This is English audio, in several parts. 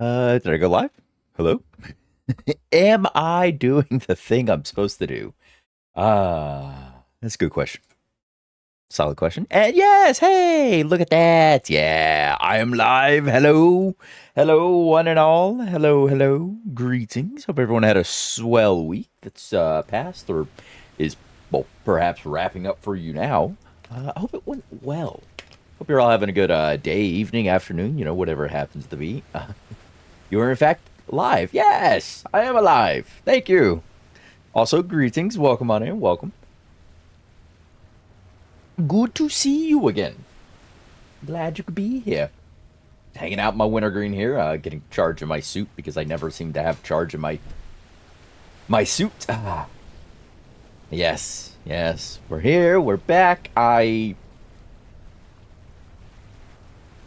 Did I go live? Hello? Am I doing the thing I'm supposed to do? That's a good question. Solid question. And yes, hey, look at that. Yeah, I am live. Hello. Hello, one and all. Hello, hello. Greetings. Hope everyone had a swell week that's passed or is, well, perhaps wrapping up for you now. I hope it went well. Hope you're all having a good day, evening, afternoon, whatever it happens to be. You are, in fact, live. Yes, I am alive. Thank you. Also, greetings. Welcome on in. Welcome. Good to see you again. Glad you could be here. Hanging out in my wintergreen here, getting charge in my suit because I never seem to have charge in my suit. Yes, yes. We're here. We're back. I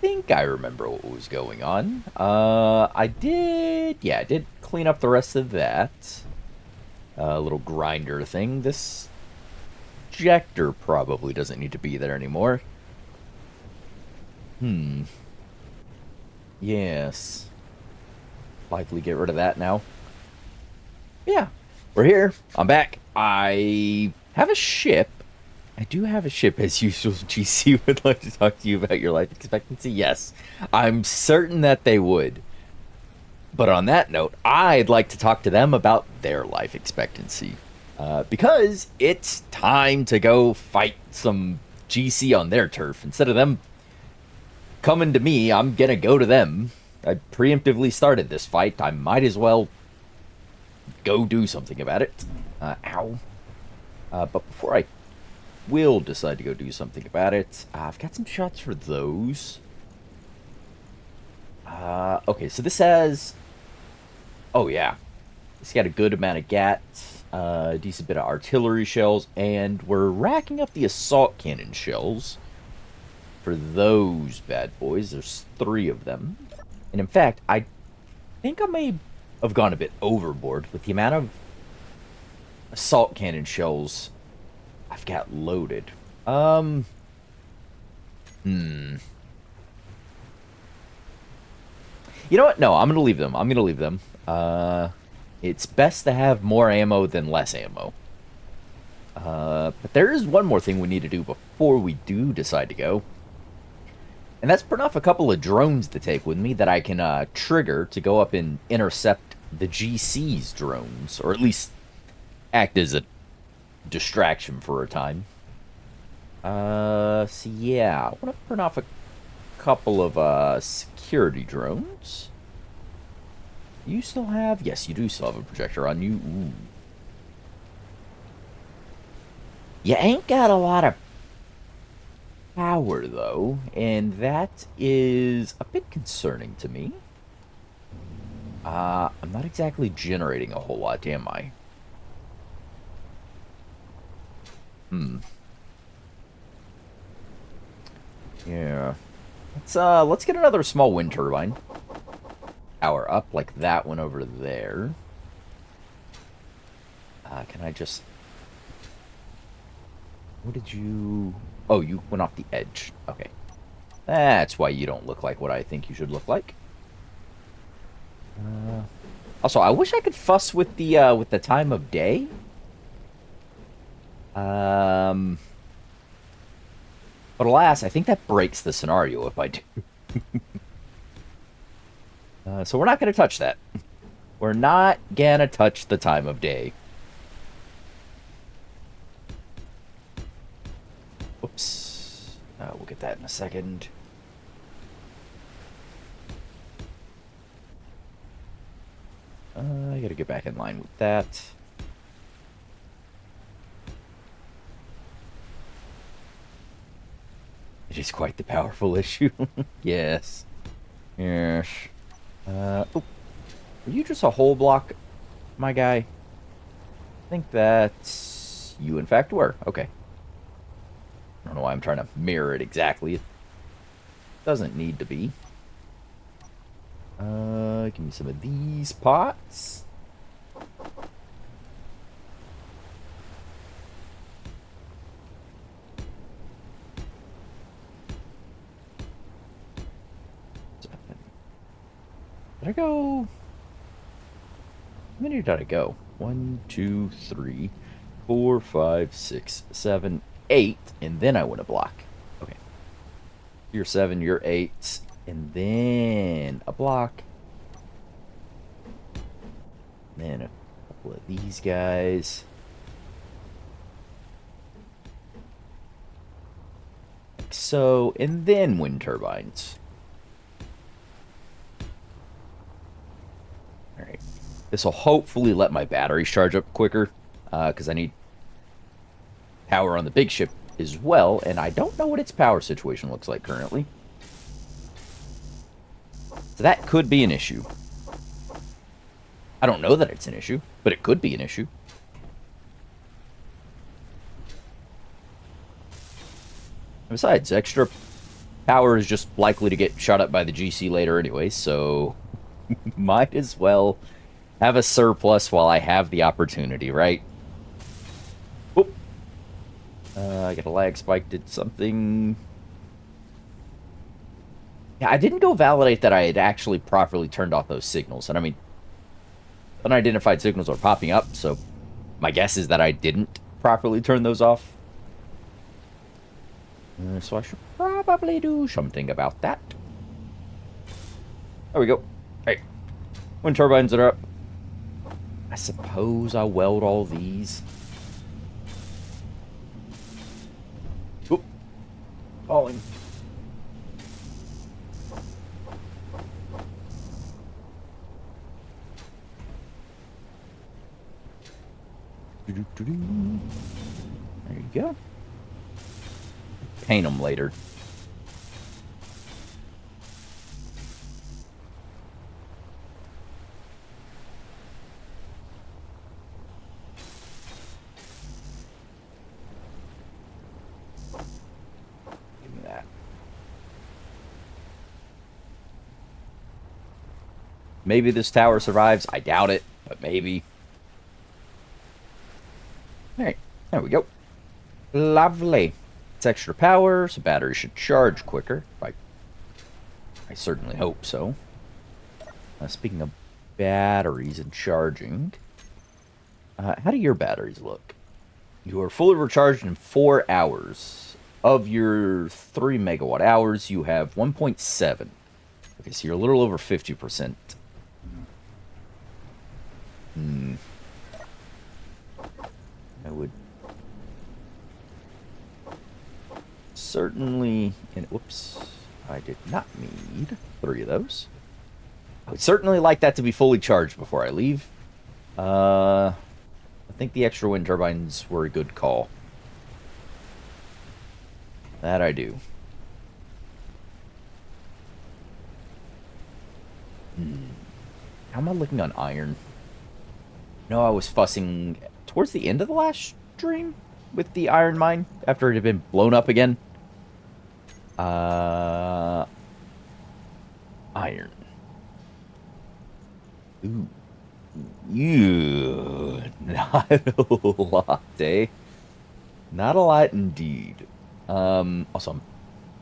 think I remember what was going on. I did clean up the rest of that. Little grinder thing. This projector probably doesn't need to be there anymore. Yes. Likely get rid of that now. Yeah. We're here. I'm back. I have a ship. I do have a ship, as usual. GC would like to talk to you about your life expectancy. Yes. I'm certain that they would. But on that note, I'd like to talk to them about their life expectancy. Because it's time to go fight some GC on their turf. Instead of them coming to me, I'm gonna go to them. I preemptively started this fight. I might as well go do something about it. Ow. But before I will decide to go do something about it, I've got some shots for those. Okay, so this has... Oh, yeah. It's got a good amount of GATs, a decent bit of artillery shells, and we're racking up the assault cannon shells for those bad boys. There's 3 of them. And in fact, I think I may have gone a bit overboard with the amount of assault cannon shells I've got loaded. You know what? No, I'm gonna leave them. I'm gonna leave them. It's best to have more ammo than less ammo. But there is one more thing we need to do before we do decide to go. And that's print off a couple of drones to take with me that I can trigger to go up and intercept the GC's drones. Or at least act as a distraction for a time. So yeah, I want to print off a couple of security drones. You still have... Yes, you do still have a projector on you. Ooh. You ain't got a lot of power, though, and that is a bit concerning to me. I'm not exactly generating a whole lot, am I? Yeah. Let's get another small wind turbine. Power up like that one over there. Can I just... What did you... Oh, you went off the edge. Okay. That's why you don't look like what I think you should look like. Also, I wish I could fuss with the time of day. But alas, I think that breaks the scenario if I do. So we're not going to touch that. We're not going to touch the time of day. Oops. We'll get that in a second. I gotta get back in line with that. It is quite the powerful issue. Yes. Yes. Oh. Are you just a whole block, my guy? I think that you, in fact, were. Okay. I don't know why I'm trying to mirror it exactly. It doesn't need to be. Give me some of these pots. Did I go? How many did I go? 1, 2, 3, 4, 5, 6, 7, 8, and then I went a block. Okay. You're 7, you're 8, and then a block. Then a couple of these guys. Like so, and then wind turbines. Alright. This will hopefully let my batteries charge up quicker, because I need power on the big ship as well, and I don't know what its power situation looks like currently. So that could be an issue. I don't know that it's an issue, but it could be an issue. Besides, extra power is just likely to get shot up by the GC later anyway, so might as well have a surplus while I have the opportunity, right? Oop. I got a lag spike, did something. Yeah, I didn't go validate that I had actually properly turned off those signals. And I mean, unidentified signals are popping up, so my guess is that I didn't properly turn those off. So I should probably do something about that. There we go. Hey, wind turbines are up. I suppose I'll weld all these. Oop. Falling. There you go. Paint them later. Give me that. Maybe this tower survives. I doubt it, but maybe. Alright, there we go. Lovely. It's extra power, so battery should charge quicker. I certainly hope so. Speaking of batteries and charging, how do your batteries look? You are fully recharged in 4 hours. Of your 3 megawatt hours, you have 1.7. Okay, so you're a little over 50%. I would certainly, and whoops, I did not need 3 of those. I would certainly like that to be fully charged before I leave. I think the extra wind turbines were a good call. That I do. How am I looking on iron? No, I was fussing towards the end of the last stream with the iron mine after it had been blown up again. Iron. Ooh. Ew. Not a lot, eh? Not a lot indeed. Also, I'm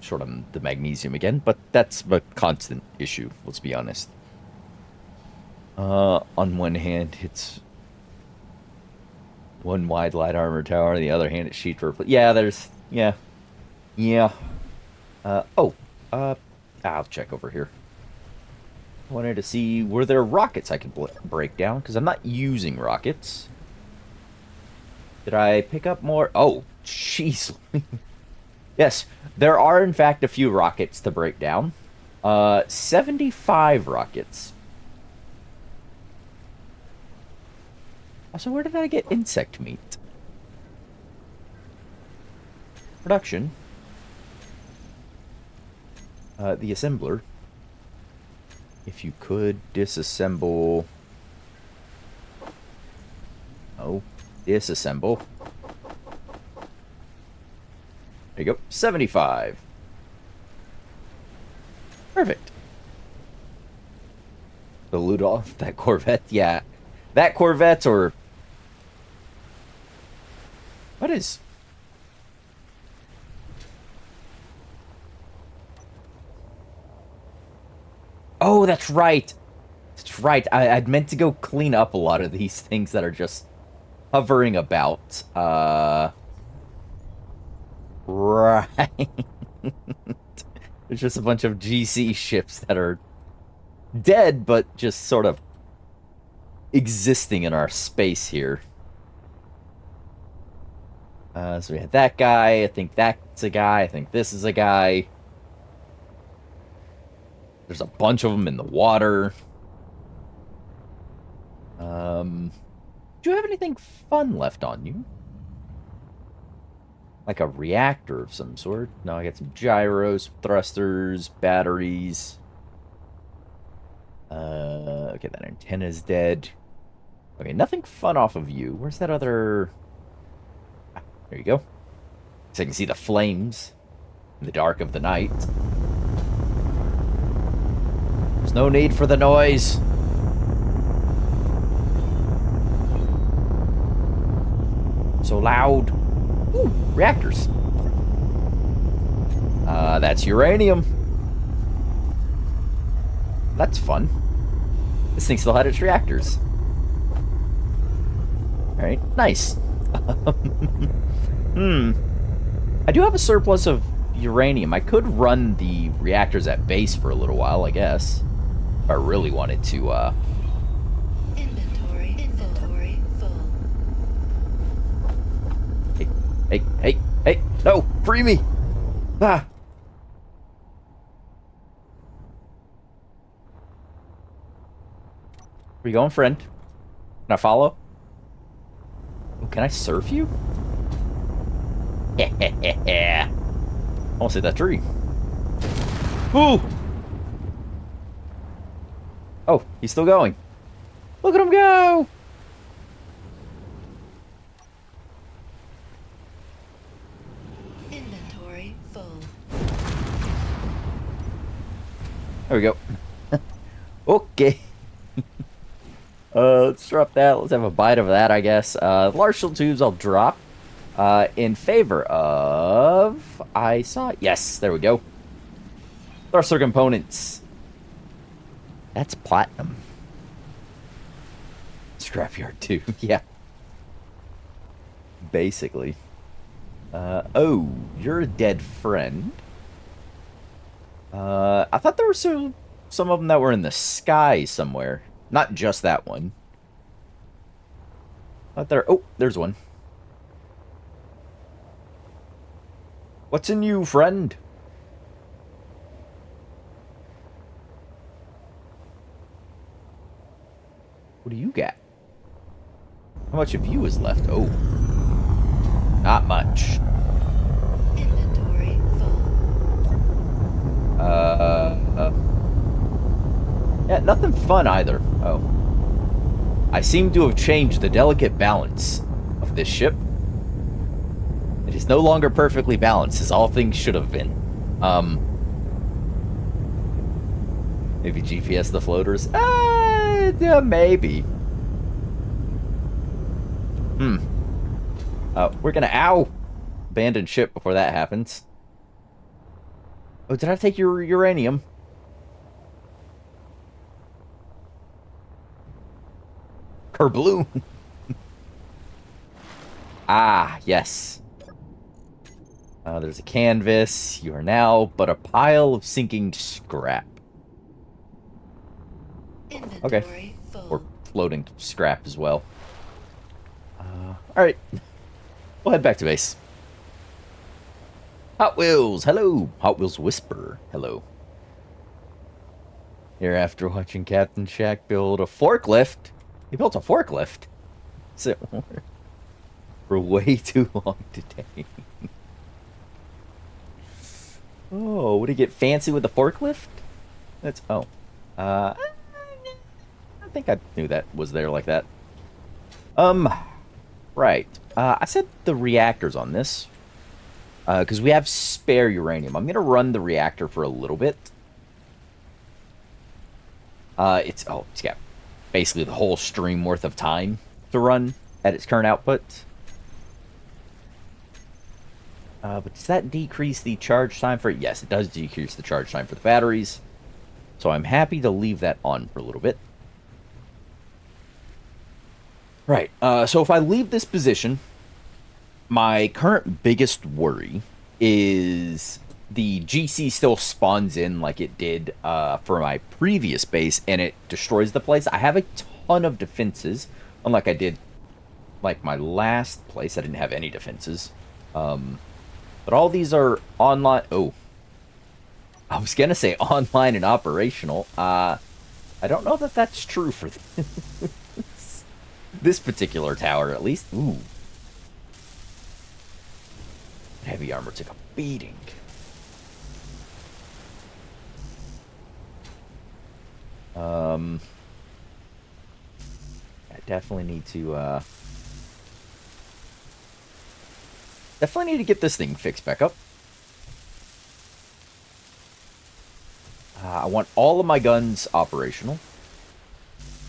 short on the magnesium again, but that's a constant issue, let's be honest. On one hand, it's one wide light armor tower, on the other hand, it's sheet for... Yeah, there's... Yeah. Yeah. I'll check over here. I wanted to see, were there rockets I could break down? Because I'm not using rockets. Did I pick up more? Oh, jeez. Yes, there are, in fact, a few rockets to break down. 75 rockets. Also, where did I get insect meat? Production. The assembler. If you could disassemble... Oh, disassemble. There you go. 75. Perfect. The loot off that Corvette? Yeah. That Corvette or... What is... Oh, that's right. That's right. I'd meant to go clean up a lot of these things that are just hovering about. Right. There's just a bunch of GC ships that are dead, but just sort of existing in our space here. So we had that guy. I think that's a guy. I think this is a guy. There's a bunch of them in the water. Do you have anything fun left on you? Like a reactor of some sort? No, I got some gyros, thrusters, batteries. Okay, that antenna's dead. Okay, nothing fun off of you. Where's that other... Ah, there you go. So I can see the flames in the dark of the night. There's no need for the noise. So loud. Ooh, reactors. That's uranium. That's fun. This thing still had its reactors. Alright, nice. I do have a surplus of uranium. I could run the reactors at base for a little while, I guess. If I really wanted to, Inventory full. Hey, no, free me! Ah! Where you going, friend? Can I follow? Oh, can I surf you? Yeah. Almost hit that tree. Ooh! Oh, he's still going. Look at him go! Inventory full. There we go. Okay. Let's drop that. Let's have a bite of that, I guess. Large shield tubes I'll drop. In favor of... I saw... Yes, there we go. Thruster components. That's platinum. Scrapyard too, yeah. Basically. Oh, you're a dead friend. I thought there were some of them that were in the sky somewhere. Not just that one. Thought there... Oh, there's one. What's in you, friend? What do you got? How much of you is left? Oh. Not much. Inventory full. Yeah, nothing fun either. Oh. I seem to have changed the delicate balance of this ship. It is no longer perfectly balanced, as all things should have been. Maybe GPS the floaters? Yeah, maybe. We're gonna... Ow! Abandon ship before that happens. Oh, did I take your uranium? Kerbloom! Ah, yes. There's a canvas. You are now but a pile of sinking scrap. Inventory Okay. full. Or floating scrap as well. Alright. We'll head back to base. Hot Wheels, hello. Hot Wheels Whisper, hello. Here after watching Captain Shack build a forklift. He built a forklift. So, for way too long today. Oh, would he get fancy with the forklift? That's... Oh. I think I knew that was there like that. Right. I said the reactors on this. Because we have spare uranium. I'm going to run the reactor for a little bit. It's got basically the whole stream worth of time to run at its current output. But does that decrease the charge time for it? Yes, it does decrease the charge time for the batteries. So I'm happy to leave that on for a little bit. Right. So if I leave this position, my current biggest worry is the GC still spawns in like it did for my previous base, and it destroys the place. I have a ton of defenses, unlike I did like my last place. I didn't have any defenses. But all these are online. Oh, I was gonna say online and operational. I don't know that that's true for this particular tower, at least. Ooh. Heavy armor took a beating. I definitely need to, definitely need to get this thing fixed back up. I want all of my guns operational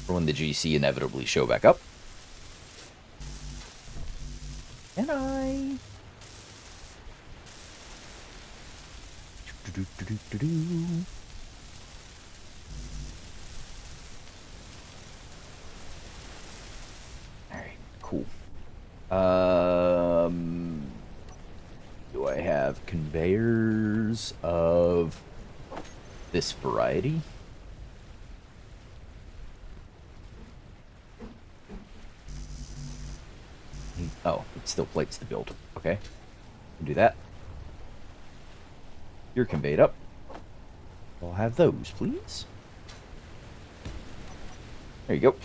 for when the GC inevitably show back up. And I... Alright, cool. Do I have conveyors of this variety? Oh, it still plates to build. Okay. Can do that. You're conveyed up. I'll have those, please. There you go.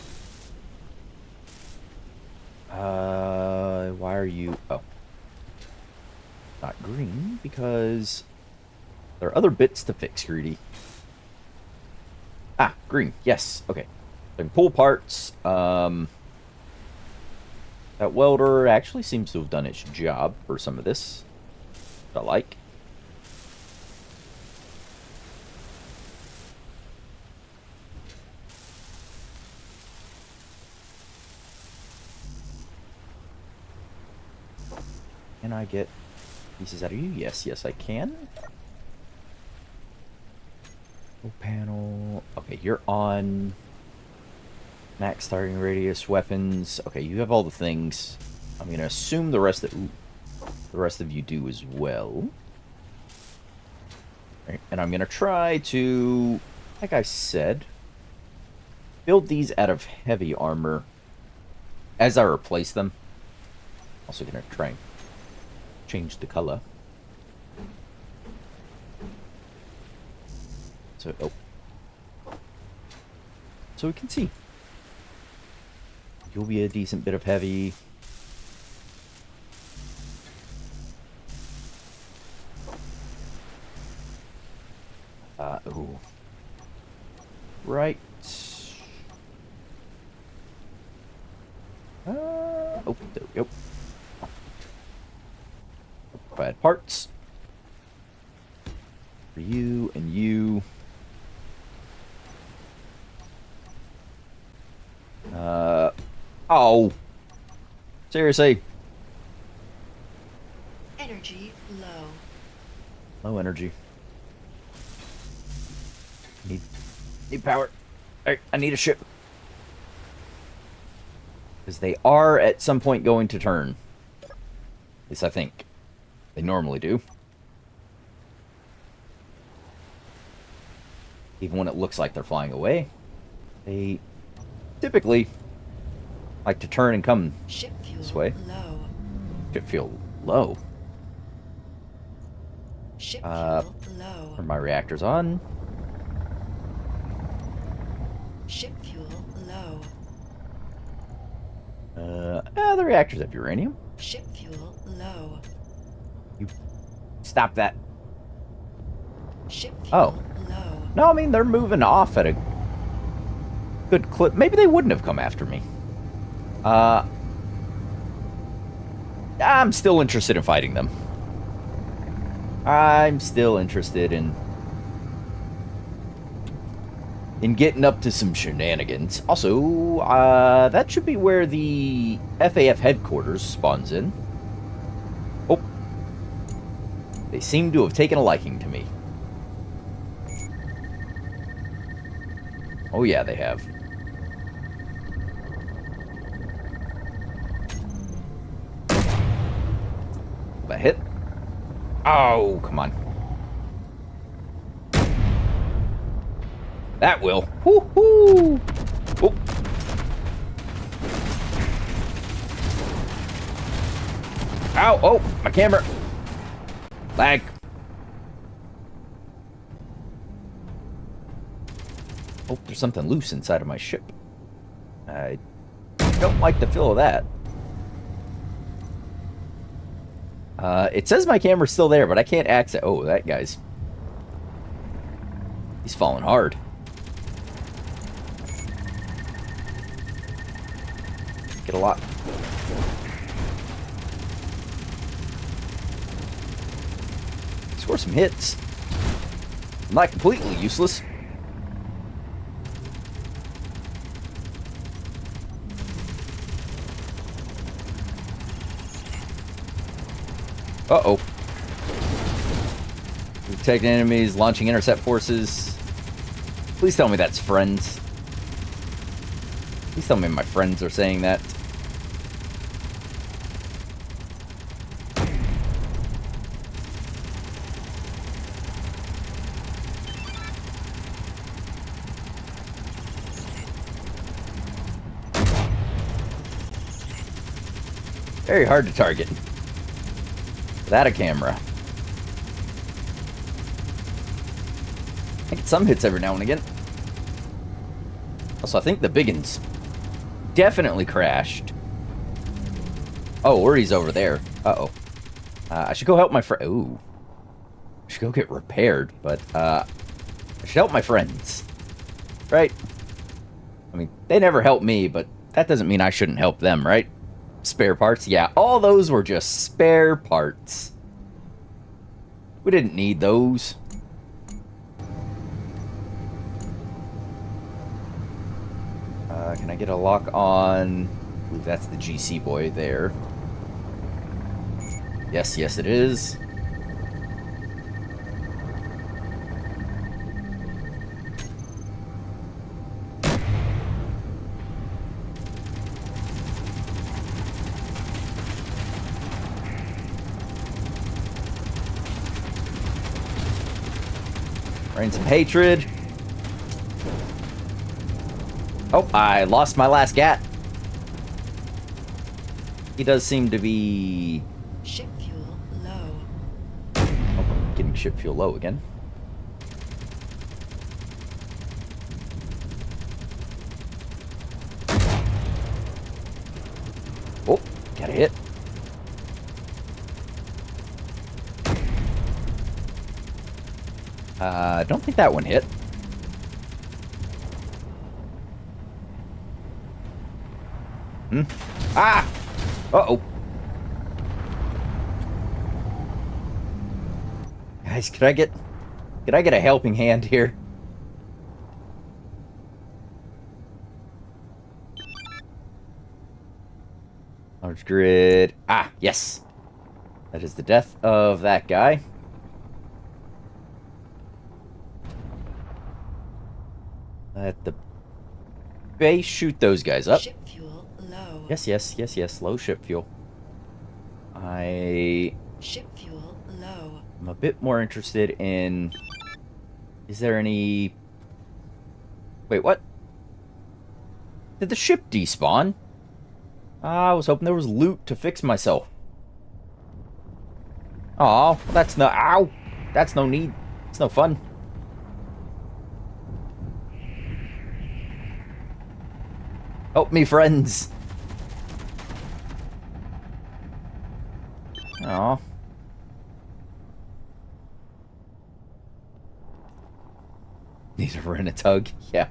Why are you... Oh. Not green, because there are other bits to fix, Greedy. Ah, green. Yes. Okay. I can pull parts. That welder actually seems to have done its job for some of this. I like. Can I get pieces out of you? Yes, yes, I can. Oh, panel. Okay, you're on max starting radius, weapons. Okay, you have all the things. I'm gonna assume the rest of you do as well. Right, and I'm gonna try to, like I said, build these out of heavy armor as I replace them. Also gonna try and change the color. So, oh. So we can see. You'll be a decent bit of heavy. Ooh. Right. Oh, there we go. Bad parts. For you and you. Oh. Seriously. Energy low. Low energy. Need power. Alright, I need a ship. Because they are at some point going to turn. At least I think. They normally do. Even when it looks like they're flying away. They typically like to turn and come Ship fuel this way. low. Ship fuel low. Ship fuel low. Are my reactors on? Ship fuel low. The reactors have uranium. Ship fuel low. You stop that. Ship Oh. fuel low. No, I mean, they're moving off at a good clip. Maybe they wouldn't have come after me. I'm still interested in fighting them. I'm still interested in getting up to some shenanigans. Also, that should be where the FAF headquarters spawns in. Oh. They seem to have taken a liking to me. Oh yeah, they have. Oh, come on. That will. Woo-hoo! Oh. Ow! Oh, my camera. Lag. Oh, there's something loose inside of my ship. I don't like the feel of that. It says my camera's still there, but I can't access. Oh, that guy's. He's falling hard. Get a lot. Score some hits. I'm not completely useless. Uh-oh. Detecting enemies, launching intercept forces. Please tell me that's friends. Please tell me my friends are saying that. Very hard to target. Without a camera. I get some hits every now and again. Also, I think the biggins definitely crashed. Oh, or he's over there. Uh-oh. I should go help my friend. Ooh. I should go get repaired, but, I should help my friends. Right? I mean, they never help me, but that doesn't mean I shouldn't help them, right? Spare parts? Yeah, all those were just spare parts. We didn't need those. Can I get a lock on? I believe that's the GC boy there. Yes, yes it is. Rain some hatred. Oh, I lost my last gat. He does seem to be... Ship fuel low. Oh, I'm getting ship fuel low again. Oh, got a hit. I don't think that one hit. Hmm. Ah! Uh-oh. Guys, could I get a helping hand here? Large grid. Ah, yes. That is the death of that guy. Let the base shoot those guys up. Ship fuel low. Yes, yes, yes, yes. Low ship fuel. I'm Ship fuel low. a bit more interested in... Is there any... Wait, what? Did the ship despawn? I was hoping there was loot to fix myself. Oh, that's no... Ow! That's no need. It's no fun. Help me, friends. Aw. Need to rent a tug? Yeah.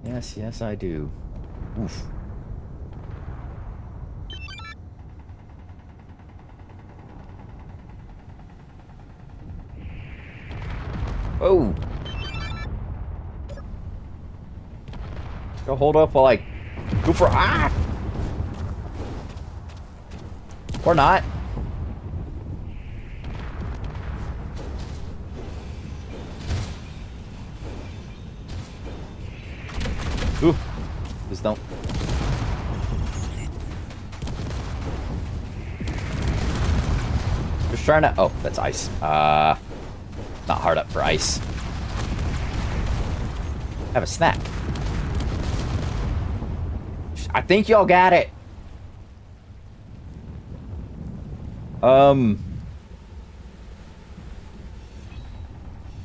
Yes, yes, I do. Oof. Oh. Go hold up while I go for... Ah! Or not. Ooh. Please don't. Just trying to... Oh, that's ice. Not hard up for ice. Have a snack. I think y'all got it.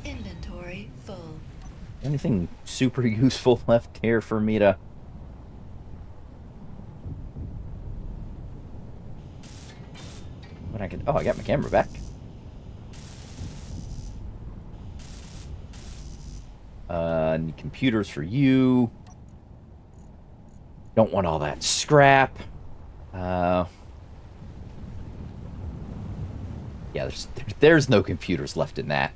Inventory full. Anything super useful left here for me to... What I can... Oh, I got my camera back. Need computers for you. Don't want all that scrap. Yeah, there's no computers left in that.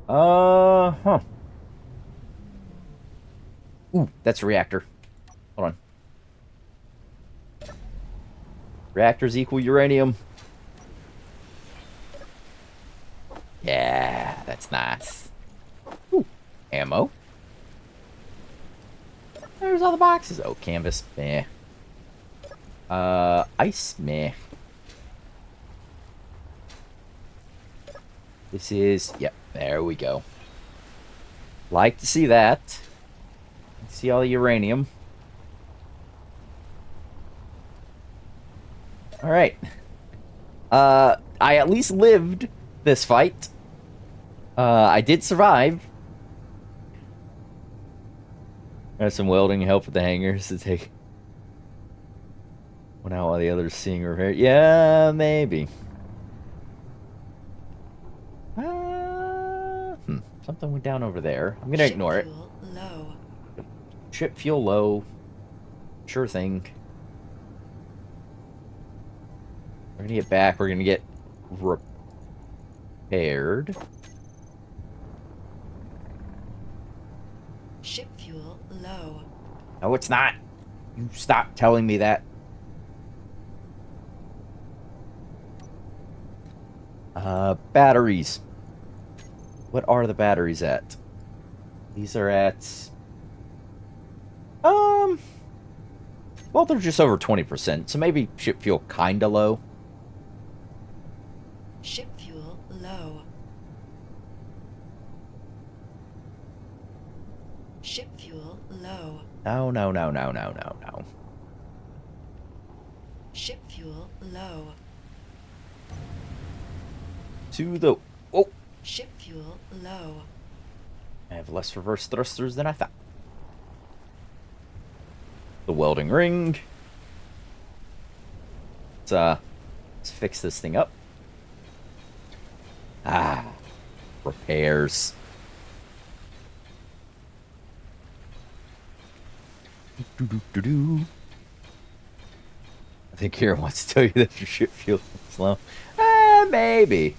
Huh. Ooh, that's a reactor. Hold on. Reactors equal uranium. Yeah, that's nice. Ooh, ammo. There's all the boxes. Oh, canvas. Meh. Ice. Meh. This is... Yep, there we go. Like to see that. See all the uranium. Alright. I at least lived this fight. I did survive. Got some welding help with the hangers to take one out while the other's seeing repair. Yeah, maybe. Something went down over there. I'm gonna ignore it. Fuel low. Ship fuel low. Sure thing. We're gonna get back. We're gonna get repaired. Ship fuel low. No, it's not. You stop telling me that. Batteries. What are the batteries at? These are at... Well, they're just over 20%, so maybe ship fuel kinda low. Ship fuel low. Ship fuel low. No, no, no, no, no, no, no. Ship fuel low. To the... Oh! Ship fuel low. I have less reverse thrusters than I thought. The welding ring. Let's fix this thing up. Ah, repairs. Do. I think Kira wants to tell you that your ship feels slow. Maybe.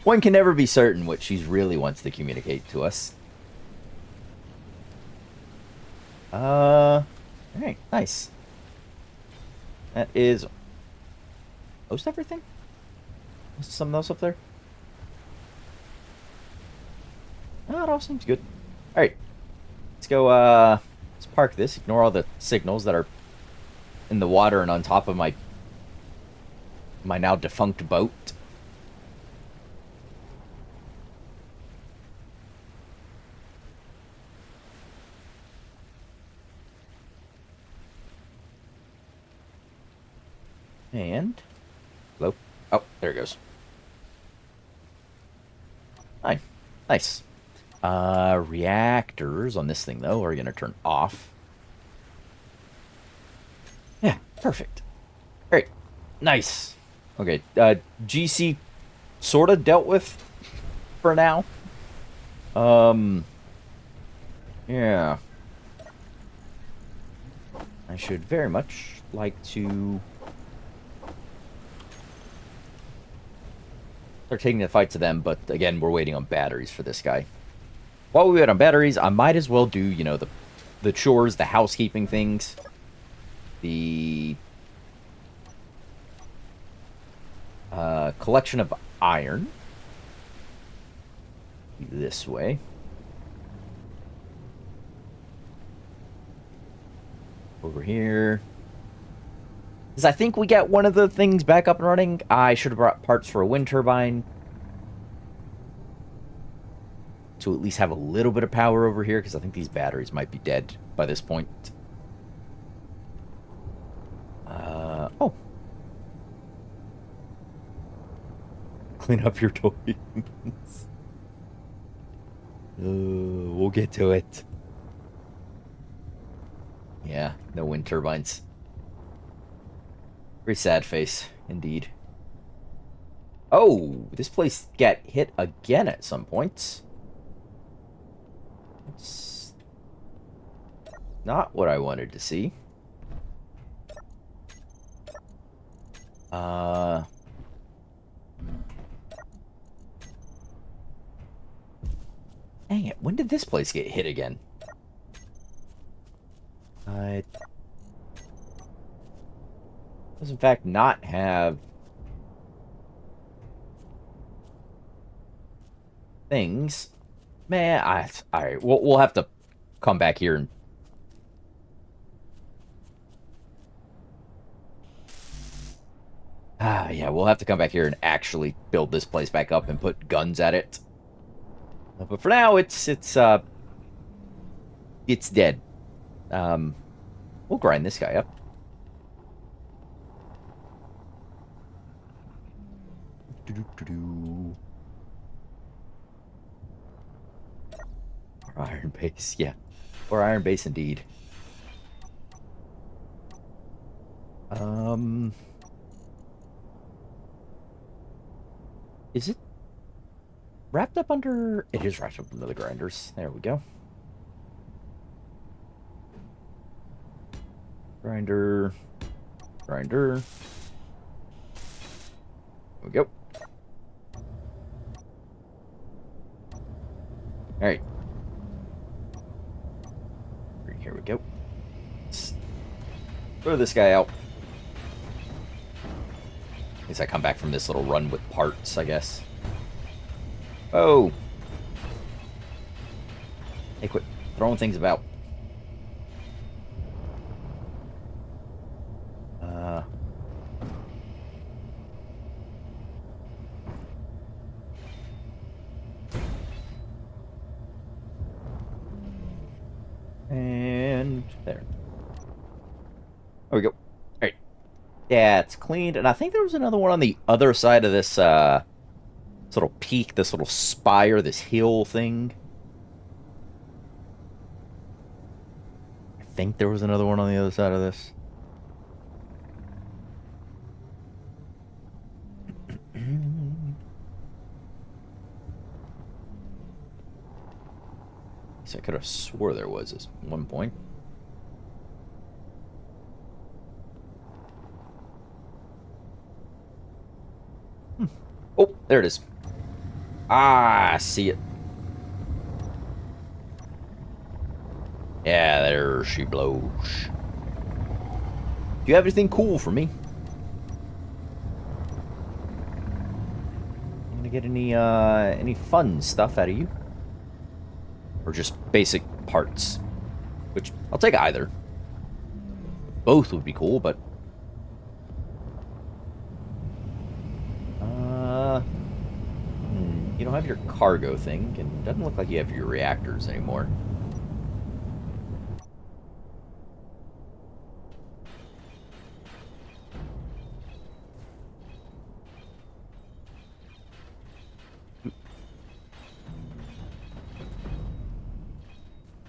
One can never be certain what she really wants to communicate to us. Alright, nice. That is most everything? Is something else up there? Oh, it all seems good. Alright. Let's go, let's park this. Ignore all the signals that are in the water and on top of my now defunct boat. And... Hello? Oh, there it goes. Hi. Nice. Reactors on this thing, though, are going to turn off. Yeah, perfect. Great. Nice. Okay, GC sort of dealt with for now. Yeah. I should very much like to... start taking the fight to them, but again, we're waiting on batteries for this guy. While we wait on batteries, I might as well do, you know, the chores, the housekeeping things. The collection of iron. This way. Over here. Because I think we got one of the things back up and running. I should have brought parts for a wind turbine. To at least have a little bit of power over here, because I think these batteries might be dead by this point. Oh. Clean up your toys. We'll get to it. Yeah, no wind turbines. Very sad face, indeed. Oh, this place got hit again at some point. It's not what I wanted to see. Dang it, when did this place get hit again? Does in fact not have things. Man, alright, we'll have to come back here and yeah, we'll have to come back here and actually build this place back up and put guns at it. But for now, it's dead. We'll grind this guy up. Or iron base, yeah. Or iron base indeed. Is it wrapped up under... It is wrapped up under the grinders. There we go. Grinder. Grinder. There we go. Alright. Here we go. Let's throw this guy out. At least I come back from this little run with parts, I guess. Oh! Hey, quit throwing things about. And there. There we go. Alright. Yeah, it's cleaned. And I think there was another one on the other side of this, this little peak, this little spire, this hill thing. I think there was another one on the other side of this. I could have swore there was at one point. Oh, there it is. Ah, I see it. Yeah, there she blows. Do you have anything cool for me? I'm gonna get any fun stuff out of you? Or just basic parts? Which, I'll take either. Both would be cool, but... You don't have your cargo thing, and it doesn't look like you have your reactors anymore.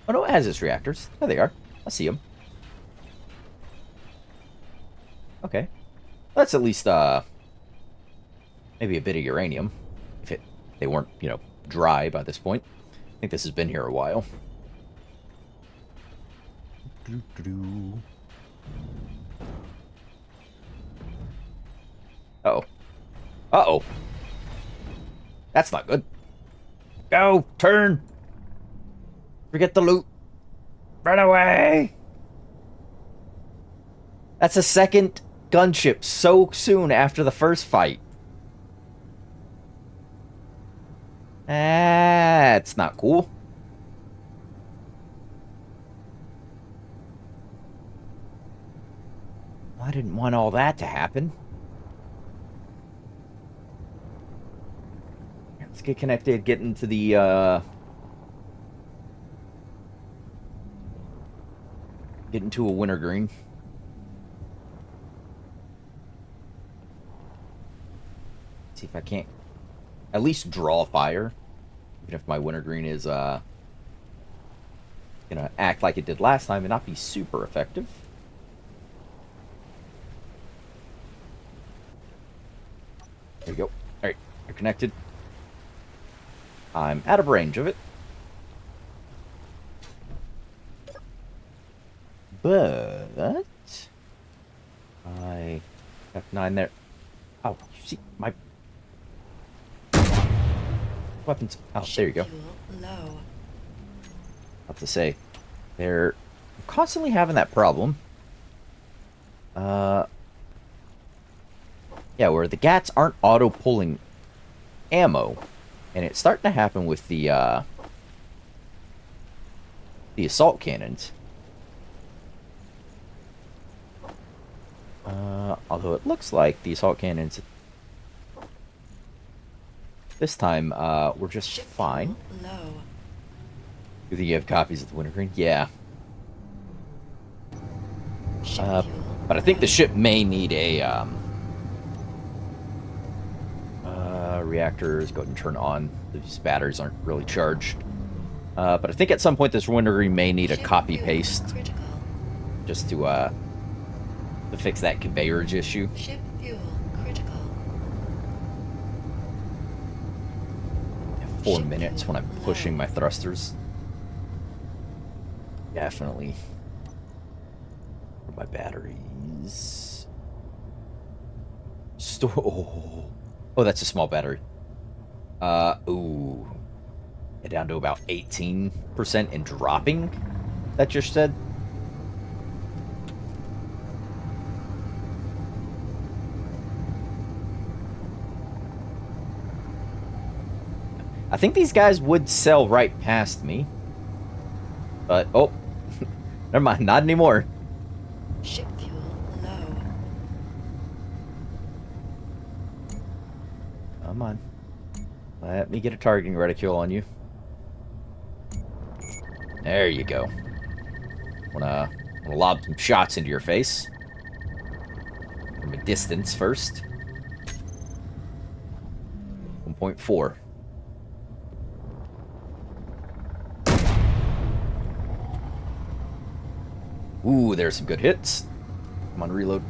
Oh no, it has its reactors. There they are. I see them. Okay. That's at least, maybe a bit of uranium. If they weren't, you know, dry by this point. I think this has been here a while. Uh-oh. Uh-oh. That's not good. Go! Turn! Forget the loot. Run away! That's a second gunship so soon after the first fight. That's not cool. I didn't want all that to happen. Let's get connected, get into the, get into a wintergreen. See if I can't at least draw fire. Even if my wintergreen is, gonna act like it did last time and not be super effective. There we go. Alright, you're connected. I'm out of range of it. But I F9 there. Oh, you see my weapons. Oh, there you go. Ship fuel low. What to say? They're constantly having that problem. Yeah, where the GATs aren't auto-pulling ammo. And it's starting to happen with the assault cannons. Although it looks like the assault cannons this time were just Ship fine. fuel low. You think you have copies of the wintergreen? Yeah. Ship fuel But I think the low. ship may need a reactors. Go ahead and turn on. These batteries aren't really charged. But I think at some point this wintergreen may need a Ship copy fuel paste critical. just to fix that conveyorage issue. Ship fuel critical. 4 Ship minutes when fuel I'm pushing low. my thrusters. Definitely. For my batteries. Oh, that's a small battery. Ooh. Yeah, down to about 18% and dropping. That just said. I think these guys would sell right past me. But, oh. Never mind, not anymore. Ship fuel low. Come on. Let me get a targeting reticule on you. There you go. Wanna lob some shots into your face. From a distance first. 1.4. Ooh, there's some good hits. Come on, reload.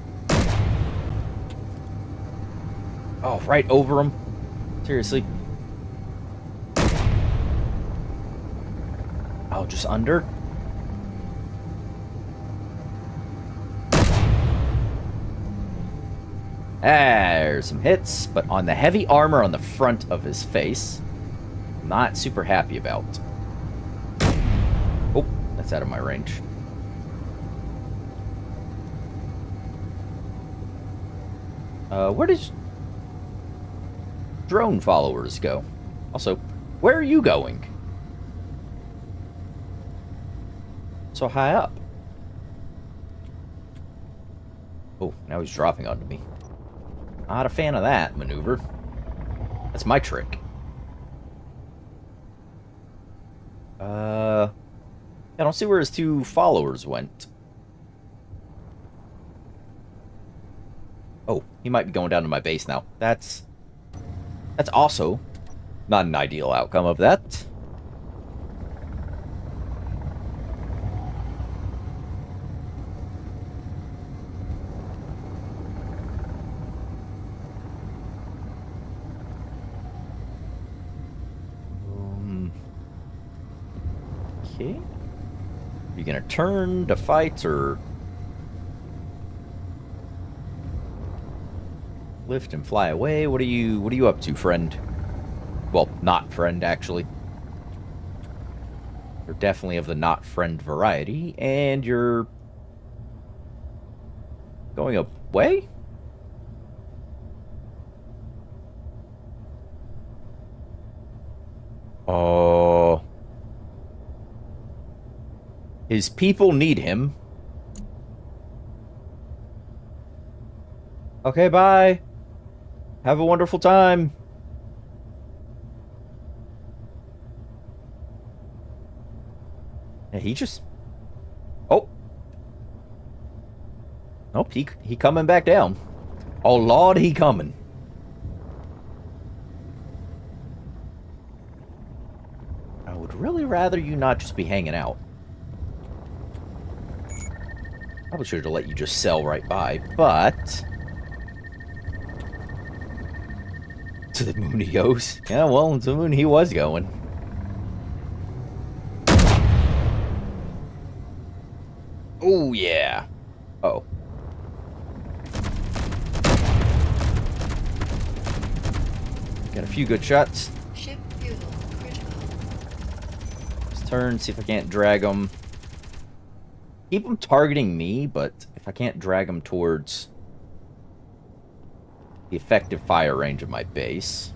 Oh, right over him. Seriously. Oh, just under? There's some hits, but on the heavy armor on the front of his face, not super happy about. Oh, that's out of my range. Where does drone followers go? Also, where are you going? So high up. Oh, now he's dropping onto me. Not a fan of that maneuver. That's my trick. I don't see where his two followers went. Oh, he might be going down to my base now. That's also not an ideal outcome of that. Okay. You gonna turn to fight or lift and fly away? What are you up to, friend? Well, not friend, actually. You're definitely of the not friend variety, and you're going away? Oh. His people need him. Okay, bye. Have a wonderful time. Yeah, he just... Oh. Nope, he coming back down. Oh, Lord, he coming. I would really rather you not just be hanging out. Probably should have let you just sell right by, but... To the moon he goes. Yeah, well, to the moon he was going. Oh, yeah. Uh oh. Got a few good shots. Ship fuel critical. Let's turn, see if I can't drag them. Keep them targeting me, but if I can't drag them towards the effective fire range of my base.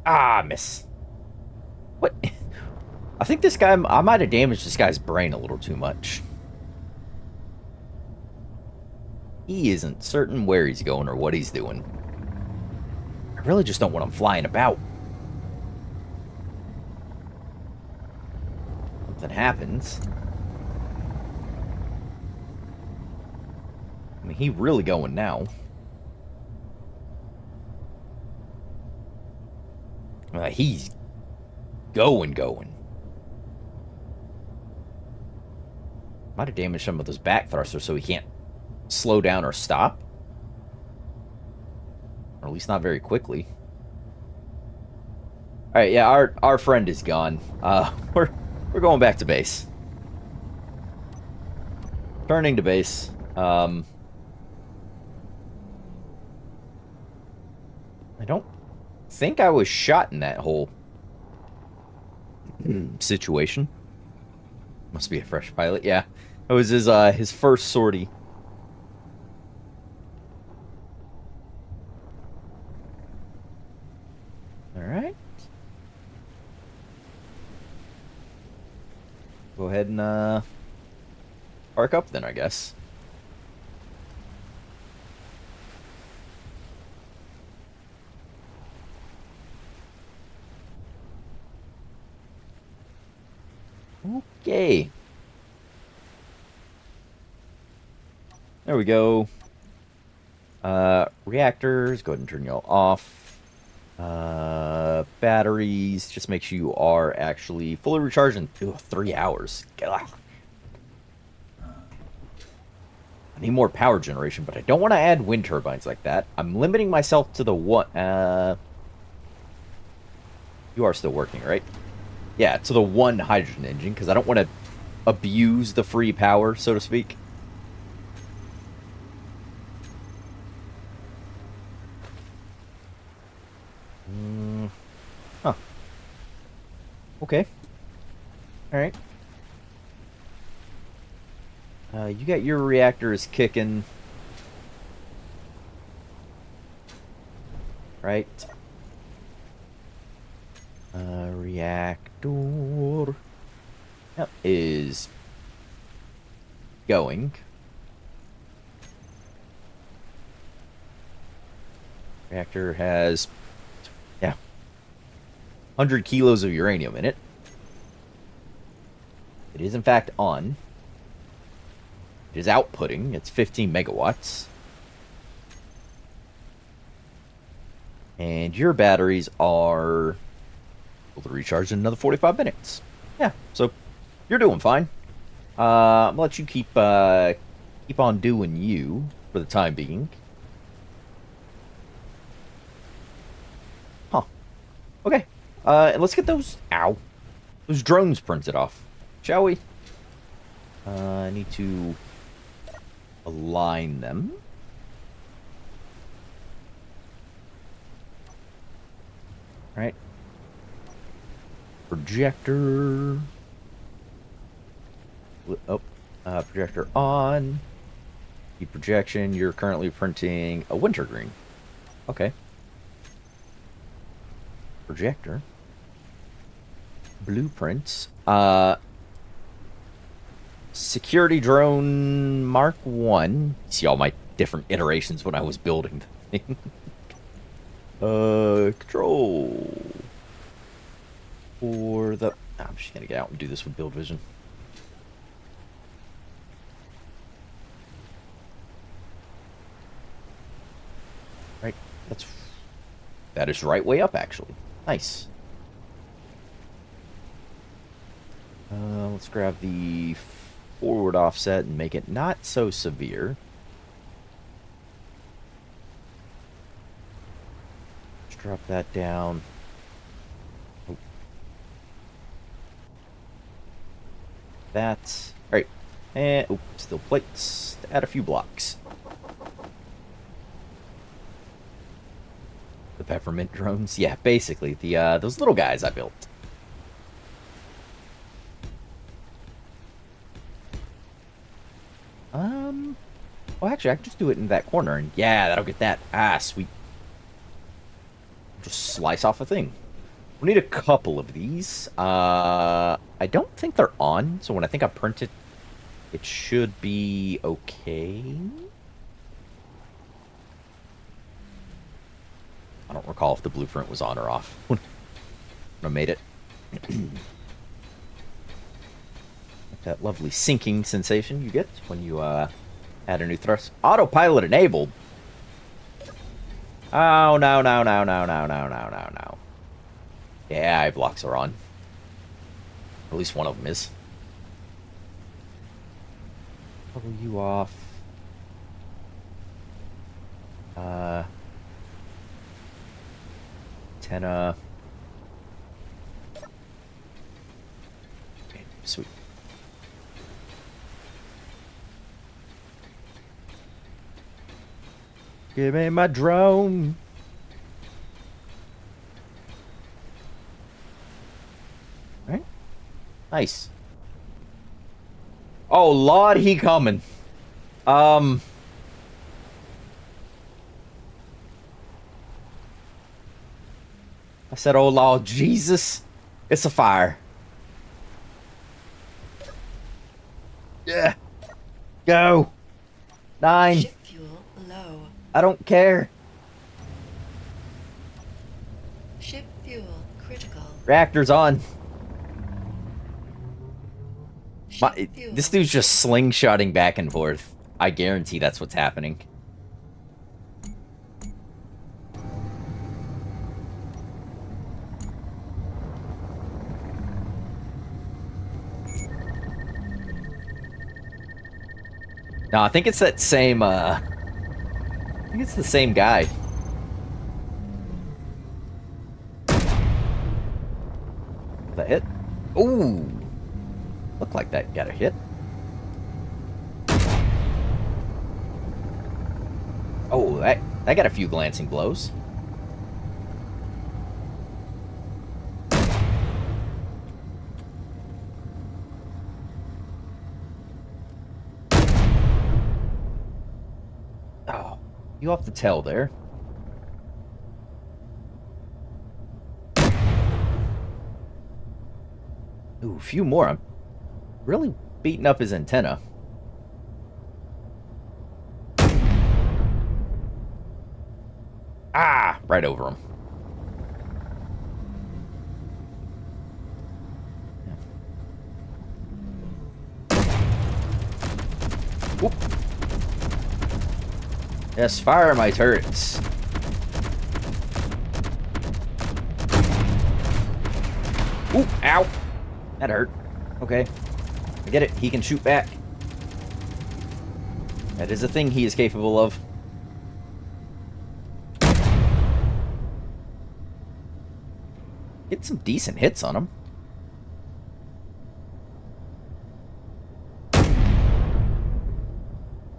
Ah, miss. What? I think this guy, I might have damaged this guy's brain a little too much. He isn't certain where he's going or what he's doing. I really just don't want him flying about. Something happens. I mean, he really going now. He's going. Might have damaged some of those back thrusters so he can't slow down or stop. Or at least not very quickly. Alright, yeah, our friend is gone. We're going back to base. Turning to base. I don't think I was shot in that whole situation. Must be a fresh pilot. Yeah, it was his first sortie. All right. Go ahead and park up then, I guess. Okay. There we go. Reactors, go ahead and turn y'all off. Batteries, just make sure you are actually fully recharged in 3 hours. I need more power generation, but I don't want to add wind turbines like that. I'm limiting myself to the one. You are still working, right? Yeah, to the one hydrogen engine, because I don't want to abuse the free power, so to speak. Huh. Okay. Alright. You got your reactors kicking. Right. Reactor. Yep, is going. Reactor has, yeah, 100 kilos of uranium in it. It is in fact on. It is outputting. It's 15 megawatts. And your batteries are able to recharge in another 45 minutes. Yeah, so you're doing fine. I'm gonna let you keep on doing you for the time being. Huh. Okay. And let's get those those drones printed off, shall we? I need to align them. All right. Projector. Oh, projector on. Keep projection. You're currently printing a wintergreen. Okay. Projector. Blueprints. Security drone Mark 1. See all my different iterations when I was building the thing. Control. For the... I'm just gonna get out and do this with build vision. Right, that is right way up, actually. Nice. Let's grab the forward offset and make it not so severe. Let's drop that down. Oh. That. Alright. And, oh, still plates. To add a few blocks. The peppermint drones. Yeah, basically. Those little guys I built. Well, actually, I can just do it in that corner, and yeah, that'll get that. Ah, sweet. Just slice off a thing. We'll need a couple of these. I don't think they're on, so when I think I print it, it should be okay. I don't recall if the blueprint was on or off when I made it. That lovely sinking sensation you get when you add a new thrust. Autopilot enabled. Oh, no, no, no, no, no, no, no, no, no. Yeah, eye blocks are on. At least one of them is. Pull you off. Antenna. Okay, sweet. Give me my drone. Alright. Nice. Oh, Lord, he coming. I said, oh, Lord, Jesus. It's a fire. Yeah. Go. 9. Ship fuel low. I don't care. Ship fuel critical. Reactor's on. Ship fuel. This dude's just slingshotting back and forth. I guarantee that's what's happening. No, I think it's that same, I think it's the same guy. That hit? Ooh! Looked like that got a hit. Oh, that got a few glancing blows. Oh, you have to tell there. Ooh, a few more. I'm really beating up his antenna. Ah, right over him. Whoop. Yes, fire my turrets. Ooh, ow. That hurt. Okay. I get it. He can shoot back. That is a thing he is capable of. Get some decent hits on him.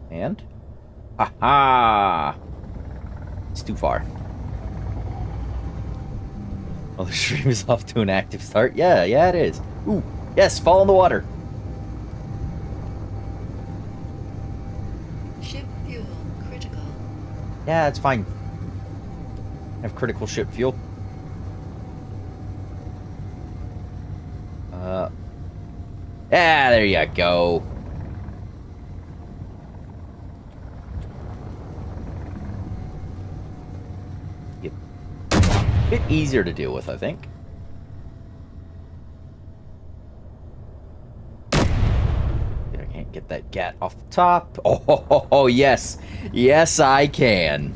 And? Ha-ha! It's too far. Oh, the stream is off to an active start. Yeah, it is. Ooh, yes, fall in the water. Ship fuel critical. Yeah, it's fine. Have critical ship fuel. Yeah, there you go. bit easier to deal with, I think. I can't get that gat off the top. Oh, yes. Yes, I can.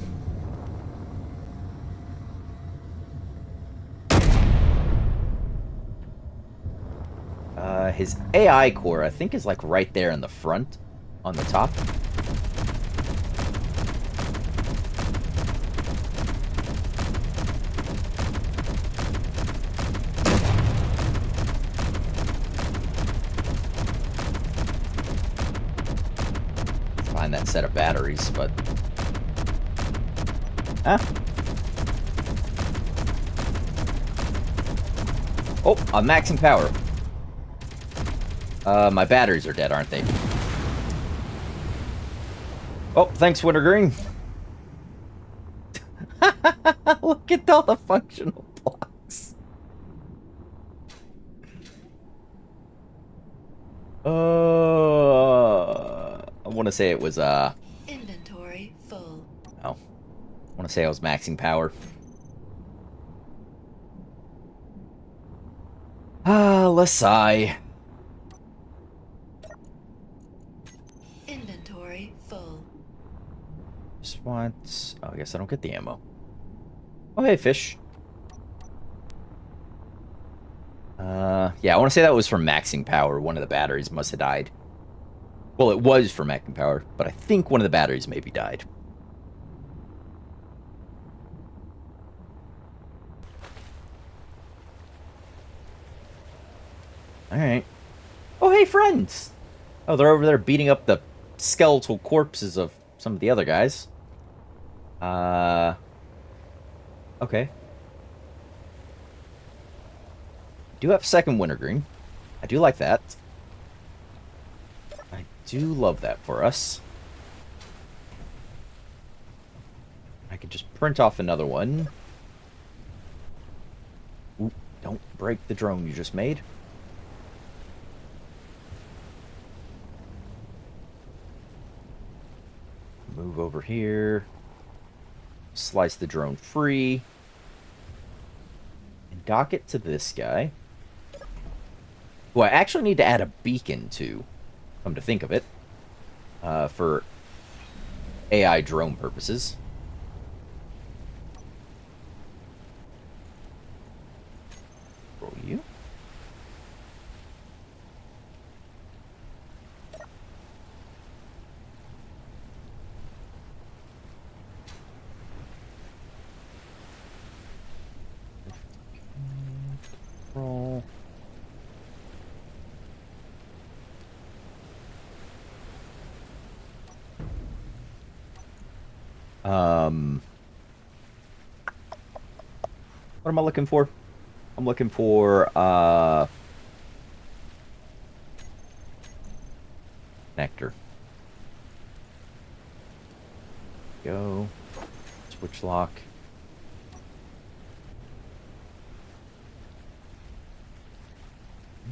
His AI core, I think, is like right there in the front on the top. Find that set of batteries, but... Huh? Oh, I'm maxing power. My batteries are dead, aren't they? Oh, thanks, Wintergreen. Look at all the functional blocks. I want to say it was, Inventory full. Oh. I want to say I was maxing power. Let's sigh. Inventory full. Just want... Oh, I guess I don't get the ammo. Oh, hey, fish. Yeah, I want to say that was from maxing power. One of the batteries must have died. Well, it was for maxing power, but I think one of the batteries maybe died. Alright. Oh, hey, friends! Oh, they're over there beating up the skeletal corpses of some of the other guys. Okay. Do have second wintergreen. I do like that. I do love that for us. I could just print off another one. Ooh, don't break the drone you just made. Move over here. Slice the drone free. And dock it to this guy. Who I actually need to add a beacon to, come to think of it. For AI drone purposes. Roll you. Roll. What am I looking for? I'm looking for, nectar. Go. Switch lock.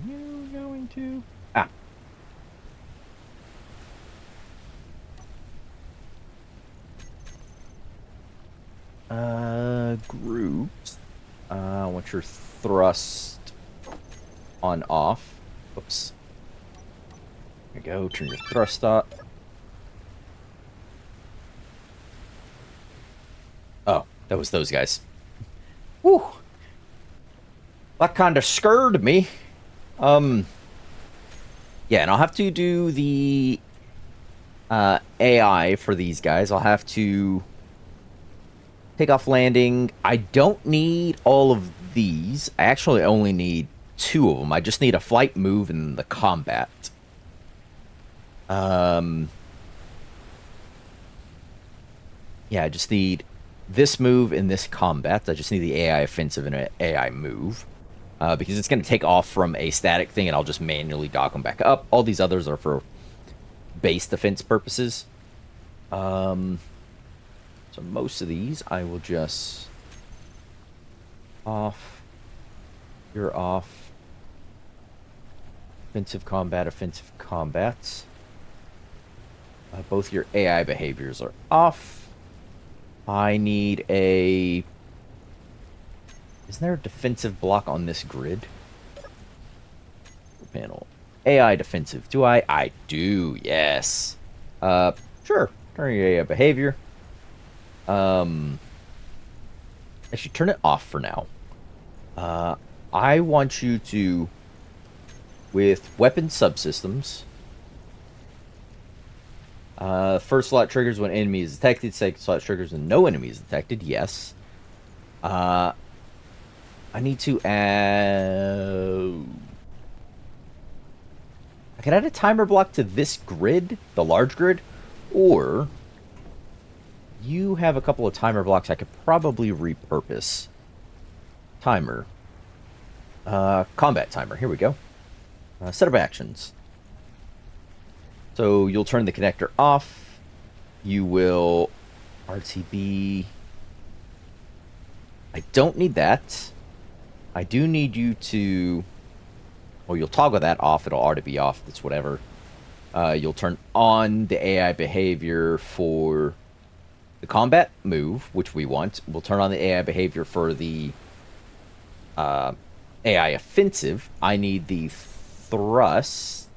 You going to... Ah. Groups. I want your thrust on off. Oops. There you go. Turn your thrust up. Oh, that was those guys. Whew. That kind of scared me. Yeah, and I'll have to do the AI for these guys. I'll have to take off landing. I don't need all of these. I actually only need 2 of them. I just need a flight, move, and the combat. Yeah, I just need this move and this combat. I just need the AI offensive and an AI move. Because it's going to take off from a static thing, and I'll just manually dock them back up. All these others are for base defense purposes. So most of these, I will just... Off. You're off. Offensive combat. Both your AI behaviors are off. I need a Isn't there a defensive block on this grid? Panel. AI defensive. Do I? I do, yes. Sure. Turn your AI behavior. I should turn it off for now. I want you to, with weapon subsystems, first slot triggers when enemy is detected, second slot triggers when no enemy is detected, yes. I need to add... I can add a timer block to this grid, the large grid, or you have a couple of timer blocks I could probably repurpose. Timer. Combat timer. Here we go. Set of actions. So you'll turn the connector off. You will RTB. I don't need that. I do need you to... Well, you'll toggle that off. It'll already be off. That's whatever. You'll turn on the AI behavior for the combat move, which we want. We'll turn on the AI behavior for the AI offensive. I need the thrust.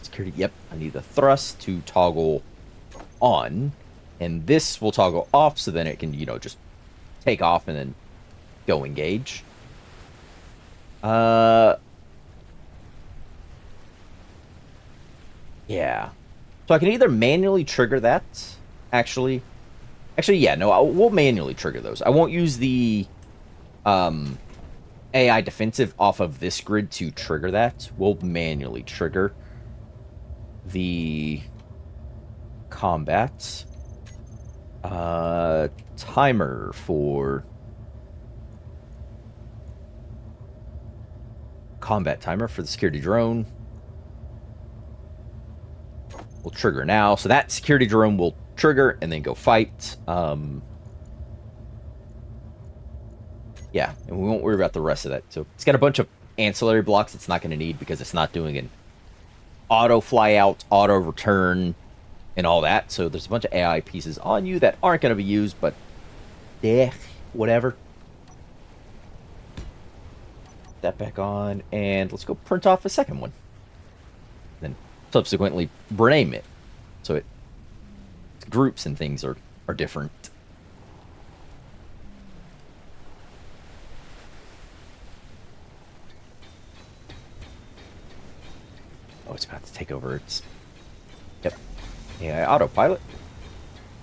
Security. Yep, I need the thrust to toggle on. And this will toggle off, so then it can, just take off and then go engage. Yeah. So I can either manually trigger that, actually, yeah, no, we'll manually trigger those. I won't use the AI defensive off of this grid to trigger that. We'll manually trigger the combat timer for combat timer for the security drone. We'll trigger now. So that security drone will trigger and then go fight. Yeah, and we won't worry about the rest of that. So it's got a bunch of ancillary blocks it's not going to need because it's not doing an auto fly out, auto return, and all that. So there's a bunch of AI pieces on you that aren't going to be used, but whatever. That back on, and let's go print off a second one. Then subsequently rename it. So it groups and things are different. Oh, it's about to take over. Yep. AI autopilot.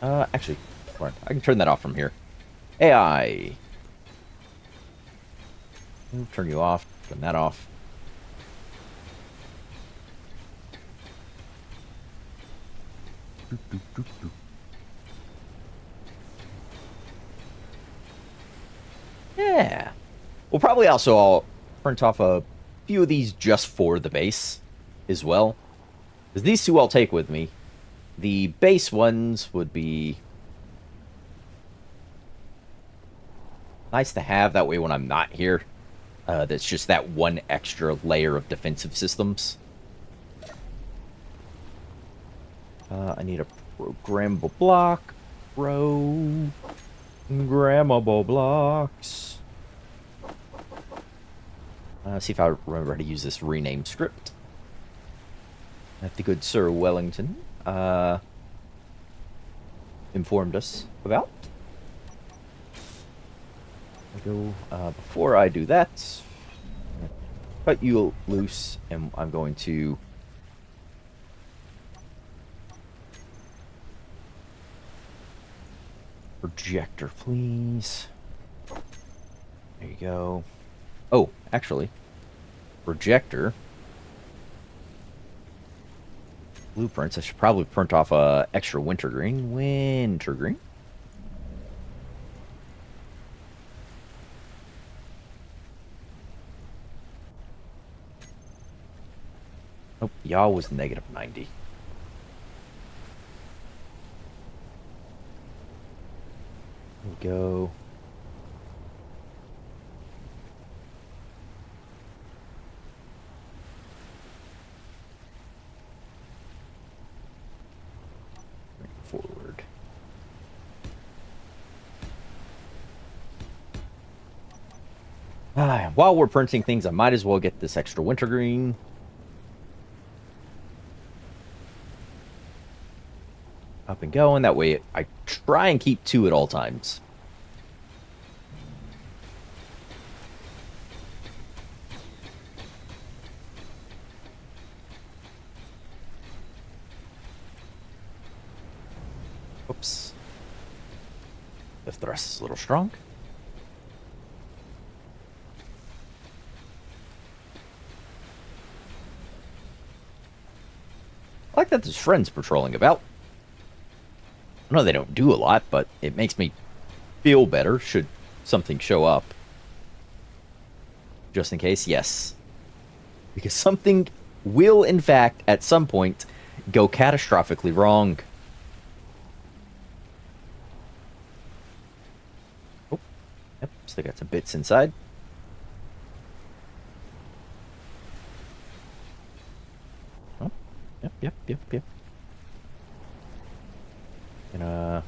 Actually, I can turn that off from here. AI. Turn you off. Turn that off. Yeah. We'll probably also all print off a few of these just for the base as well. Because these two I'll take with me. The base ones would be nice to have. That way when I'm not here, that's just that one extra layer of defensive systems. I need a programmable block. Programmable blocks. See if I remember how to use this rename script that the good Sir Wellington informed us about. Before I do that, cut you loose, and I'm going to projector, please. There you go. Oh, actually, projector blueprints. I should probably print off a extra wintergreen. Wintergreen. Nope, y'all was -90. There we go. Bring it forward. While we're printing things, I might as well get this extra wintergreen. Up and going. That way I try and keep 2 at all times. Oops. The thrust is a little strong. I like that there's friends patrolling about. I know they don't do a lot, but it makes me feel better should something show up. Just in case, yes. Because something will, in fact, at some point, go catastrophically wrong. Oh, yep, still got some bits inside. Oh, yep. And,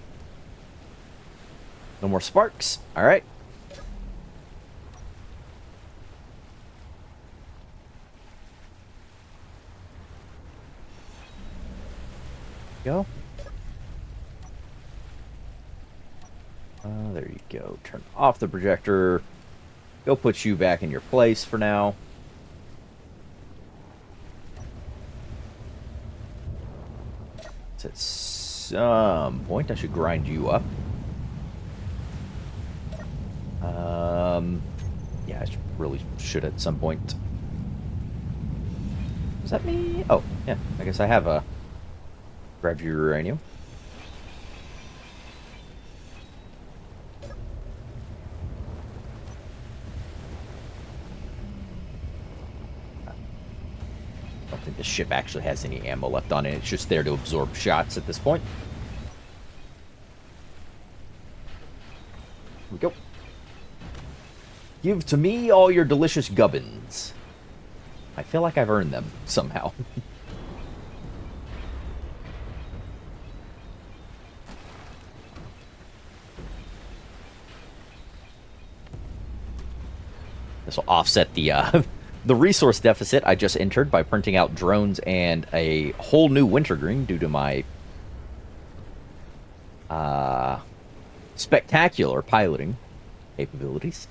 no more sparks. All right. Go. There you go. Turn off the projector. Go put you back in your place for now. At some point, I should grind you up. Yeah, really should at some point. Is that me? Oh, yeah. I guess I have grabbed your uranium. I don't think the ship actually has any ammo left on it. It's just there to absorb shots at this point. Here we go. Give to me all your delicious gubbins. I feel like I've earned them somehow. This will offset the the resource deficit I just entered by printing out drones and a whole new wintergreen due to my spectacular piloting capabilities.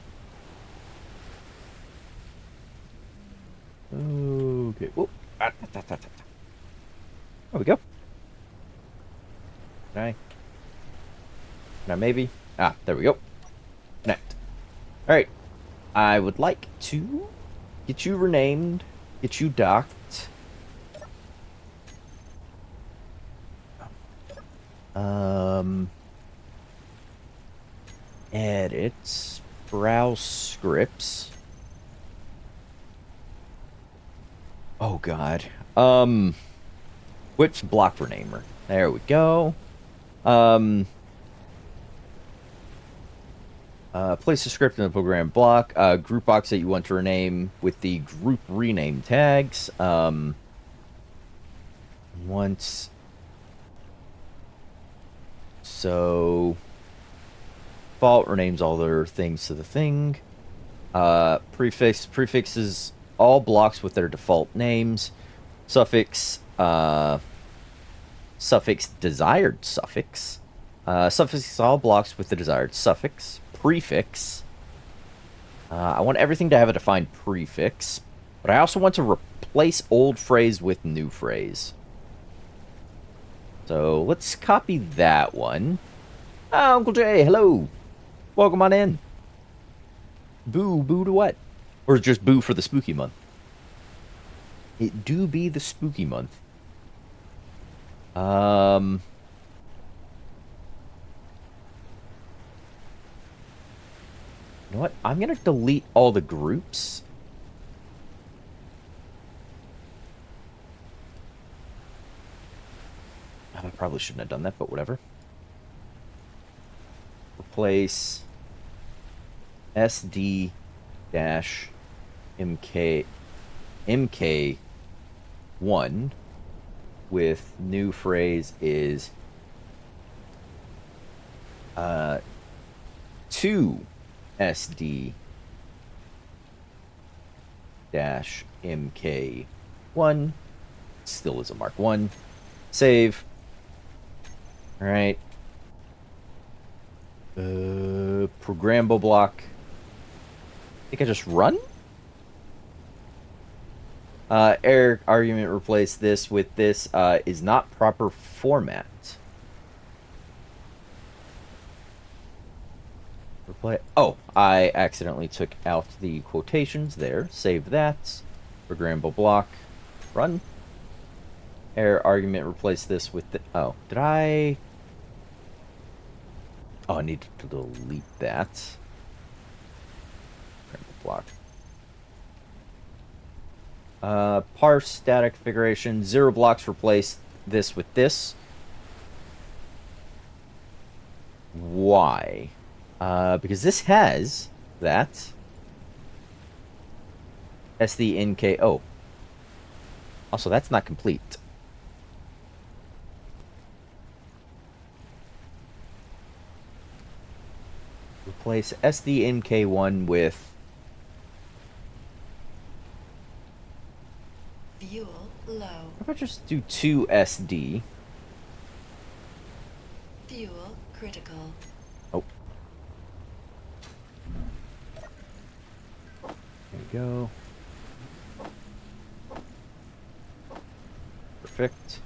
Okay. Whoop. There we go. Can I maybe? There we go. Connect. Alright. I would like to get you renamed, get you docked. Edit. Browse scripts. Oh god. Which block renamer? There we go. Place a script in the program block. Group box that you want to rename with the group rename tags. Once. So. Default renames all their things to the thing. Prefixes all blocks with their default names. Suffix. Suffix desired suffix. Suffix all blocks with the desired suffix. Prefix. I want everything to have a defined prefix, but I also want to replace old phrase with new phrase. So let's copy that one. Uncle Jay, hello. Welcome on in. Boo to what? Or just boo for the spooky month? It do be the spooky month. You know what? I'm going to delete all the groups. I probably shouldn't have done that, but whatever. Replace SD-MK MK1 with new phrase is 2 SD dash MK1. Still is a Mark 1. Save. Alright. Programmable block. I think I just run? Error argument replace this with this is not proper format. Replay. Oh, I accidentally took out the quotations there. Save that. Programmable block. Run. Error argument replace this with the... Oh, did I... Oh, I need to delete that. Programmable block. Parse static configuration. 0 blocks replace this with this. Why? Because this has that. SDNK. Oh. Also, that's not complete. Replace SDNK1 with... Fuel low. If I just do 2 SD. Fuel critical. Oh. There we go. Perfect.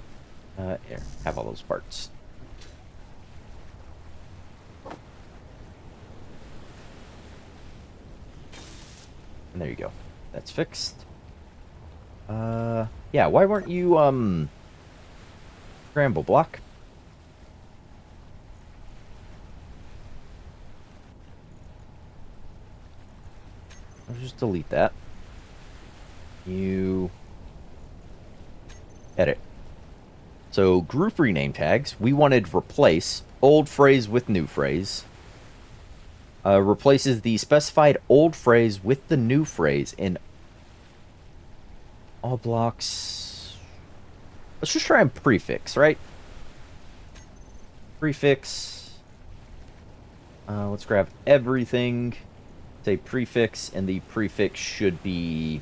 Here, have all those parts. And there you go. That's fixed. Yeah, why weren't you, scramble block? I'll just delete that. You... Edit. So, group rename tags. We wanted replace old phrase with new phrase. Replaces the specified old phrase with the new phrase in all blocks. Let's just try and prefix, right? Prefix. Let's grab everything. Say prefix, and the prefix should be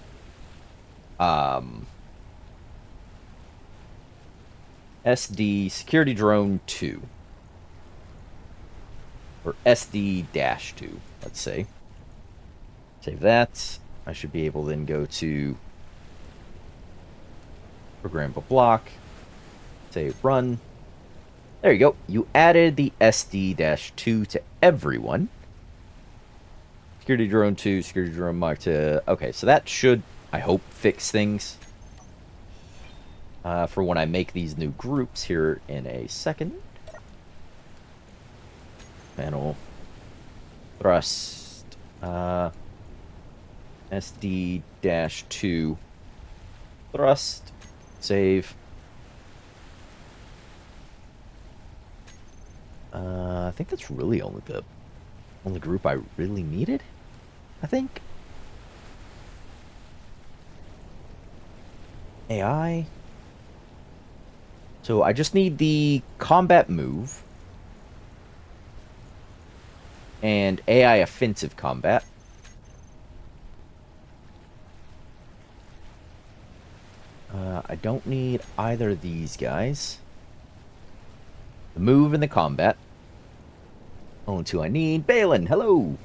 SD security drone 2. Or SD-2, let's say. Save that. I should be able to then go to programmable block. Say run. There you go. You added the SD-2 to everyone. Security drone 2, security drone mark 2. Okay, so that should, I hope, fix things. For when I make these new groups here in a second. Panel. Thrust. SD-2. Thrust. Save. I think that's really only the only group I really needed, I think. AI. So I just need the combat move and AI offensive combat. I don't need either of these guys. The move and the combat. Only 2 I need. Balin, hello!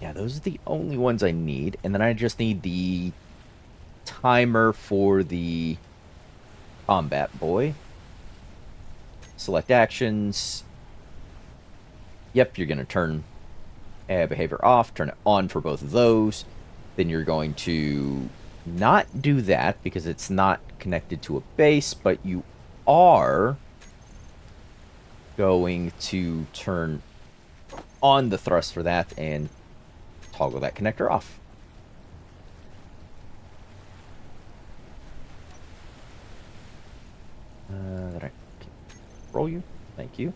Yeah, those are the only ones I need. And then I just need the timer for the combat boy. Select actions. Yep, you're going to turn AI behavior off. Turn it on for both of those. Then you're going to not do that because it's not connected to a base, but you are going to turn on the thrust for that and toggle that connector off. Did I roll you? Thank you.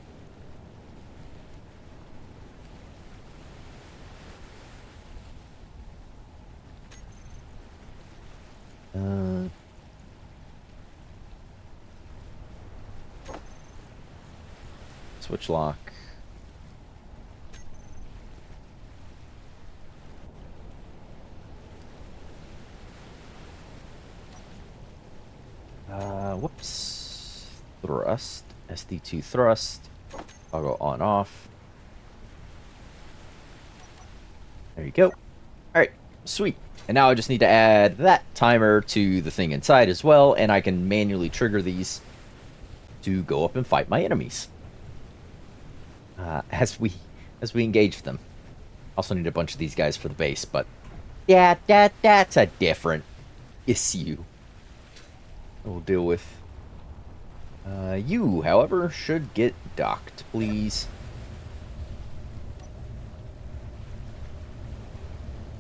Switch lock. Whoops. Thrust. SD2 thrust. I'll go on off. There you go. Alright, sweet. And now I just need to add that timer to the thing inside as well, and I can manually trigger these to go up and fight my enemies. As we engage them. Also need a bunch of these guys for the base, but yeah, that's a different issue we'll deal with. You, however, should get docked, please.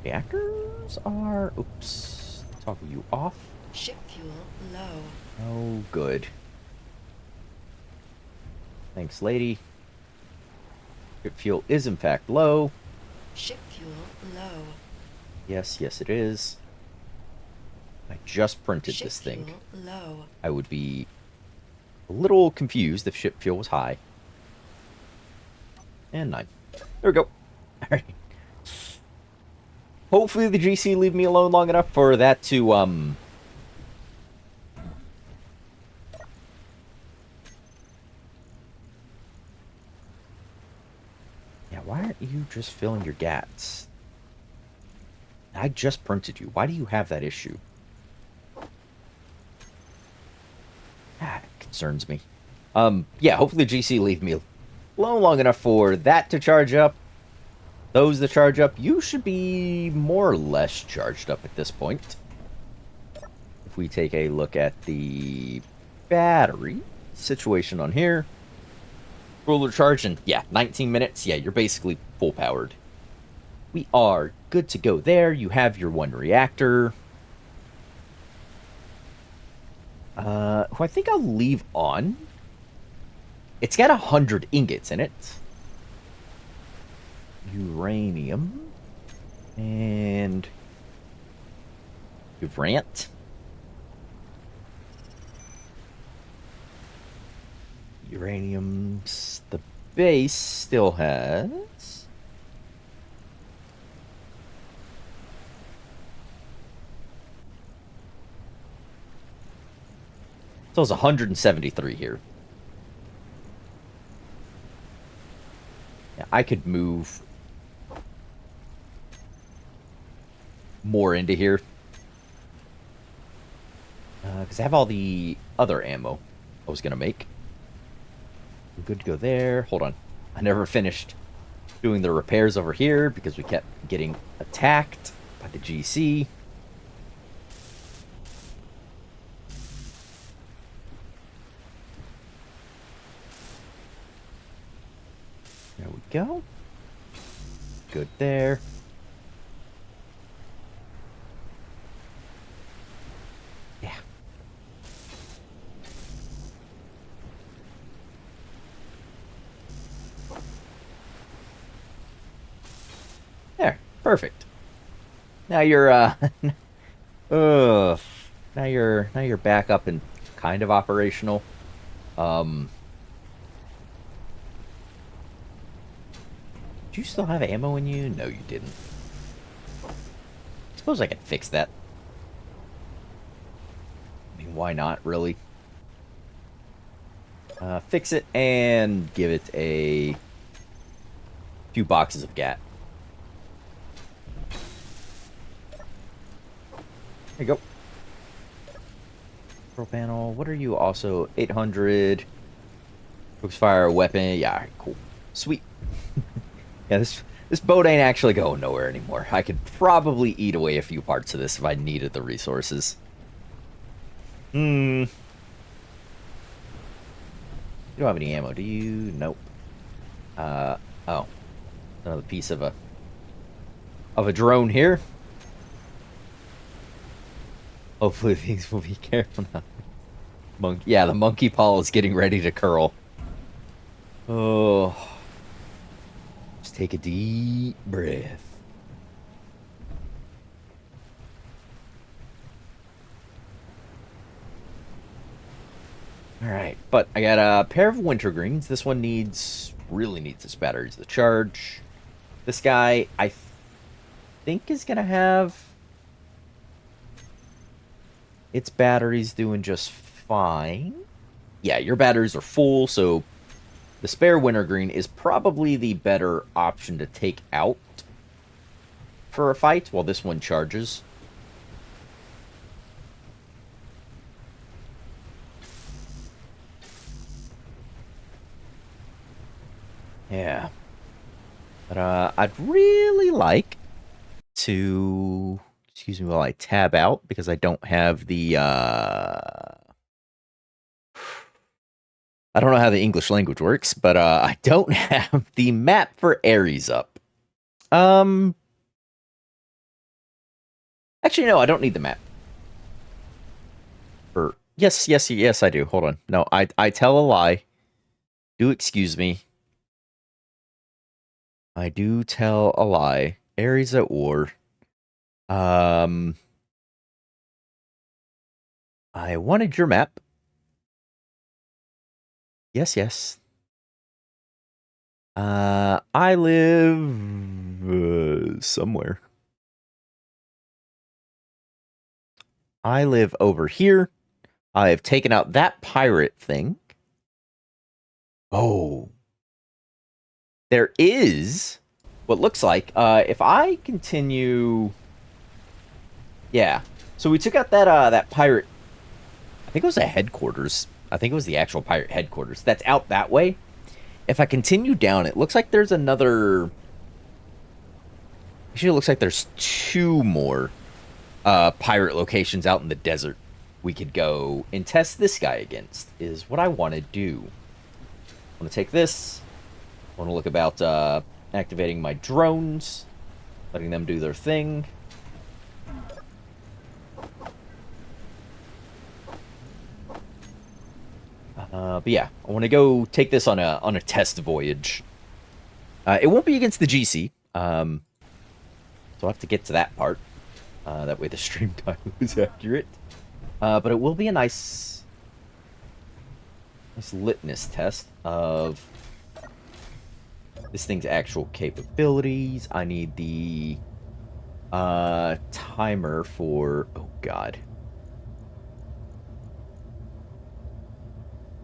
Reactors are... Oops. Toggle you off. Ship fuel low. Oh, good. Thanks, lady. Ship fuel is, in fact, low. Ship fuel low. Yes, yes, it is. I just printed Ship this thing. fuel low. I would be a little confused if ship fuel was high. And 9. There we go. Alright. Hopefully the GC leave me alone long enough for that to, Yeah, why aren't you just filling your gats? I just printed you. Why do you have that issue? Ah, it concerns me. Yeah, hopefully the GC leave me alone long enough for that to charge up. Those that charge up, you should be more or less charged up at this point. If we take a look at the battery situation on here. Ruler charge in, yeah, 19 minutes. Yeah, you're basically full powered. We are good to go there. You have your one reactor. Who I think I'll leave on. It's got 100 ingots in it. Uranium. And... Uvrant. Uranium's... The base still has... So it's 173 here. Yeah, I could move more into here. Because I have all the other ammo I was going to make. I'm good to go there. Hold on. I never finished doing the repairs over here because we kept getting attacked by the GC. There we go. Good there. Yeah. There. Perfect. Now you're now you're back up and kind of operational. Do you still have ammo in you? No, you didn't. Suppose I could fix that. I mean, why not, really? Fix it and give it a few boxes of GAT. There you go. Control panel. What are you also? 800. Focus fire weapon. Yeah, alright, cool. Sweet. Yeah, this boat ain't actually going nowhere anymore. I could probably eat away a few parts of this if I needed the resources. You don't have any ammo, do you? Nope. Oh. Another piece of a drone here. Hopefully things will be careful now. Yeah, the monkey paw is getting ready to curl. Oh. Just take a deep breath. Alright, but I got a pair of wintergreens. This one really needs its batteries to charge. This guy, I think, is going to have its batteries doing just fine. Yeah, your batteries are full, so the spare wintergreen is probably the better option to take out for a fight while this one charges. Yeah. But I'd really like to... Excuse me while I tab out, because I don't have the... I don't know how the English language works, but I don't have the map for ARES up. Actually, no, I don't need the map. Yes, I do. Hold on. No, I tell a lie. Do excuse me. I do tell a lie. ARES at war. I wanted your map. Yes. I live somewhere. I live over here. I have taken out that pirate thing. Oh. There is what looks like, if I continue... Yeah. So we took out that pirate... I think it was a headquarters. I think it was the actual pirate headquarters. That's out that way. If I continue down, it looks like there's another... Actually, it looks like there's 2 more pirate locations out in the desert we could go and test this guy against, is what I want to do. I want to take this. I want to look about activating my drones, letting them do their thing. But yeah, I want to go take this on a test voyage. It won't be against the GC, so I'll have to get to that part. That way the stream time is accurate. But it will be a nice litmus test of this thing's actual capabilities. I need the timer for... Oh, God.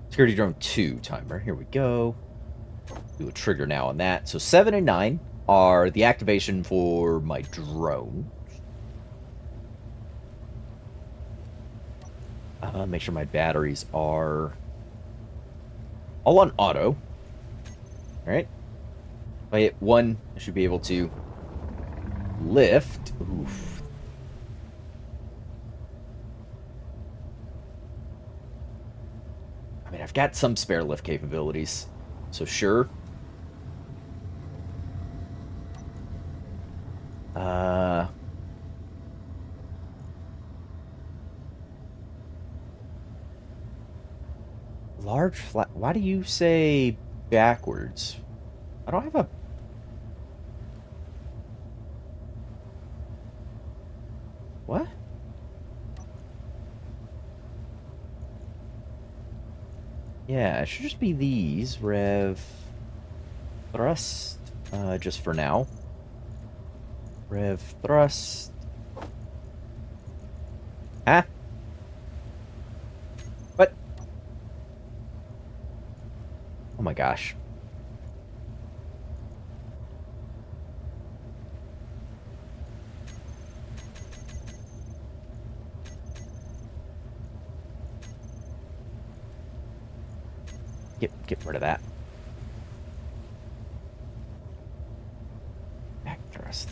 Security drone 2 timer. Here we go. Do a trigger now on that. So 7 and 9 are the activation for my drone. Make sure my batteries are all on auto. Alright. If I hit 1, I should be able to lift. Oof. I mean, I've got some spare lift capabilities, so sure. Large flat... Why do you say backwards? I don't have a... What? Yeah, it should just be these. Rev... Thrust. Just for now. Rev thrust. Huh? What? Oh my gosh. Get rid of that. Back thrust.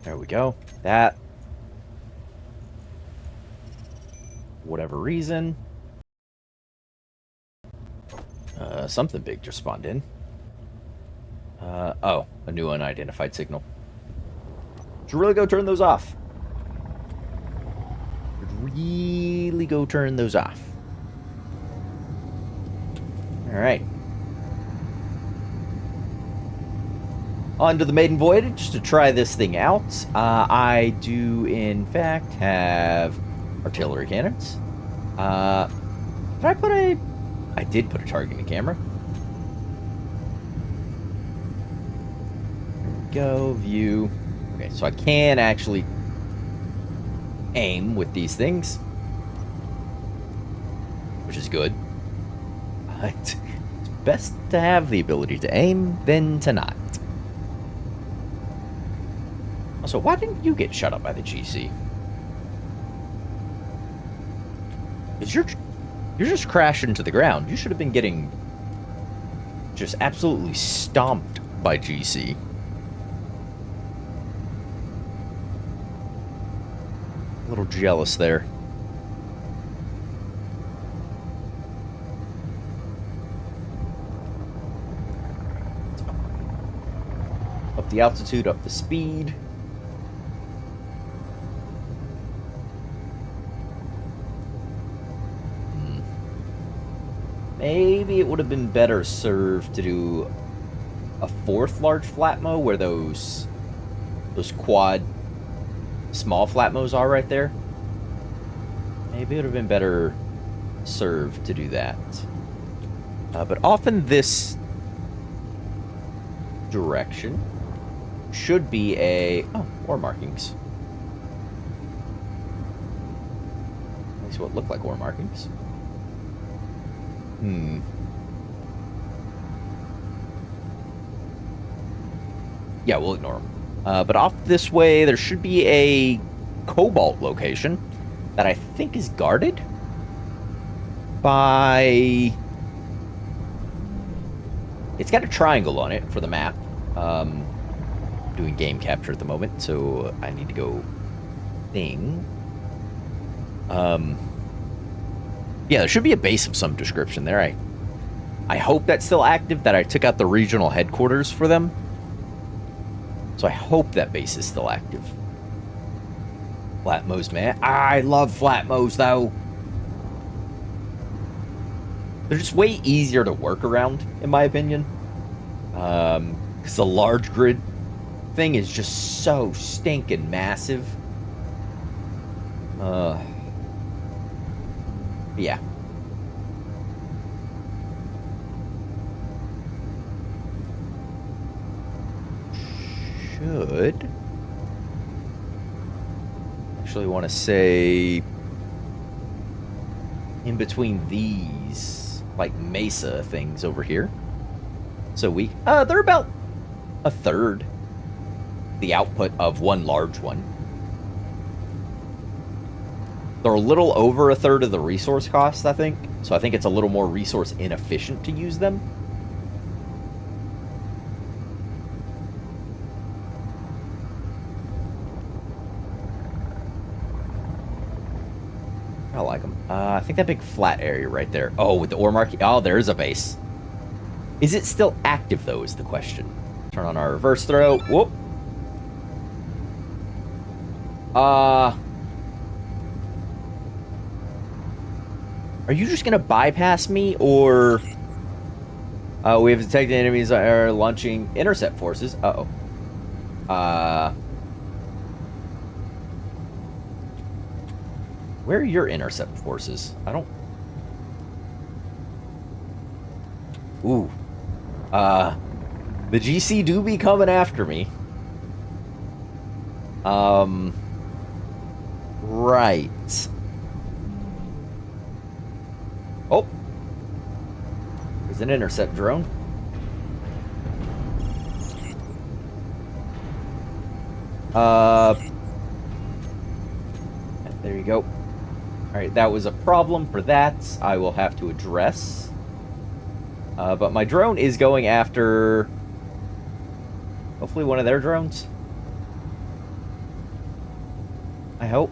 There we go. That. Whatever reason. Something big just spawned in. Oh, a new unidentified signal. Should really go turn those off. Should really go turn those off. Alright. On to the maiden voyage to try this thing out. I do, in fact, have artillery cannons. Did I put a... I did put a targeting camera. There we go. View. Okay, so I can actually aim with these things, which is good. But it's best to have the ability to aim than to not. Also, why didn't you get shut up by the GC? Because you're just crashing to the ground. You should have been getting just absolutely stomped by GC. A little jealous there. Up the altitude, up the speed. Maybe it would have been better served to do a fourth large flatmo where those quad small flatmos are right there. Maybe it would have been better served to do that. But often this direction should be a... Oh, ore markings. At least what look like ore markings. Yeah, we'll ignore them. But off this way, there should be a cobalt location that I think is guarded by... It's got a triangle on it for the map. Doing game capture at the moment, so I need to go thing. Yeah, there should be a base of some description there. I hope that's still active, that I took out the regional headquarters for them. So I hope that base is still active. Flatmos, man. I love flatmos, though. They're just way easier to work around, in my opinion. Because the large grid thing is just so stinking massive. Yeah. Should actually want to say in between these like mesa things over here. So they're about a third the output of one large one. They're a little over a third of the resource cost, I think. So I think it's a little more resource inefficient to use them. I like them. I think that big flat area right there. Oh, with the ore market. Oh, there is a base. Is it still active, though, is the question. Turn on our reverse throw. Whoop. Are you just gonna bypass me, or... we have detected enemies that are launching intercept forces. Uh-oh. Where are your intercept forces? I don't... Ooh. The GC do be coming after me. Right. Oh. There's an intercept drone. There you go. Alright, that was a problem for that. I will have to address. But my drone is going after... hopefully one of their drones. I hope.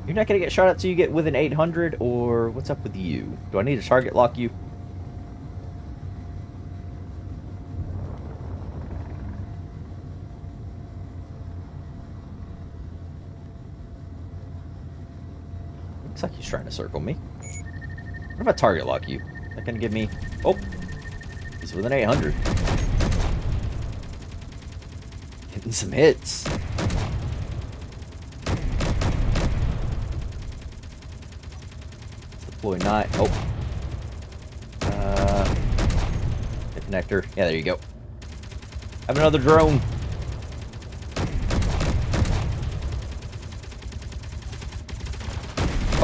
You're not going to get shot at till you get within 800, or what's up with you? Do I need to target lock you? Looks like he's trying to circle me. What if I target lock you? Is that going to give me... Oh! He's within 800. Hitting some hits. Deploy 9. Oh. The connector. Yeah, there you go. Have another drone.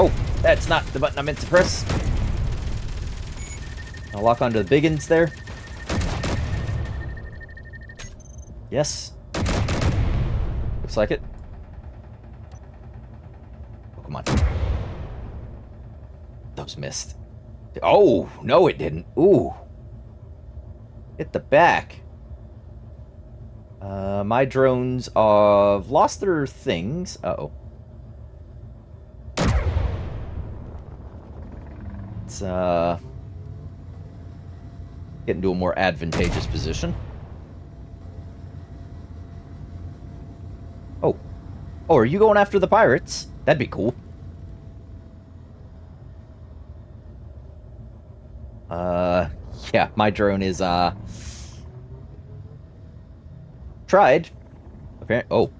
Oh, that's not the button I meant to press. I'll lock onto the biggins there. Yes. Looks like it. Oh, come on. Those missed. Oh, no it didn't. Ooh. Hit the back. My drones have lost their things. Uh-oh. Let's, get into a more advantageous position. Oh. Oh, are you going after the pirates? That'd be cool. Yeah, my drone is, tried. Apparently, oh.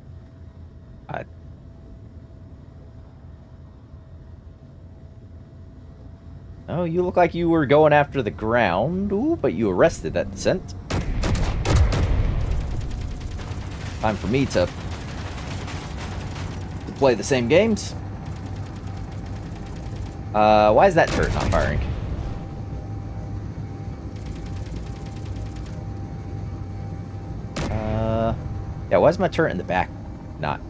Oh, you look like you were going after the ground. Ooh, but you arrested that descent. Time for me to play the same games. Why is that turret not firing? Yeah, why is my turret in the back not?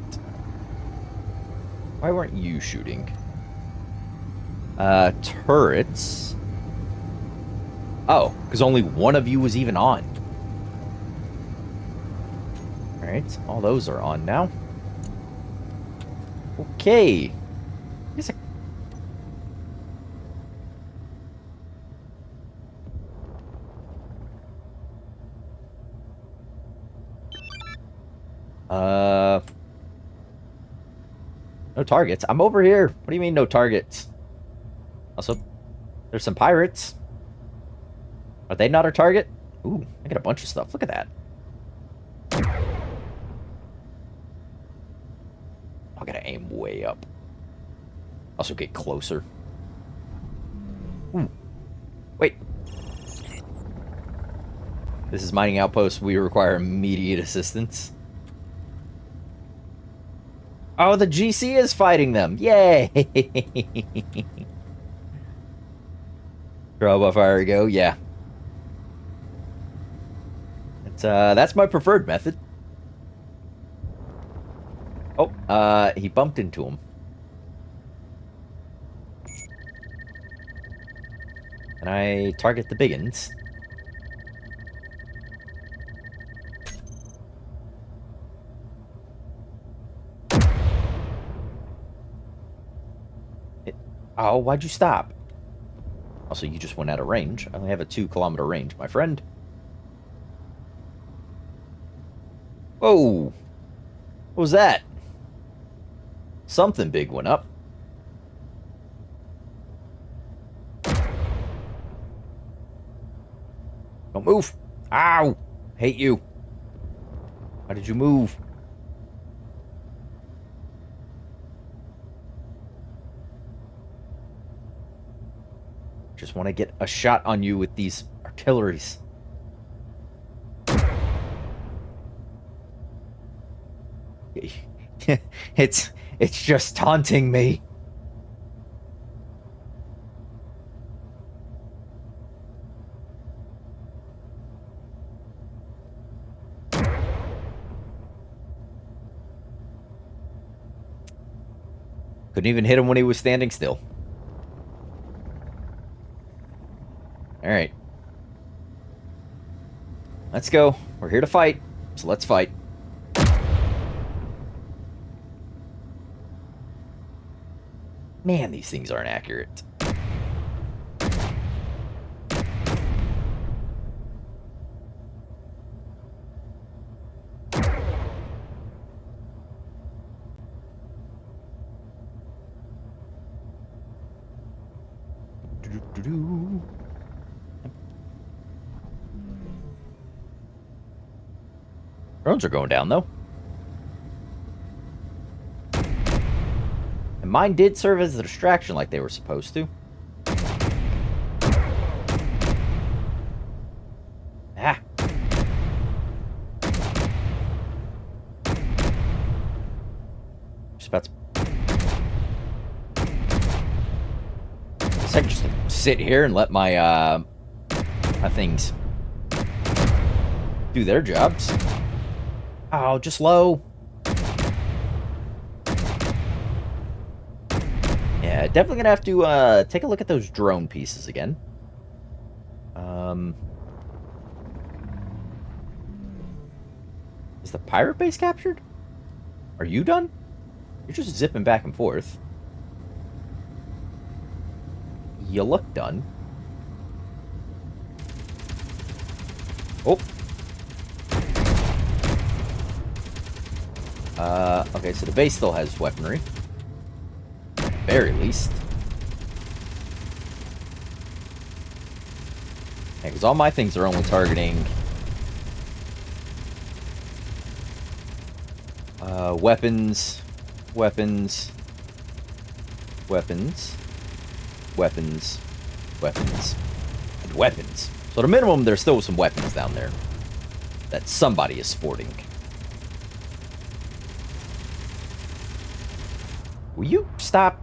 Why weren't you shooting? Turrets. Oh, because only one of you was even on. Alright, all those are on now. Okay. No targets. I'm over here. What do you mean no targets? Also, there's some pirates. Are they not our target? Ooh, I got a bunch of stuff. Look at that. I gotta aim way up. Also get closer. Ooh. Wait. This is mining outpost. We require immediate assistance. Oh, the GC is fighting them. Yay! Trial by fire go. Yeah. That's my preferred method. Oh, he bumped into him. Can I target the biggins? Oh, why'd you stop? Also, you just went out of range. I only have a 2-kilometer range, my friend. Whoa! What was that? Something big went up. Don't move! Ow! Hate you. Why did you move? Just want to get a shot on you with these artilleries. It's just taunting me. Couldn't even hit him when he was standing still. Alright. Let's go. We're here to fight, so let's fight. Man, these things aren't accurate. Drones are going down, though. And mine did serve as a distraction like they were supposed to. Ah. Just about to... I can just sit here and let my my things do their jobs. Oh, just low. Yeah, definitely gonna have to take a look at those drone pieces again. Is the pirate base captured? Are you done? You're just zipping back and forth. You look done. Oh. Okay, so the base still has weaponry. At the very least. Yeah, because all my things are only targeting... weapons. Weapons. Weapons. Weapons. Weapons. And weapons. So at a minimum, there's still some weapons down there that somebody is sporting. Will you stop?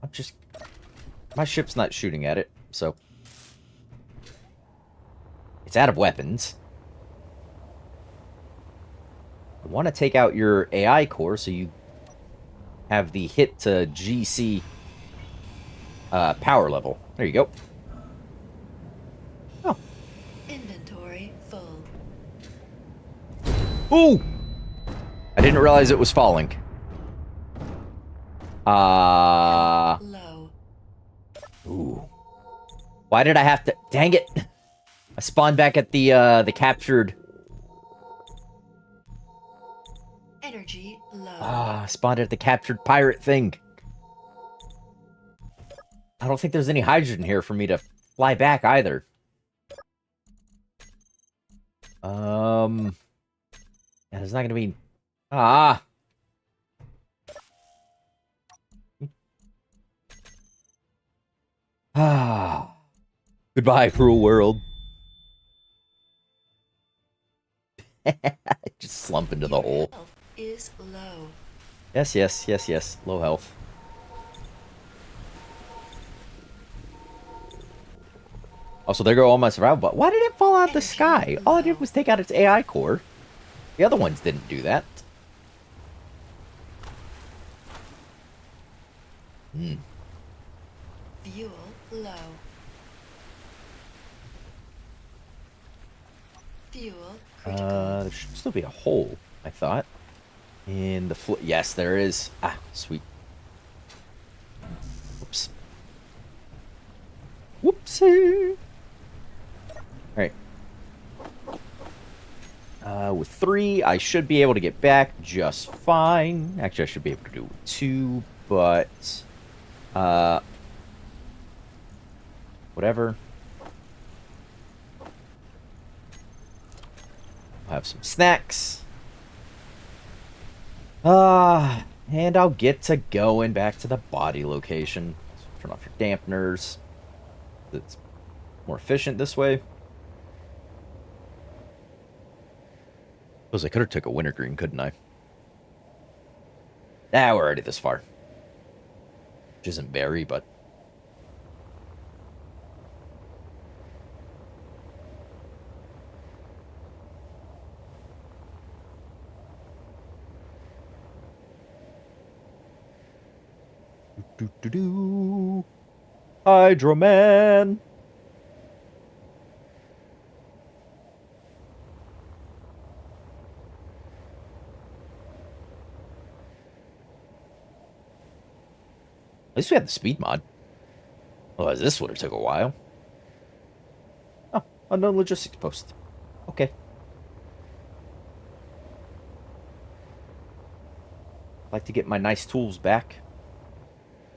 I'm just... My ship's not shooting at it, so... It's out of weapons. I want to take out your AI core so you have the hit to GC power level. There you go. Oh. Inventory full. Ooh! I didn't realize it was falling. Low. Ooh. Why did I have to... Dang it! I spawned back at the captured... Energy low. I spawned at the captured pirate thing. I don't think there's any hydrogen here for me to fly back either. Yeah, there's not gonna be... Ah! Ah. Goodbye, cruel world. Just slump into the hole. Health is low. Yes, yes, yes, yes. Low health. Also, there go all my survival, but why did it fall out of the sky? All I did was take out its AI core. The other ones didn't do that. Hmm. Fuel low. Fuel critical. There should still be a hole, I thought. In the yes, there is. Ah, sweet. Whoops. Whoopsie. Alright. With 3, I should be able to get back just fine. Actually, I should be able to do 2, but... whatever. I'll have some snacks. And I'll get to going back to the body location. Turn off your dampeners. It's more efficient this way. Suppose I could have took a wintergreen, couldn't I? Nah, we're already this far. Which isn't very, but... Do-do-do-do. Hydro Man! At least we had the speed mod. Otherwise, this would have took a while. Oh, unknown logistics post. Okay. I'd like to get my nice tools back.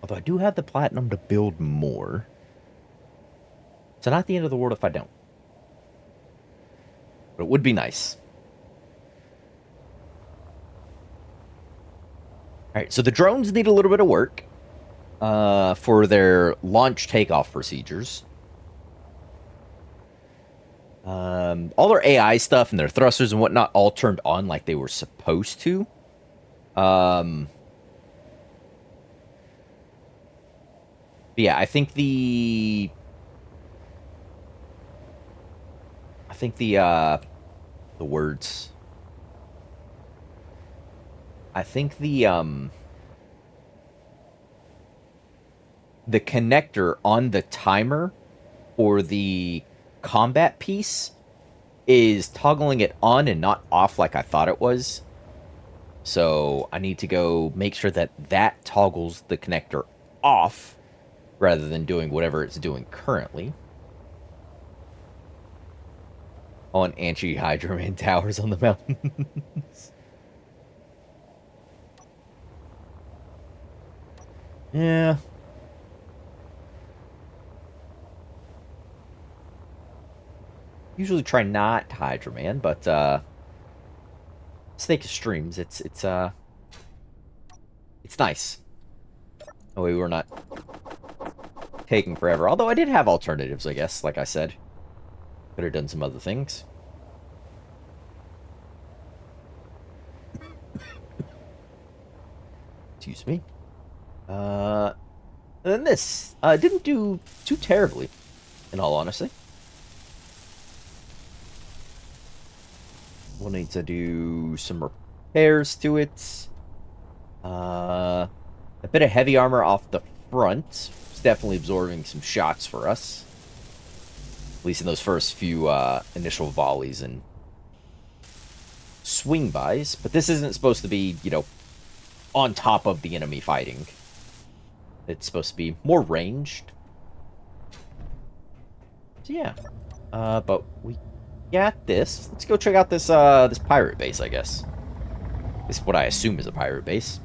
Although I do have the platinum to build more. So not the end of the world if I don't. But it would be nice. Alright, so the drones need a little bit of work. For their launch takeoff procedures. All their AI stuff and their thrusters and whatnot all turned on like they were supposed to. Yeah, the words. I think the connector on the timer for the combat piece is toggling it on and not off like I thought it was. So I need to go make sure that that toggles the connector off rather than doing whatever it's doing currently. On anti-Hydroman towers on the mountains. Yeah. Usually try not to Hydroman, but Snake Extremes, it's nice. That way we're not taking forever. Although I did have alternatives, I guess, like I said. Could have done some other things. Excuse me. And then this didn't do too terribly, in all honesty. We'll need to do some repairs to it. A bit of heavy armor off the front. It's definitely absorbing some shots for us. At least in those first few initial volleys and swing-bys. But this isn't supposed to be, you know, on top of the enemy fighting. It's supposed to be more ranged. So yeah. But we got this. Let's go check out this this pirate base, I guess. This is what I assume is a pirate base.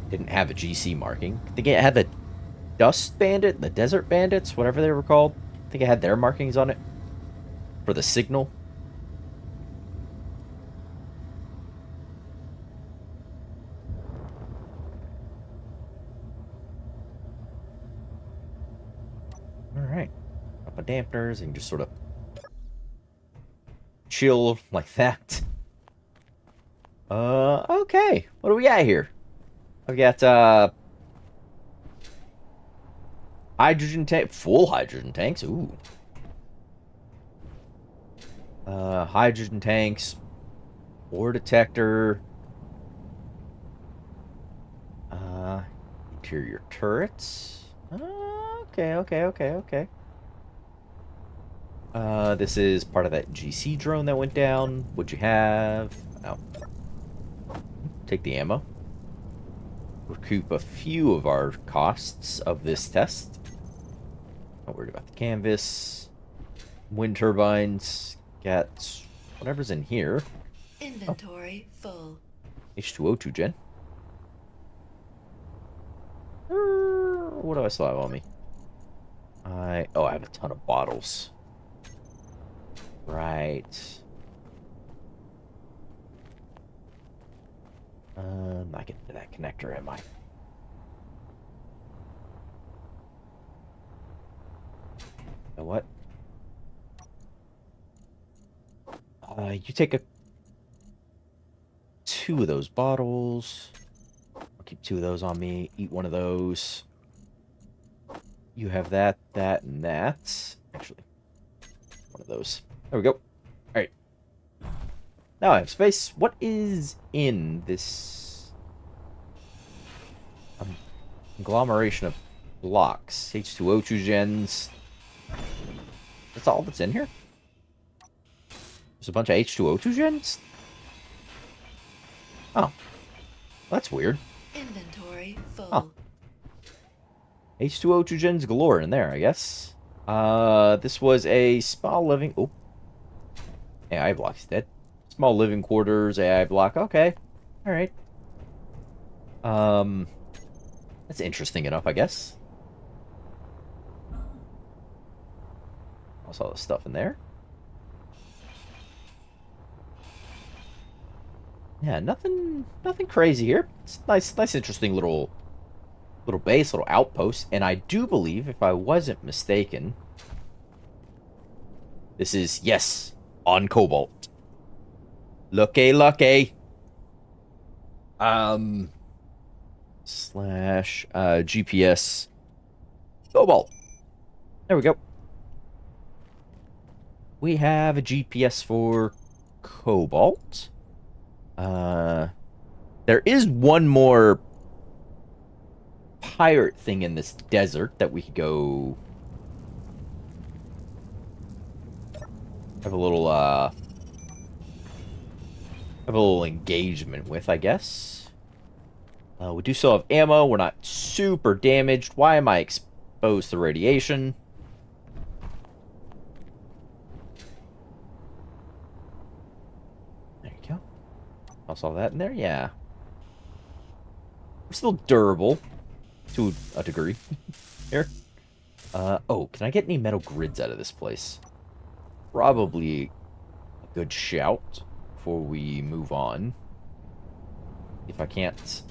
Didn't have a GC marking. I think it had the Dust Bandit, the Desert Bandits, whatever they were called. I think it had their markings on it for the signal. Alright. Couple dampeners and just sort of chill like that. Okay. What do we got here? I've got, hydrogen tank, full hydrogen tanks. Ooh. Hydrogen tanks, ore detector, interior turrets. Okay. This is part of that GC drone that went down. What'd you have? Oh. Take the ammo. Recoup a few of our costs of this test. Not worried about the canvas. Wind turbines. Got whatever's in here. Inventory full. H2O2 gen. What do I still have on me? I have a ton of bottles. Right. Not getting to that connector, am I? You know what? You take two of those bottles. I'll keep two of those on me. Eat one of those. You have that, and that. Actually, one of those. There we go. Alright. Now I have space. What is in this conglomeration of blocks? H2O2 gens. That's all that's in here? There's a bunch of H2O2 gens? Oh. That's weird. Inventory full. Oh. H2O2 gens galore in there, I guess. This was a small living... Oh. AI block's dead. Small living quarters, AI block. Okay. Alright. That's interesting enough, I guess. Also all the stuff in there. Yeah, nothing crazy here. It's nice, interesting little base, little outpost. And I do believe, if I wasn't mistaken, This is, yes, on Cobalt. Lucky, lucky. Slash GPS Cobalt. There we go. We have a GPS for Cobalt. There is one more pirate thing in this desert that we could go have a little engagement with, I guess. We do still have ammo. We're not super damaged. Why am I exposed to radiation? There you go. I saw that in there. Yeah. We're still durable to a degree here. Oh, can I get any metal grids out of this place? Probably a good shout before we move on. If I can't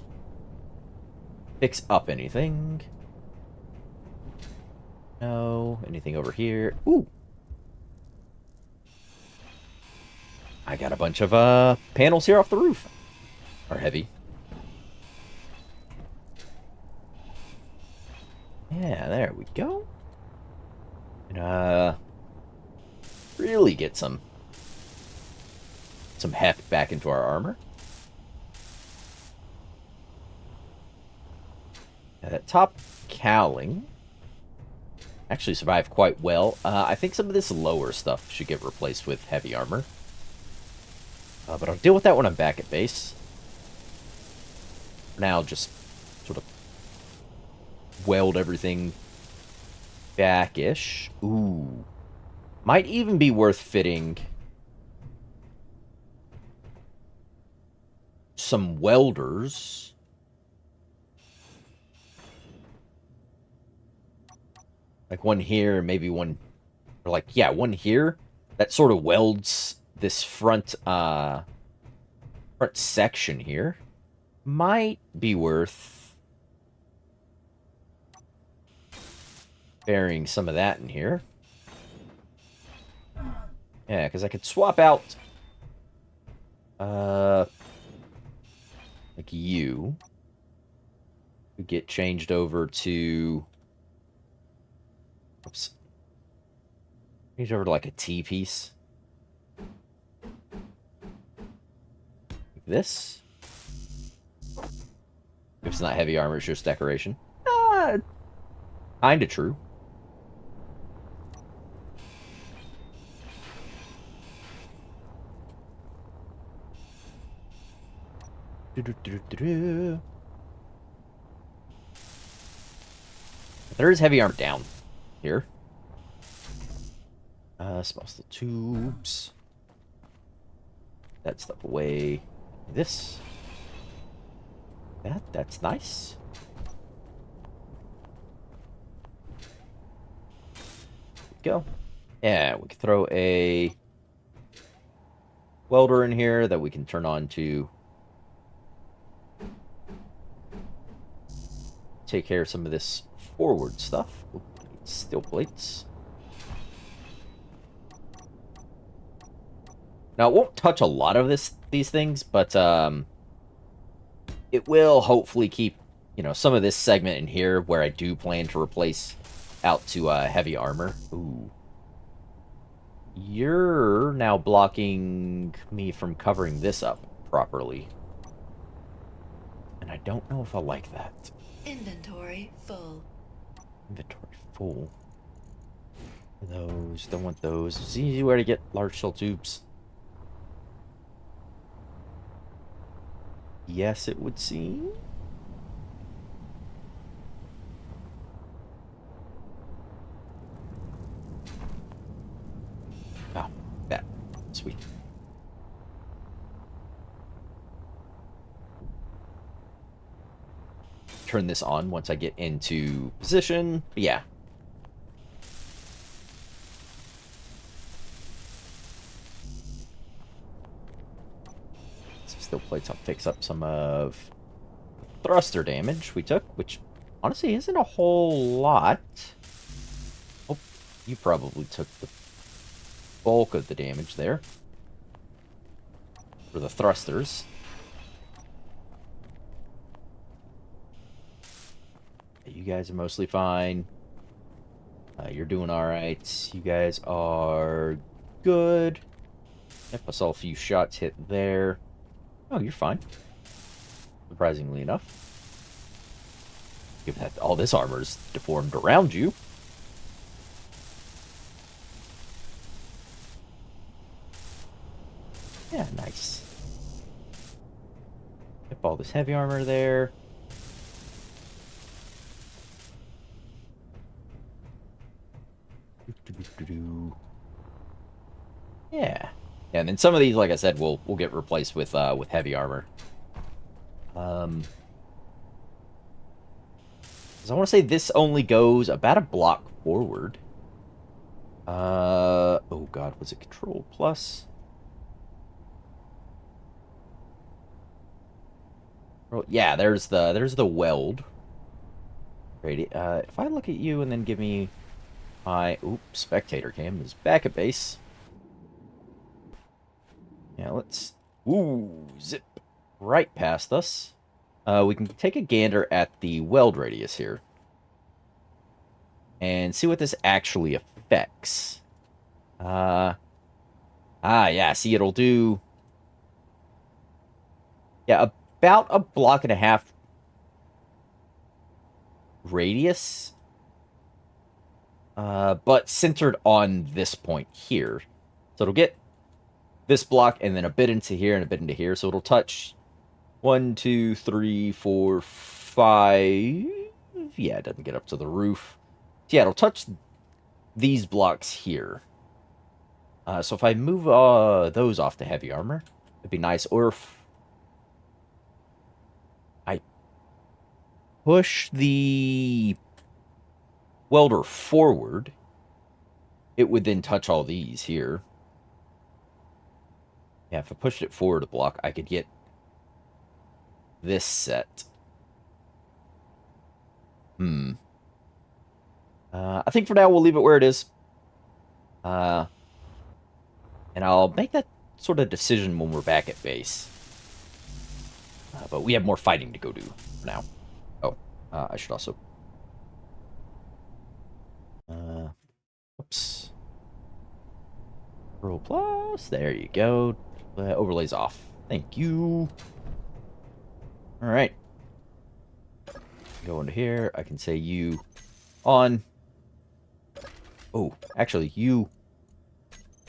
fix up anything. No. Anything over here? Ooh. I got a bunch of panels here off the roof. Are heavy. Yeah, there we go. And really get some heft back into our armor. Now that top cowling actually survived quite well. I think some of this lower stuff should get replaced with heavy armor. But I'll deal with that when I'm back at base. For now, just sort of weld everything back-ish. Ooh. Might even be worth fitting some welders. Like one here, maybe one... Or like, yeah, one here. That sort of welds this front section here. Might be worth burying some of that in here. Yeah, because I could swap out like you. We get changed over to... Oops. Change over to like a T-piece. Like this. If it's not heavy armor, it's just decoration. Kinda true. There is heavy armor down here. Small steel tubes. That stuff away. This. That's nice. Go. Yeah, we can throw a welder in here that we can turn on to take care of some of this forward stuff. Ooh, steel plates. Now, it won't touch a lot of these things, but it will hopefully keep, you know, some of this segment in here where I do plan to replace out to heavy armor. Ooh. You're now blocking me from covering this up properly. And I don't know if I like that. Inventory full. Inventory full. Those, don't want those. It's easy where to get large shell tubes. Yes, it would seem. Oh, that. Sweet. Turn this on once I get into position. But yeah. Some steel plates. I'll fix up some of the thruster damage we took, which honestly isn't a whole lot. Oh, you probably took the bulk of the damage there. For the thrusters. You guys are mostly fine. You're doing alright. You guys are good. Yep, I saw a few shots hit there. Oh, you're fine. Surprisingly enough. Given that all this armor's deformed around you. Yeah, nice. Yep, all this heavy armor there. Yeah. Yeah, and then some of these, like I said, will get replaced with heavy armor. 'Cause I want to say this only goes about a block forward. Oh god, was it Control Plus? Oh, yeah, there's the weld. If I look at you and then give me my spectator cam is back at base. Yeah, let's zip right past us. We can take a gander at the weld radius here. And see what this actually affects. Yeah, see, it'll do... Yeah, about a block and a half radius. But centered on this point here. So it'll get this block and then a bit into here and a bit into here. So it'll touch 1, 2, 3, 4, 5. Yeah, it doesn't get up to the roof. So yeah, it'll touch these blocks here. So if I move those off the heavy armor, it'd be nice. Or if I push the welder forward, it would then touch all these here. Yeah, if I pushed it forward a block, I could get this set. I think for now we'll leave it where it is. And I'll make that sort of decision when we're back at base. But we have more fighting to go do for now. Oh, I should also... Oops. Roll plus. There you go. Overlays off. Thank you. Alright. Go into here. I can say you on. Oh, actually, you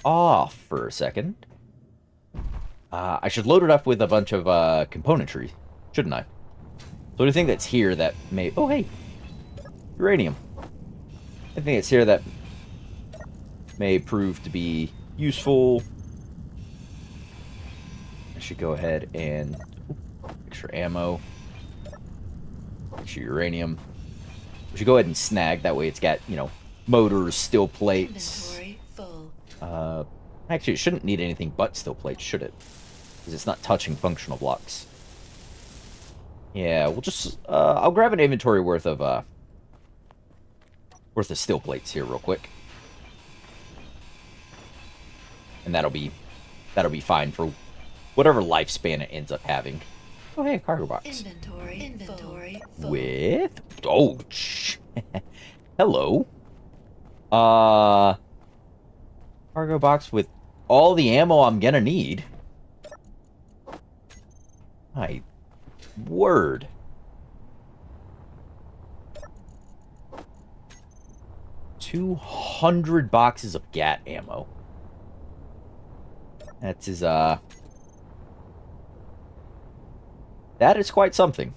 off for a second. I should load it up with a bunch of componentry, shouldn't I? So anything that's here that may... Oh, hey! Uranium. Anything that's here that may prove to be useful. I should go ahead and... Extra ammo. Extra uranium. We should go ahead and snag. That way it's got, you know, motors, steel plates. Inventory full. Actually, it shouldn't need anything but steel plates, should it? Because it's not touching functional blocks. Yeah, we'll just... I'll grab an inventory worth of steel plates here real quick. And that'll be fine for whatever lifespan it ends up having. Oh, hey, a cargo box. Inventory full. With... Oh, hello. Cargo box with all the ammo I'm gonna need. My word. $200 boxes of GAT ammo. That is quite something.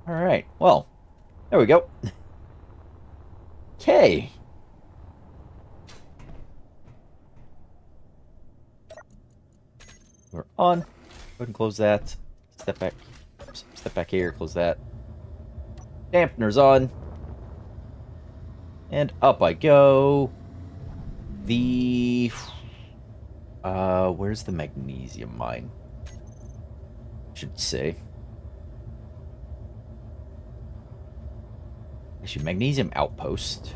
Alright, well, there we go. Okay. We're on. Go ahead and close that. Step back. Step back here, close that. Dampener's on. And up I go. Where's the magnesium mine? Should say. Actually, magnesium outpost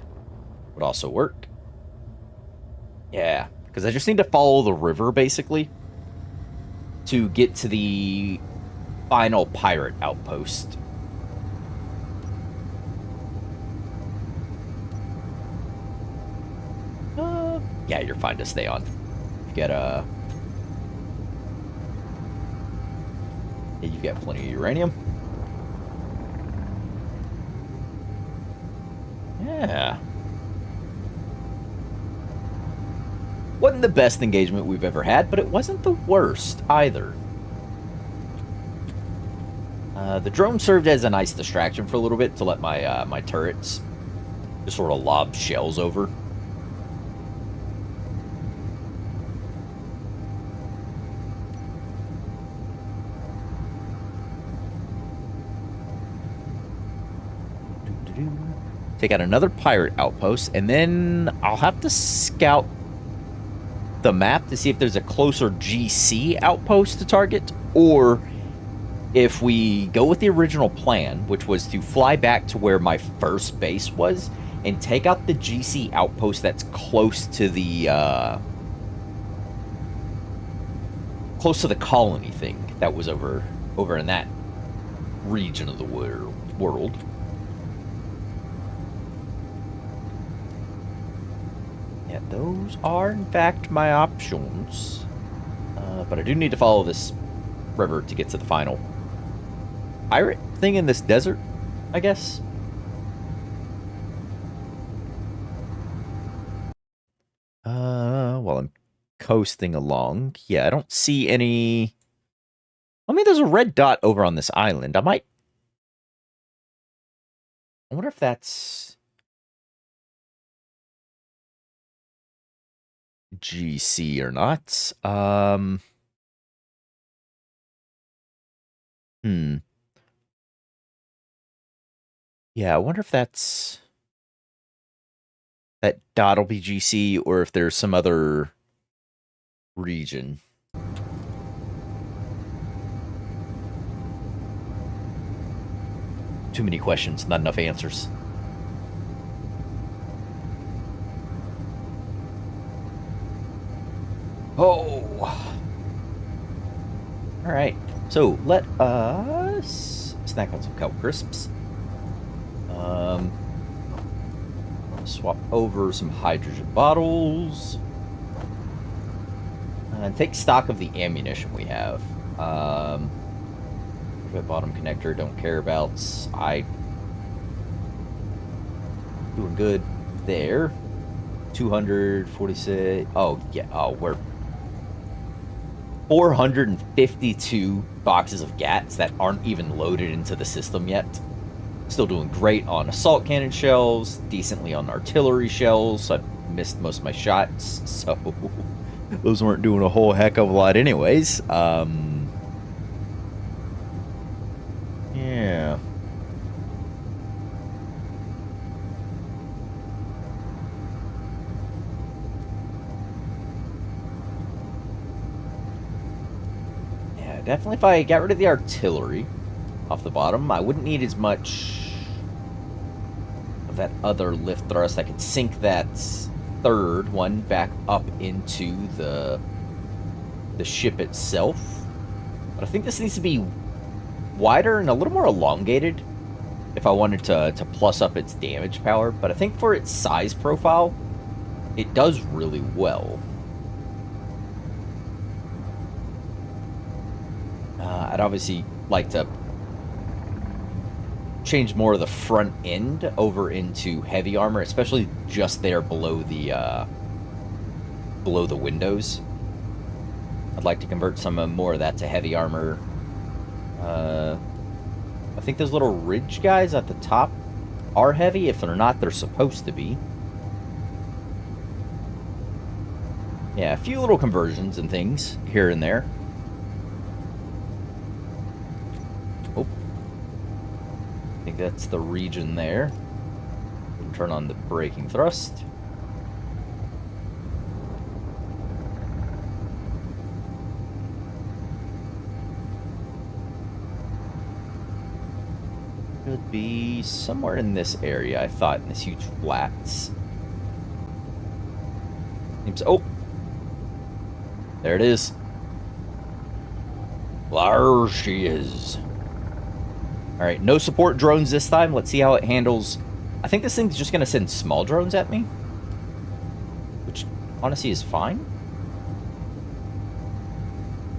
would also work. Yeah, because I just need to follow the river, basically, to get to the final pirate outpost. Yeah, you're fine to stay on. You get yeah, you got plenty of uranium. Yeah. Wasn't the best engagement we've ever had, but it wasn't the worst either. The drone served as a nice distraction for a little bit to let my my turrets just sort of lob shells over. Take out another pirate outpost, and then I'll have to scout the map to see if there's a closer GC outpost to target, or if we go with the original plan, which was to fly back to where my first base was and take out the GC outpost that's close to the colony thing that was over in that region of the world. Yeah, those are in fact my options, but I do need to follow this river to get to the final pirate thing in this desert, I guess. While I'm coasting along, yeah, I don't see any. I mean, there's a red dot over on this island. I wonder if that's GC or not. Hmm. Yeah, I wonder if that dot'll be GC or if there's some other region. Too many questions, not enough answers. Oh. All right. So let us snack on some kelp crisps. Swap over some hydrogen bottles. And take stock of the ammunition we have. Bottom connector, don't care about. Doing good there. 246. Oh, yeah. Oh, we're 452 boxes of GATs that aren't even loaded into the system yet. Still doing great on assault cannon shells, decently on artillery shells. I missed most of my shots, so those weren't doing a whole heck of a lot anyways. Yeah. Yeah, definitely if I got rid of the artillery off the bottom, I wouldn't need as much of that other lift thrust. I could sink that third one back up into the ship itself. But I think this needs to be wider and a little more elongated if I wanted to plus up its damage power. But I think for its size profile, it does really well. I'd obviously like to change more of the front end over into heavy armor, especially just there below the windows. I'd like to convert some more of that to heavy armor. I think those little ridge guys at the top are heavy. If they're not, they're supposed to be. Yeah, a few little conversions and things here and there. Oh. I think that's the region there. Turn on the braking thrust. Could be somewhere in this area, I thought, in this huge flats. Seems... Oh! There it is. There she is. Alright, no support drones this time. Let's see how it handles... I think this thing's just going to send small drones at me. Which, honestly, is fine.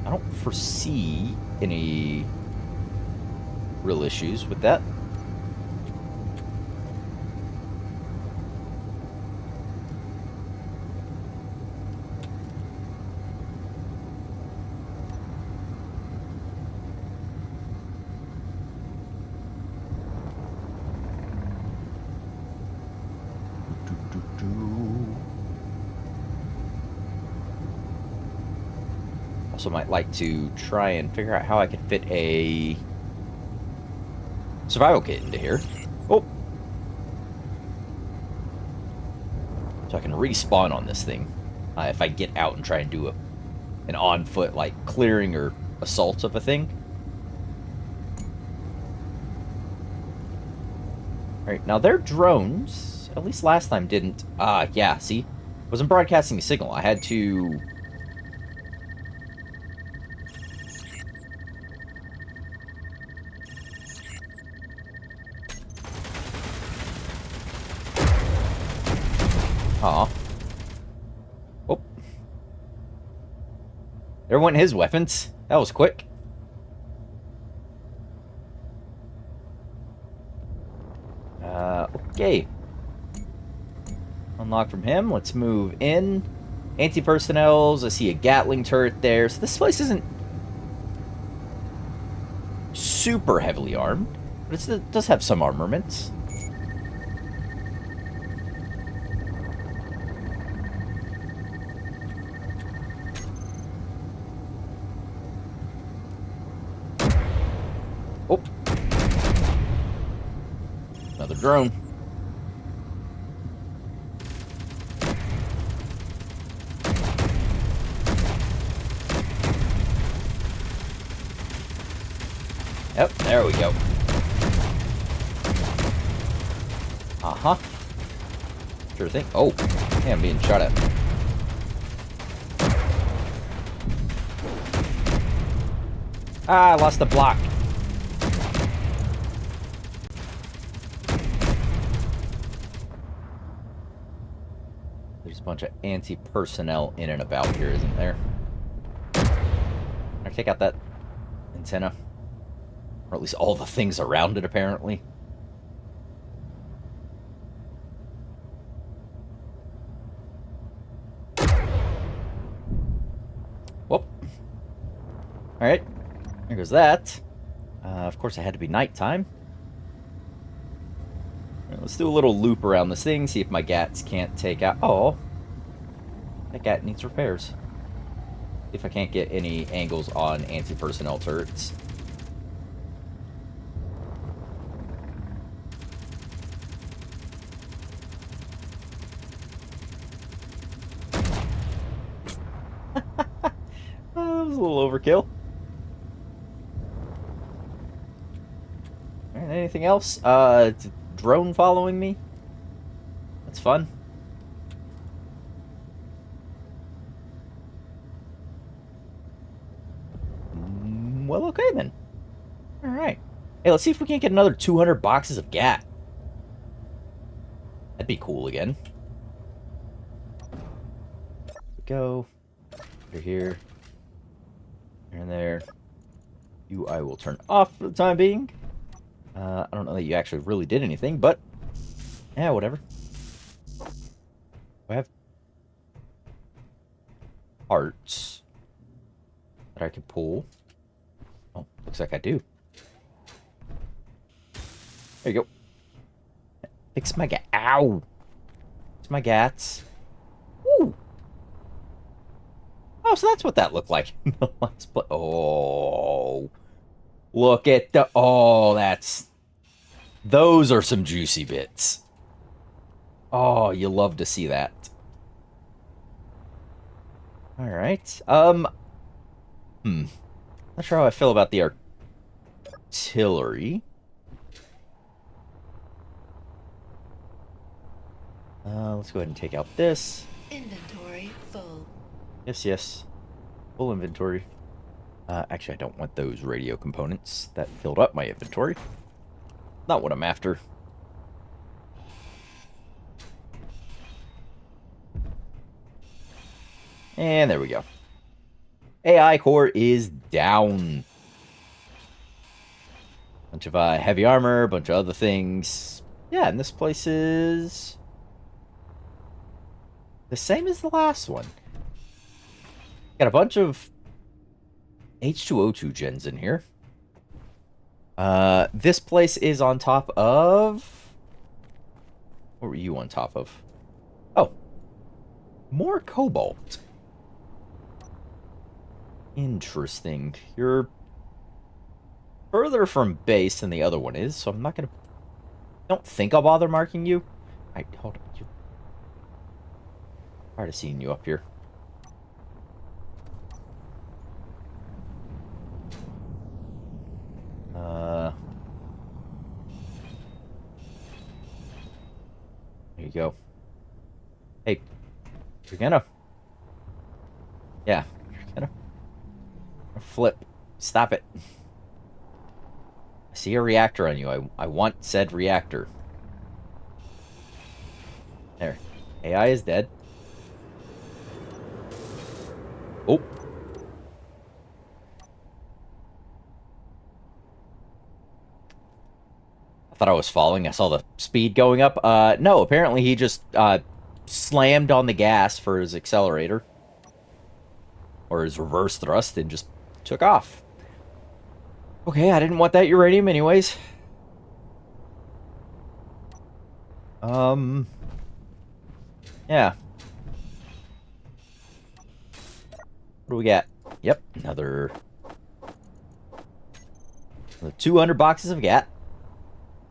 I don't foresee any real issues with that. Also might like to try and figure out how I can fit a survival kit into here. Oh! So I can respawn on this thing if I get out and try and do an on-foot, like, clearing or assault of a thing. Alright, now their drones, at least last time, didn't... yeah, see? Wasn't broadcasting a signal. I had to... Aw. Oh. There went his weapons. That was quick. Okay. Unlock from him. Let's move in. Anti-personnels. I see a Gatling turret there. So this place isn't super heavily armed, but it does have some armaments. Oh. Another drone. Yep, there we go. Uh-huh. Sure thing. Oh, hey, I'm being shot at. Ah, I lost the block. There's a bunch of anti-personnel in and about here, isn't there? Can I take out that antenna? Or at least all the things around it, apparently. Whoop. Alright. There goes that. Of course, it had to be nighttime. Right, let's do a little loop around this thing, see if my GATs can't take out... Oh! That GAT needs repairs. See if I can't get any angles on anti-personnel turrets. That was a little overkill. Alright, anything else? It's a drone following me? That's fun. Well, okay then. Alright. Hey, let's see if we can't get another 200 boxes of GAT. That'd be cool again. Go. Over here. And there. You I will turn off for the time being. I don't know that you actually really did anything, but... yeah, whatever. I have... parts that I can pull. Oh, looks like I do. There you go. Fix my GAT. Ow! Fix my GATs. Woo! Oh, so that's what that looked like. Let's play. Oh. Look at the... oh, that's... those are some juicy bits. Oh, you love to see that. Alright. Not sure how I feel about the artillery. Let's go ahead and take out this. Inventory full. Yes, yes. Full inventory. Actually, I don't want those radio components. That filled up my inventory. Not what I'm after. And there we go. AI core is down. Bunch of heavy armor, bunch of other things. Yeah, and this place is the same as the last one. Got a bunch of H2O2 gens in here. This place is on top of... What were you on top of? Oh. More cobalt. Interesting. You're further from base than the other one is, so I'm not gonna... Don't think I'll bother marking you. Hold on. You're... Tired of seeing you up here. There you go. Hey, you're gonna... Yeah, you're gonna... Flip. Stop it. I see a reactor on you. I want said reactor. There. AI is dead. Oh. I thought I was falling. I saw the speed going up. No, apparently he just slammed on the gas for his accelerator. Or his reverse thrust and just took off. Okay, I didn't want that uranium anyways. Yeah. What do we got? Yep, another 200 boxes of GAT.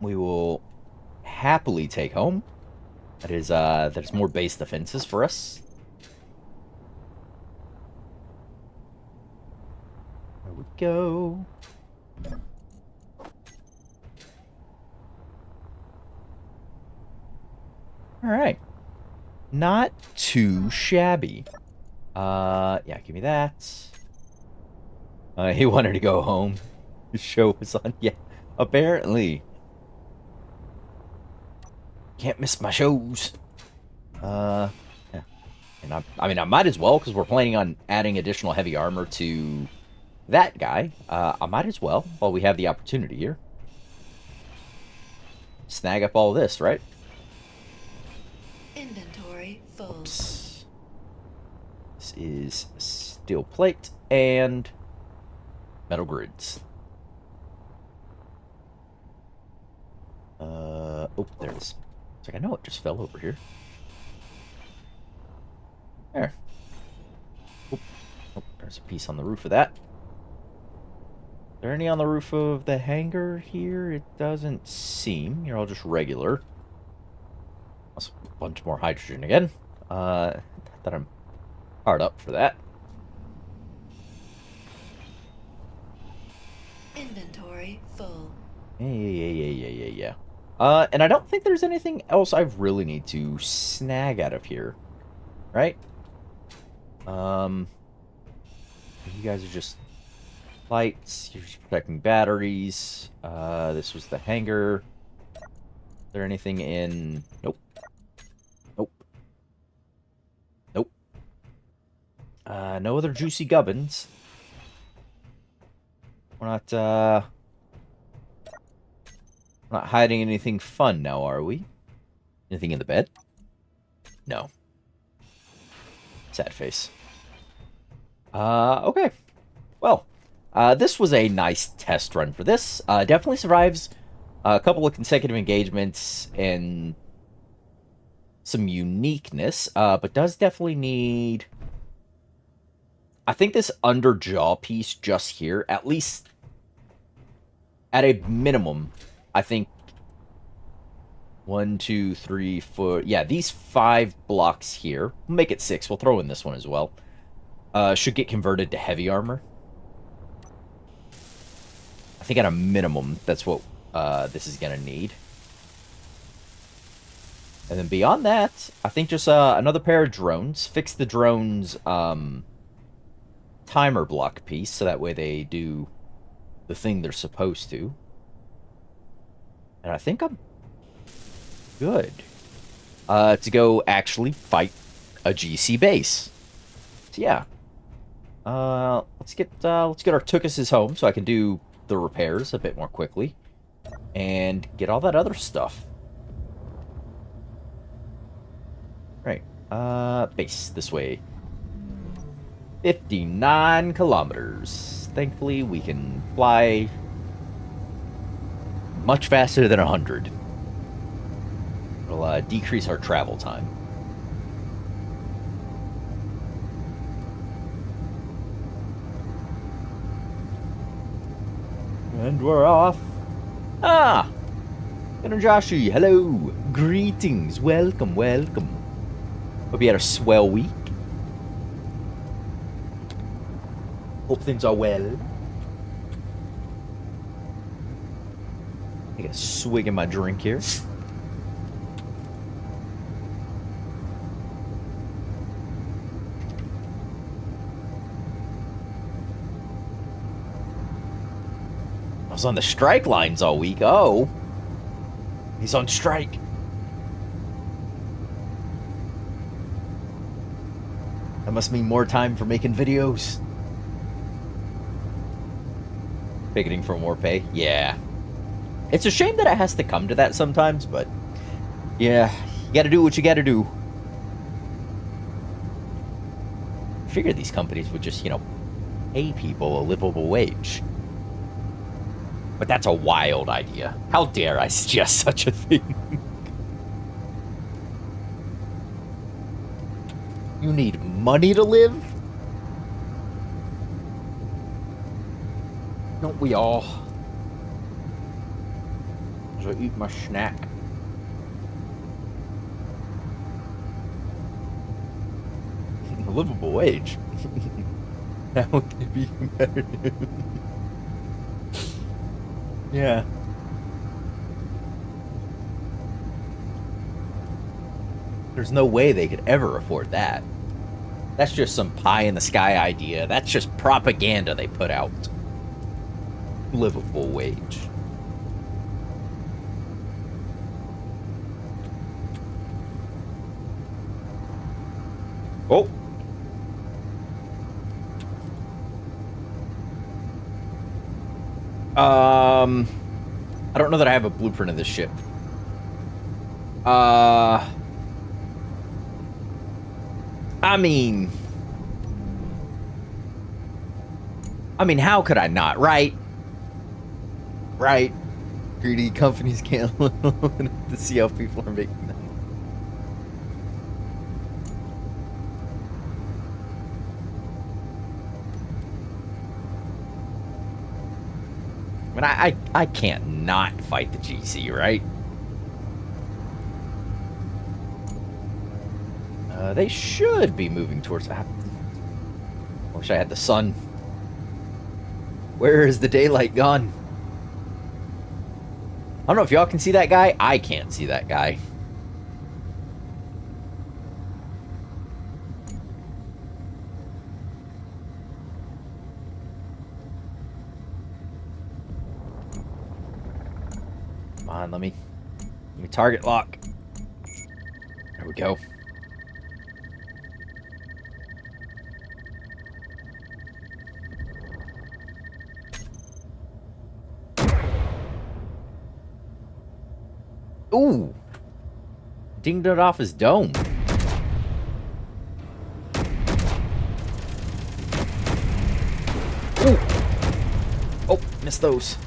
We will happily take home. There's more base defenses for us. There we go. All right. Not too shabby. Yeah, give me that. He wanted to go home. The show was on. Yeah, apparently. Can't miss my shows. Yeah. And I mean, I might as well, because we're planning on adding additional heavy armor to that guy. I might as well, while we have the opportunity here. Snag up all this, right? Inventory full. Oops. This is steel plate and metal grids. Oh, there it is. It's like, I know it just fell over here. There. Oh, there's a piece on the roof of that. Is there any on the roof of the hangar here? It doesn't seem. You're all just regular. Also, a bunch more hydrogen again. That I'm hard up for that. Inventory full. Yeah. And I don't think there's anything else I really need to snag out of here. Right? You guys are just lights. You're just protecting batteries. This was the hangar. Is there anything in... Nope. No other juicy gubbins. We're not hiding anything fun now, are we? Anything in the bed? No. Sad face. Okay. Well, this was a nice test run for this. Definitely survives a couple of consecutive engagements and some uniqueness, but does definitely need... I think this under jaw piece just here, at least at a minimum, I think 1, 2, 3, 4. Yeah, these 5 blocks here. We'll make it 6. We'll throw in this one as well. Should get converted to heavy armor. I think at a minimum, that's what this is going to need. And then beyond that, I think just another pair of drones. Fix the drones timer block piece so that way they do the thing they're supposed to. And I think I'm good. To go actually fight a GC base. So yeah. Let's get our Tukuses home so I can do the repairs a bit more quickly. And get all that other stuff. Right. Base this way. 59 kilometers. Thankfully, we can fly much faster than 100. It'll decrease our travel time. And we're off. Ah! Joshi, hello. Greetings. Welcome, welcome. Hope you had a swell week. Hope things are well. Take a swig of my drink here. I was on the strike lines all week. Oh. He's on strike. That must mean more time for making videos. Picketing for more pay? Yeah. It's a shame that it has to come to that sometimes, but yeah, you gotta do what you gotta do. I figured these companies would just, pay people a livable wage. But that's a wild idea. How dare I suggest such a thing? You need money to live? Don't we all? As I eat my snack. A livable wage. How can it be competitive? Yeah. There's no way they could ever afford that. That's just some pie-in-the-sky idea. That's just propaganda they put out. Livable wage. Oh! I don't know that I have a blueprint of this ship. I mean, how could I not, right? Right? Greedy companies can't look to see how people are making them. I mean, I can't not fight the GC, right? They should be moving towards... I wish I had the sun. Where is the daylight gone? I don't know if y'all can see that guy. I can't see that guy. Come on, let me target lock. There we go. Ooh! Dinged it off his dome. Ooh! Oh, missed those.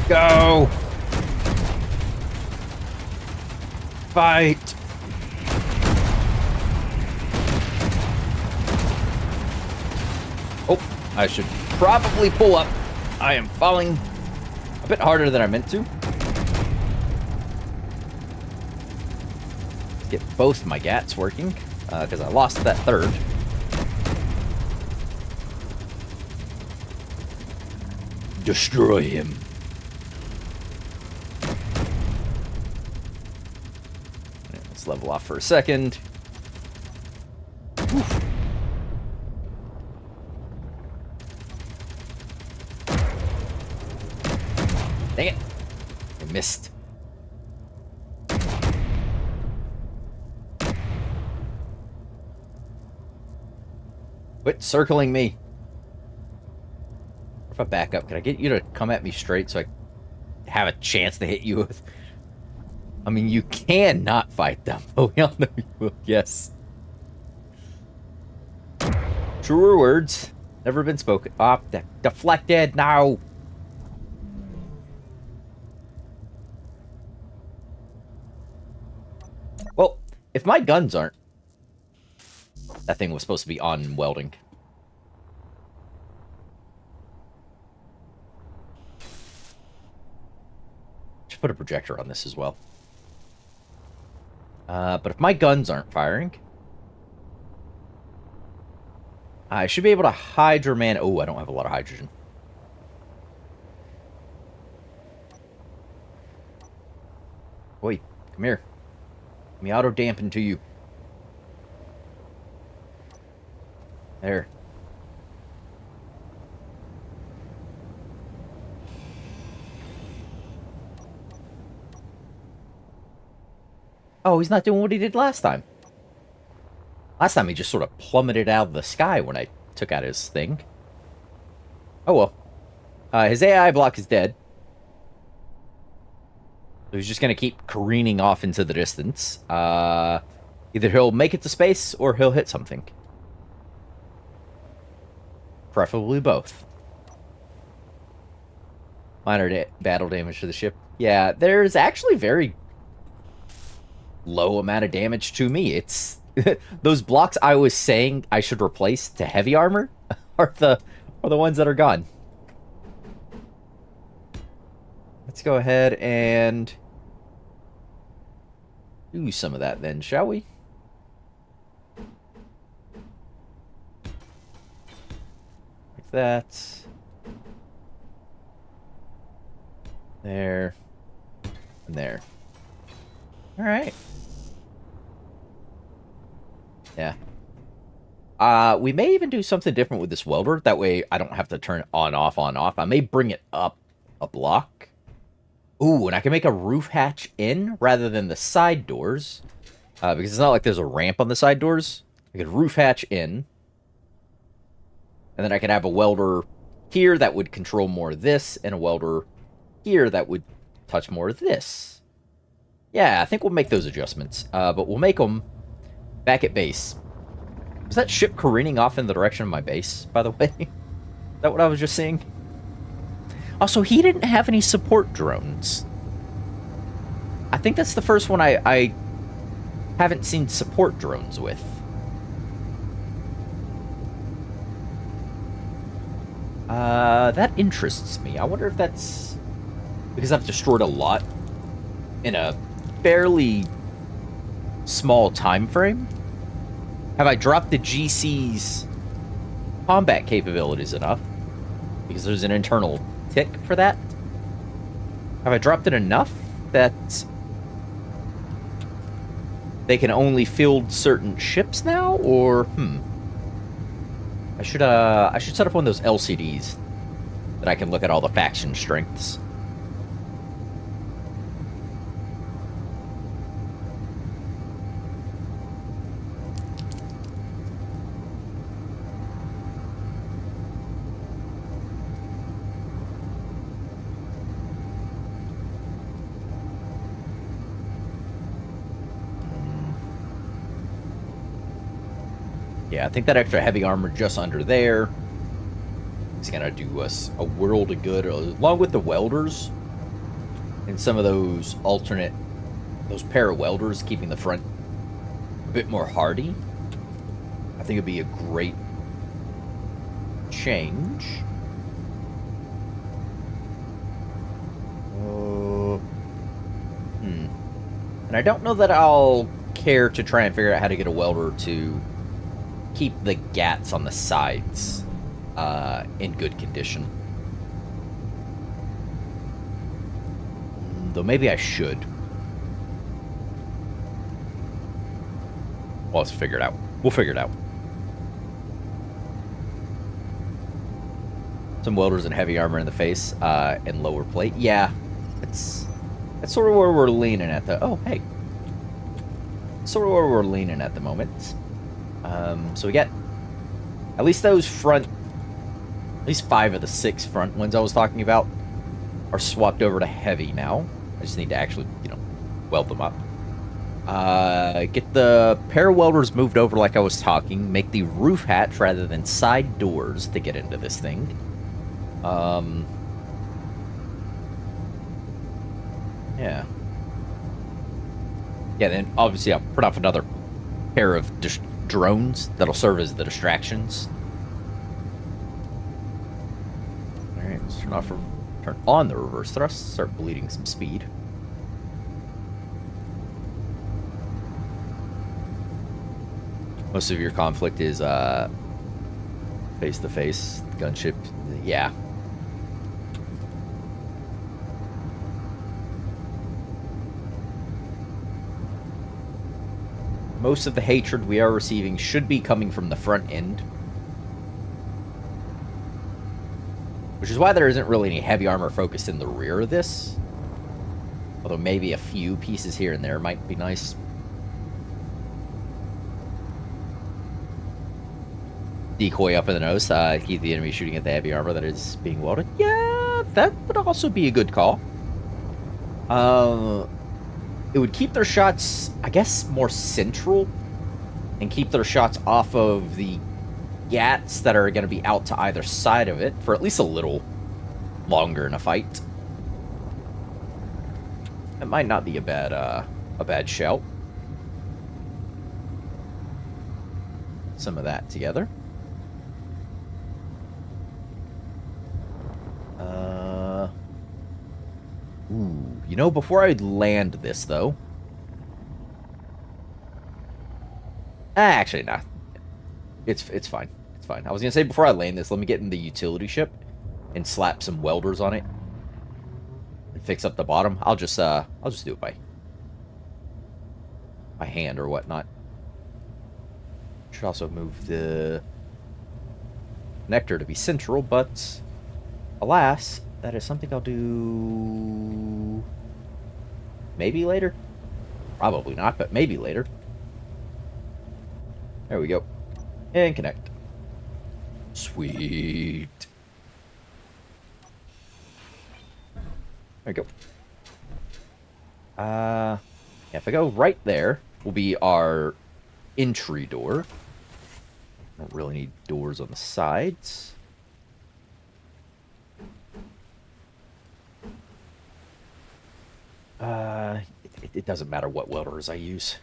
Go! Fight! Oh, I should probably pull up. I am falling a bit harder than I meant to. Get both my GATs working, because I lost that third. Destroy him. Let's level off for a second. Oof. Dang it. I missed. Quit circling me. If I back up, can I get you to come at me straight so I have a chance to hit you with... I mean, you can not fight them, but we all know you will. Yes. Truer words. Never been spoken. Ah, deflected now. Well, if my guns aren't... That thing was supposed to be on welding. Should put a projector on this as well. But if my guns aren't firing... I should be able to hydroman... Oh, I don't have a lot of hydrogen. Wait, come here. Let me auto-dampen to you. There. Oh, he's not doing what he did last time. Last time he just sort of plummeted out of the sky when I took out his thing. Oh well. His AI block is dead. So he's just going to keep careening off into the distance. Either he'll make it to space or he'll hit something. Preferably both. Minor battle damage to the ship. Yeah, there's actually very low amount of damage to me. It's those blocks I was saying I should replace to heavy armor are the ones that are gone. Let's go ahead and do some of that then, shall we? Like that. There. And there. Alright. Yeah. We may even do something different with this welder. That way I don't have to turn it on, off, on, off. I may bring it up a block. Ooh, and I can make a roof hatch in rather than the side doors. Because it's not like there's a ramp on the side doors. I could roof hatch in. And then I could have a welder here that would control more of this, and a welder here that would touch more of this. Yeah, I think we'll make those adjustments. But we'll make them back at base. Was that ship careening off in the direction of my base, by the way? Is that what I was just seeing? Also, he didn't have any support drones. I think that's the first one I haven't seen support drones with. That interests me. I wonder if that's because I've destroyed a lot in a fairly small time frame. Have I dropped the GC's combat capabilities enough? Because there's an internal tick for that. Have I dropped it enough that they can only field certain ships now? Or I should set up one of those LCDs that I can look at all the faction strengths. Yeah, I think that extra heavy armor just under there is going to do us a world of good, along with the welders and some of those those para-welders keeping the front a bit more hardy. I think it'd be a great change. And I don't know that I'll care to try and figure out how to get a welder to keep the gats on the sides in good condition. Though maybe I should. Well, let's figure it out. We'll figure it out. Some welders in heavy armor in the face and lower plate. Yeah, that's sort of where we're leaning at the. Oh, hey, sort of where we're leaning at the moment. So we got at least those front, at least 5 of the 6 front ones I was talking about are swapped over to heavy now. I just need to actually, weld them up. Get the pair of welders moved over like I was talking. Make the roof hatch rather than side doors to get into this thing. Yeah. Yeah, then obviously I'll put off another pair of drones that'll serve as the distractions. Alright, let's turn on the reverse thrust, start bleeding some speed. Most of your conflict is face-to-face, gunship, yeah. Most of the hatred we are receiving should be coming from the front end. Which is why there isn't really any heavy armor focused in the rear of this. Although maybe a few pieces here and there might be nice. Decoy up in the nose, keep the enemy shooting at the heavy armor that is being welded. Yeah, that would also be a good call. It would keep their shots, I guess, more central, and keep their shots off of the gats that are going to be out to either side of it for at least a little longer in a fight. That might not be a bad shout. Some of that together. Ooh, before I land this, though... Actually, nah. It's fine. It's fine. I was gonna say, before I land this, let me get in the utility ship and slap some welders on it. And fix up the bottom. I'll just do it by hand or whatnot. Should also move the connector to be central, but... Alas, that is something I'll do... Maybe later? Probably not, but maybe later. There we go. And connect. Sweet. There we go. Yeah, if I go right there, will be our entry door. Don't really need doors on the sides. It doesn't matter what welders I use.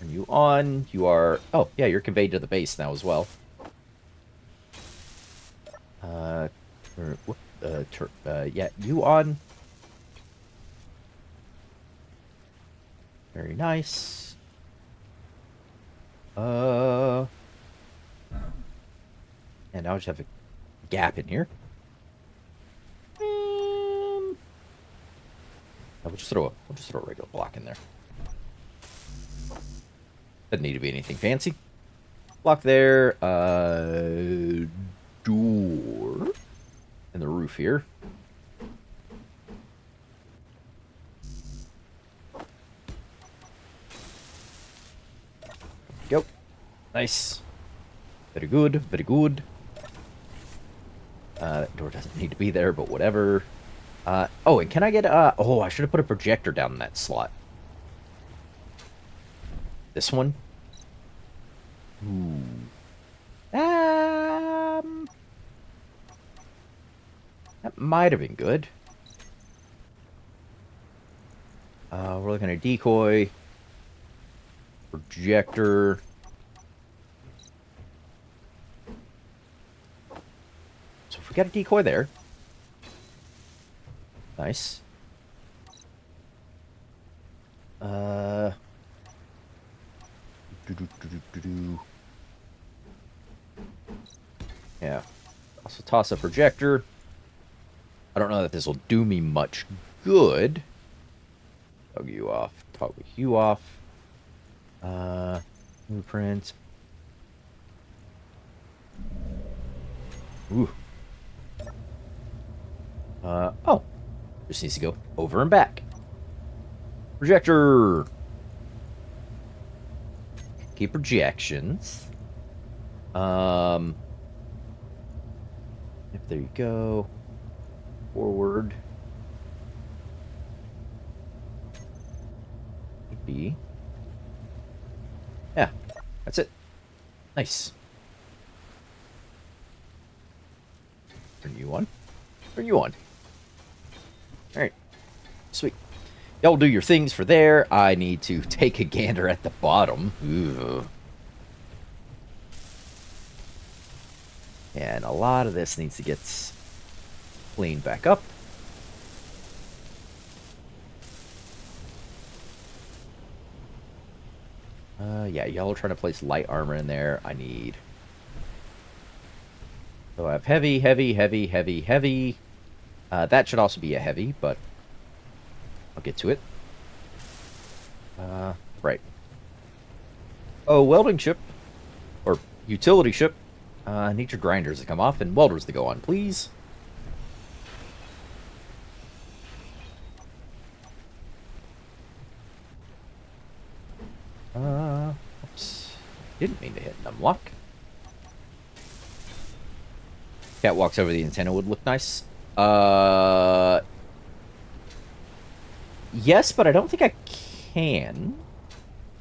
Turn you on. You are... Oh, yeah, you're conveyed to the base now as well. Yeah, you on. Very nice. And now I just have a gap in here. We'll just throw a regular block in there. Doesn't need to be anything fancy. Block there. Door in the roof here. Go. Nice. Very good. Very good. That door doesn't need to be there, but whatever. Oh, and can I get, oh, I should have put a projector down in that slot. This one? Ooh. That might have been good. We're looking at decoy. Projector. So if we got a decoy there. Nice. Yeah. Also toss a projector. I don't know that this will do me much good. Toggle you off. Toggle you off. Blueprint. Ooh. Oh. Just needs to go over and back. Projector. Key projections. Yep, there you go. Forward. B. Yeah, that's it. Nice. Turn you on. Turn you on. Alright. Sweet. Y'all do your things for there. I need to take a gander at the bottom. Ooh. And a lot of this needs to get cleaned back up. Yeah, y'all are trying to place light armor in there. I need... So I have heavy, heavy, heavy, heavy, heavy. That should also be a heavy, but I'll get to it. Right. Oh, welding ship. Or utility ship. I need your grinders to come off and welders to go on, please. Oops. Didn't mean to hit an unlock. Cat walks over the antenna would look nice. Yes, but I don't think I can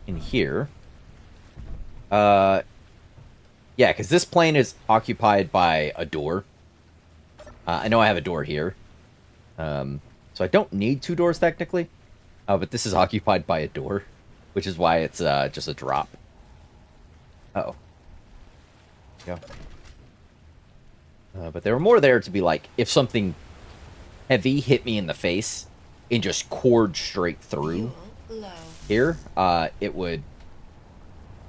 in here. Yeah, because this plane is occupied by a door. I know I have a door here. So I don't need two doors technically. But this is occupied by a door, which is why it's just a drop. Uh-oh. Go. But there were more there to be like, if something heavy hit me in the face and just cored straight through here, it would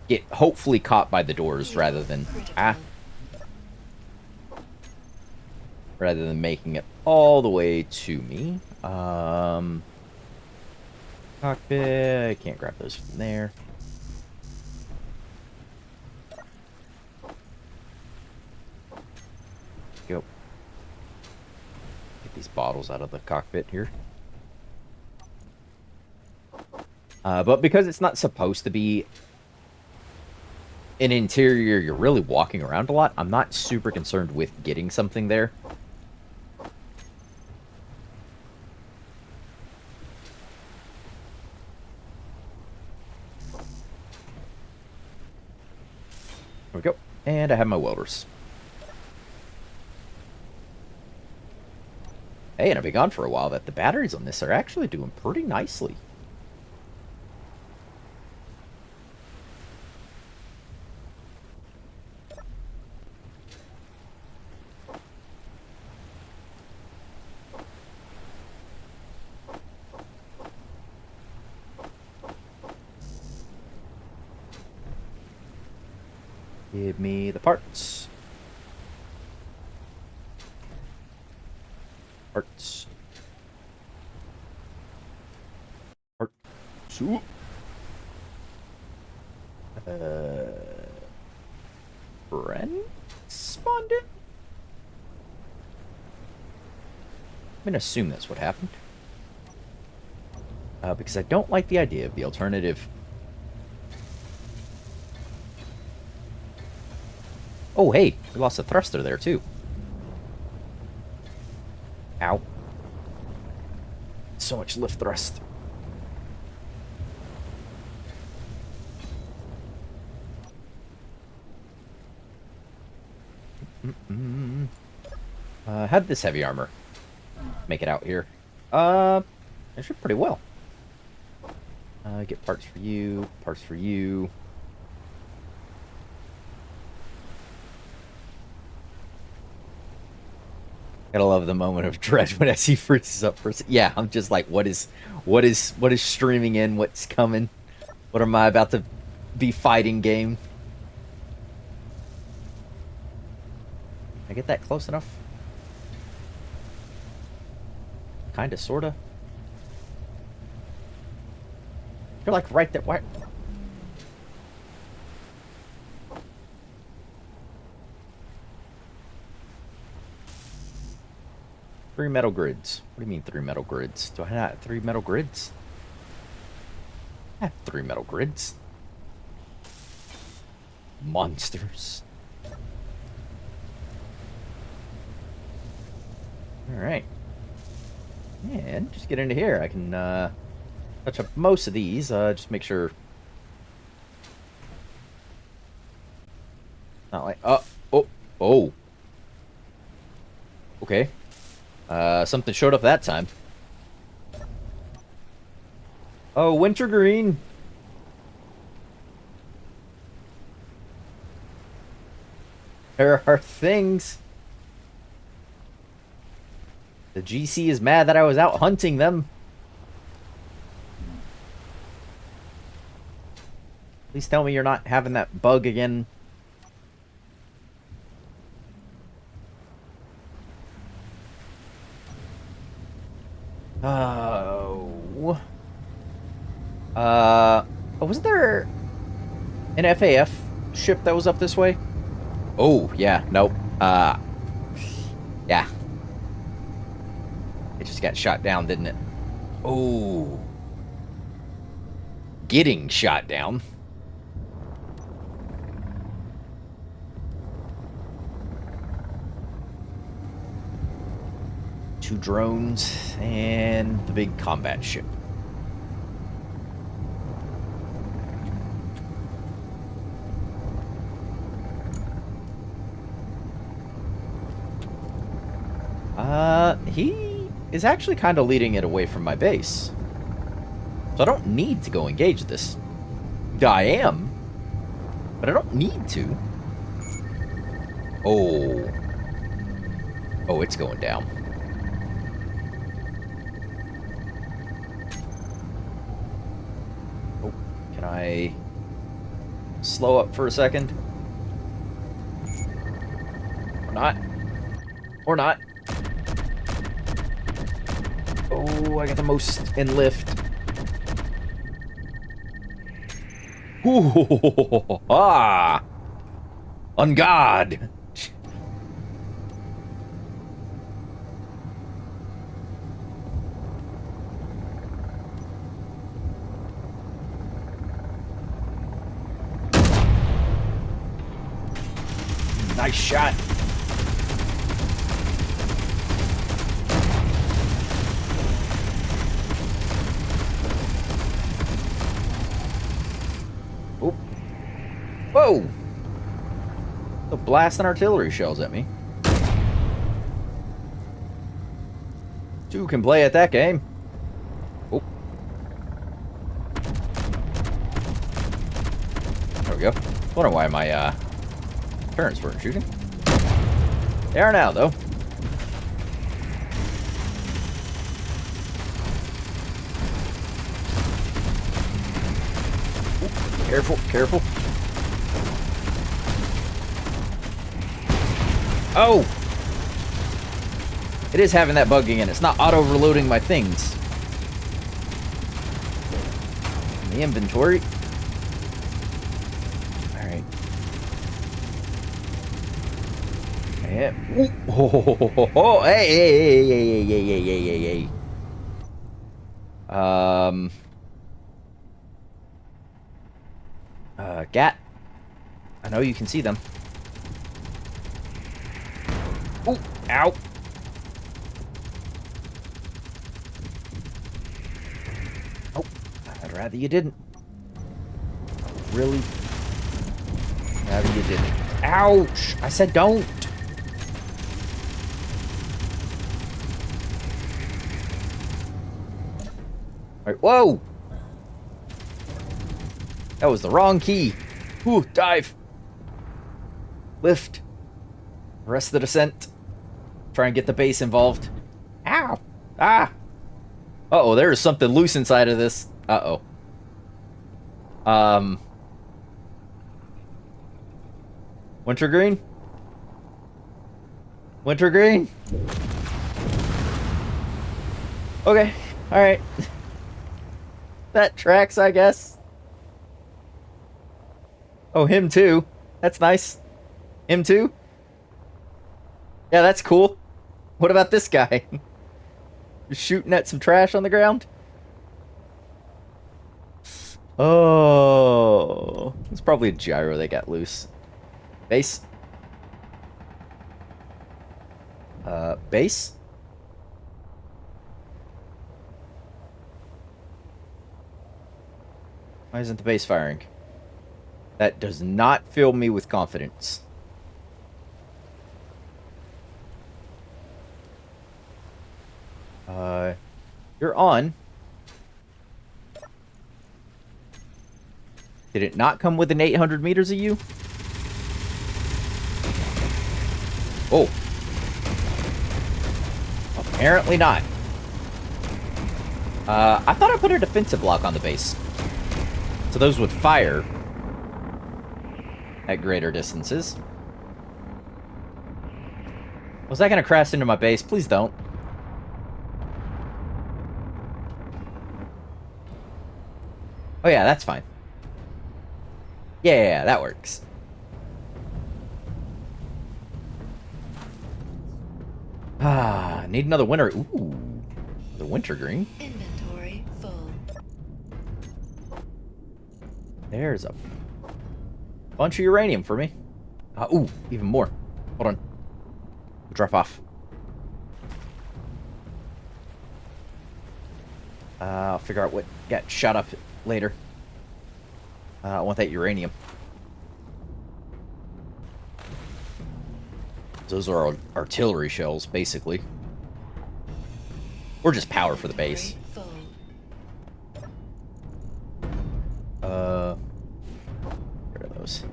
get hopefully caught by the doors rather than rather than making it all the way to me. Cockpit, I can't grab those from there. Go. Get these bottles out of the cockpit here. But because it's not supposed to be an interior you're really walking around a lot, I'm not super concerned with getting something there. There we go. And I have my welders. Hey, and I've been gone for a while, that the batteries on this are actually doing pretty nicely. Give me the parts. Parts. Parts. Brent spawned in? I'm gonna assume that's what happened. Because I don't like the idea of the alternative. Oh, hey, we lost a thruster there, too. Ow. So much lift thrust. How'd this heavy armor make it out here? It should pretty well. Get parts for you, parts for you. Gotta love the moment of dread when I see freezes up for. Yeah, I'm just like, what is streaming in? What's coming? What am I about to be fighting game? I get that close enough? Kinda, sorta. You're like right there. What? 3 metal grids. What do you mean 3 metal grids? Do I not have 3 metal grids? I have 3 metal grids. Monsters. Alright. And just get into here. I can touch up most of these. Just make sure. Not like. Oh. Okay. Something showed up that time. Oh, wintergreen. There are things. The GC is mad that I was out hunting them. Please tell me you're not having that bug again. Oh. Wasn't there an FAF ship that was up this way? Oh, yeah, nope. Yeah. It just got shot down, didn't it? Oh. Getting shot down. Two drones and the big combat ship. He is actually kind of leading it away from my base. So I don't need to go engage this. I am, but I don't need to. Oh. Oh, it's going down. Oh, can I slow up for a second? Or not. Or not. Oh, I got the most in lift. Ooh, ah! On guard! Nice shot. Oh. Whoa! They're blasting artillery shells at me. Two can play at that game. Oh. There we go. Wonder why my turrets weren't shooting. They are now, though. Ooh, careful, careful. Oh! It is having that bug again. It's not auto-reloading my things. In the inventory. Alright. Yeah. Oh, hey, hey, hey, hey, hey, hey, hey, hey, hey. Gat. I know you can see them. Ooh, ow. Oh, I'd rather you didn't. Really? Rather you didn't. Ouch! I said don't. Alright, whoa! That was the wrong key. Ooh, dive. Lift. Rest the descent. Try and get the base involved. Ow! Ah! Uh-oh, there is something loose inside of this. Uh-oh. Wintergreen? Wintergreen? Okay, alright. That tracks, I guess. Oh, him too. That's nice. Him too? Yeah, that's cool. What about this guy? Just shooting at some trash on the ground? Oh. It's probably a gyro that got loose. Base? Base? Why isn't the base firing? That does not fill me with confidence. You're on. Did it not come within 800 meters of you? Oh. Apparently not. I thought I put a defensive block on the base. So those would fire at greater distances. Was that going to crash into my base? Please don't. Oh yeah, that's fine. Yeah, that works. Ah, need another winter. Ooh, the wintergreen. Inventory full. There's a bunch of uranium for me. Ooh, even more. Hold on. We'll drop off. I'll figure out what got shot up later. I want that uranium. Those are artillery shells, basically. Or just power for the base. Where are those?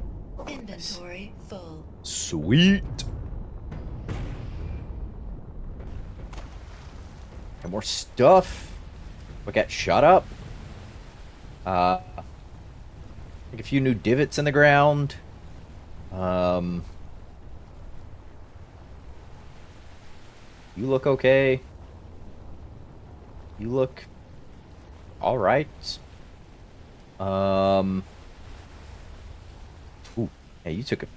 Inventory full. Sweet. And more stuff. We got shot up. Like a few new divots in the ground. You look okay. You look all right. Ooh, hey, you took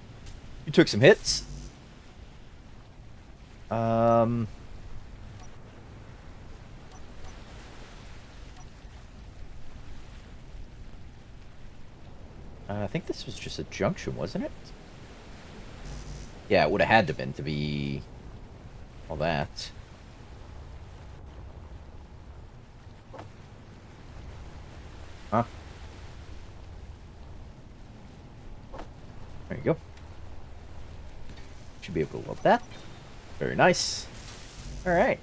some hits. I think this was just a junction, wasn't it? Yeah, it would have had to been to be all that. Huh? There you go. Should be able to load that. Very nice. Alright.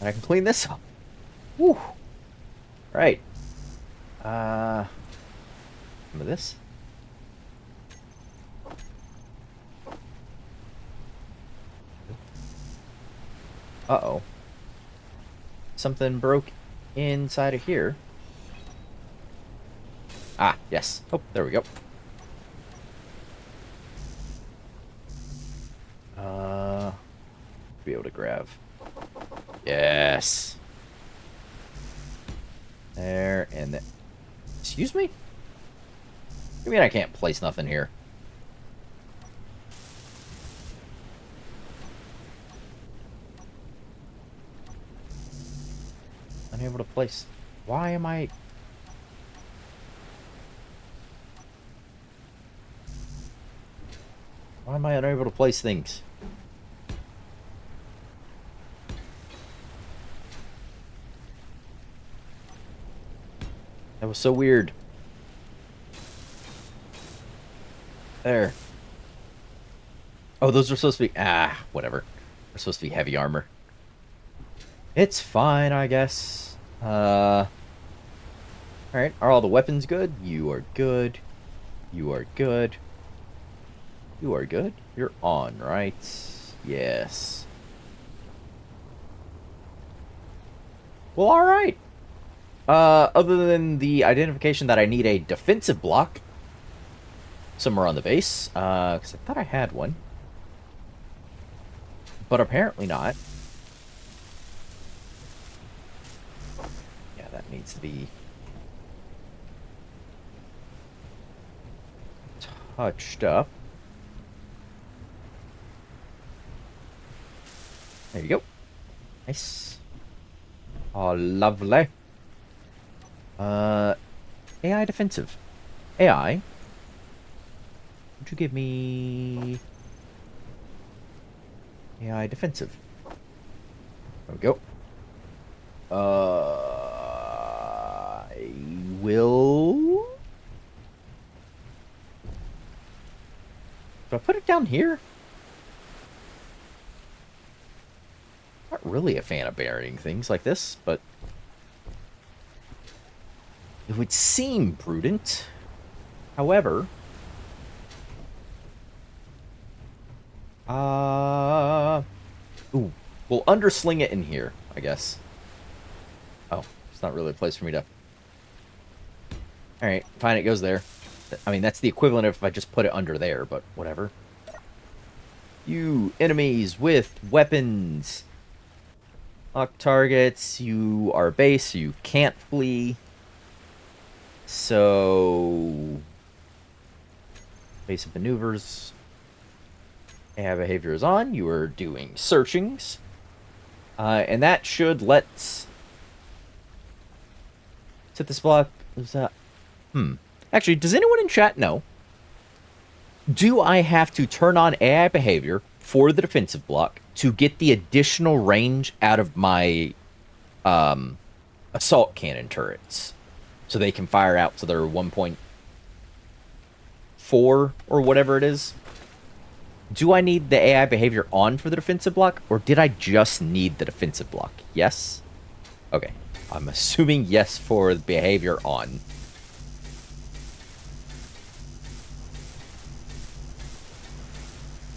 And I can clean this up. Woo! Right. Some of this. Uh-oh. Something broke inside of here. Ah, yes. Oh, there we go. Be able to grab. Yes. There, and then... Excuse me? What do you mean I can't place nothing here? Unable to place. Why am I... Why am I unable to place things? That was so weird. There. Oh, those are supposed to be... Ah, whatever. They're supposed to be heavy armor. It's fine, I guess. Alright, are all the weapons good? You are good. You are good. You are good. You're on, right? Yes. Well, alright. Other than the identification that I need a defensive block somewhere on the base, because I thought I had one. But apparently not. Yeah, that needs to be touched up. There you go. Nice. Oh, lovely. AI defensive. AI. Would you give me AI defensive? There we go. I will. Do I put it down here? Not really a fan of burying things like this, but it would seem prudent. However, ooh, we'll undersling it in here, I guess. Oh, it's not really a place for me to. All right, fine, it goes there. I mean, that's the equivalent of if I just put it under there, but whatever. You enemies with weapons. Lock targets. You are base, so you can't flee. So, basic maneuvers. AI behavior is on. You are doing searchings. And that should let... Set this block. Actually, does anyone in chat know? Do I have to turn on AI behavior for the defensive block to get the additional range out of my assault cannon turrets? So they can fire out to their 1.4 or whatever it is. Do I need the AI behavior on for the defensive block, or did I just need the defensive block? Yes? Okay. I'm assuming yes for the behavior on.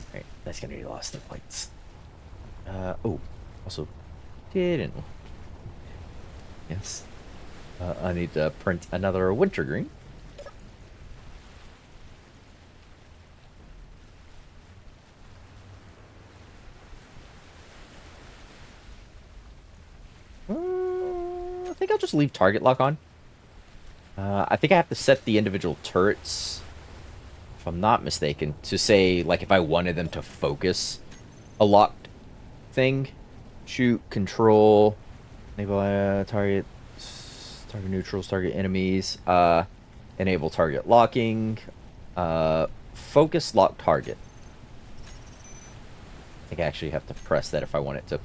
Alright, that's gonna be lost in lights. Oh, also didn't. Yes. I need to print another wintergreen. I think I'll just leave target lock on. I think I have to set the individual turrets, if I'm not mistaken, to say, like, if I wanted them to focus a locked thing. Shoot, control, enable target neutrals, target enemies, enable target locking, focus lock target. I think I actually have to press that if I want it to.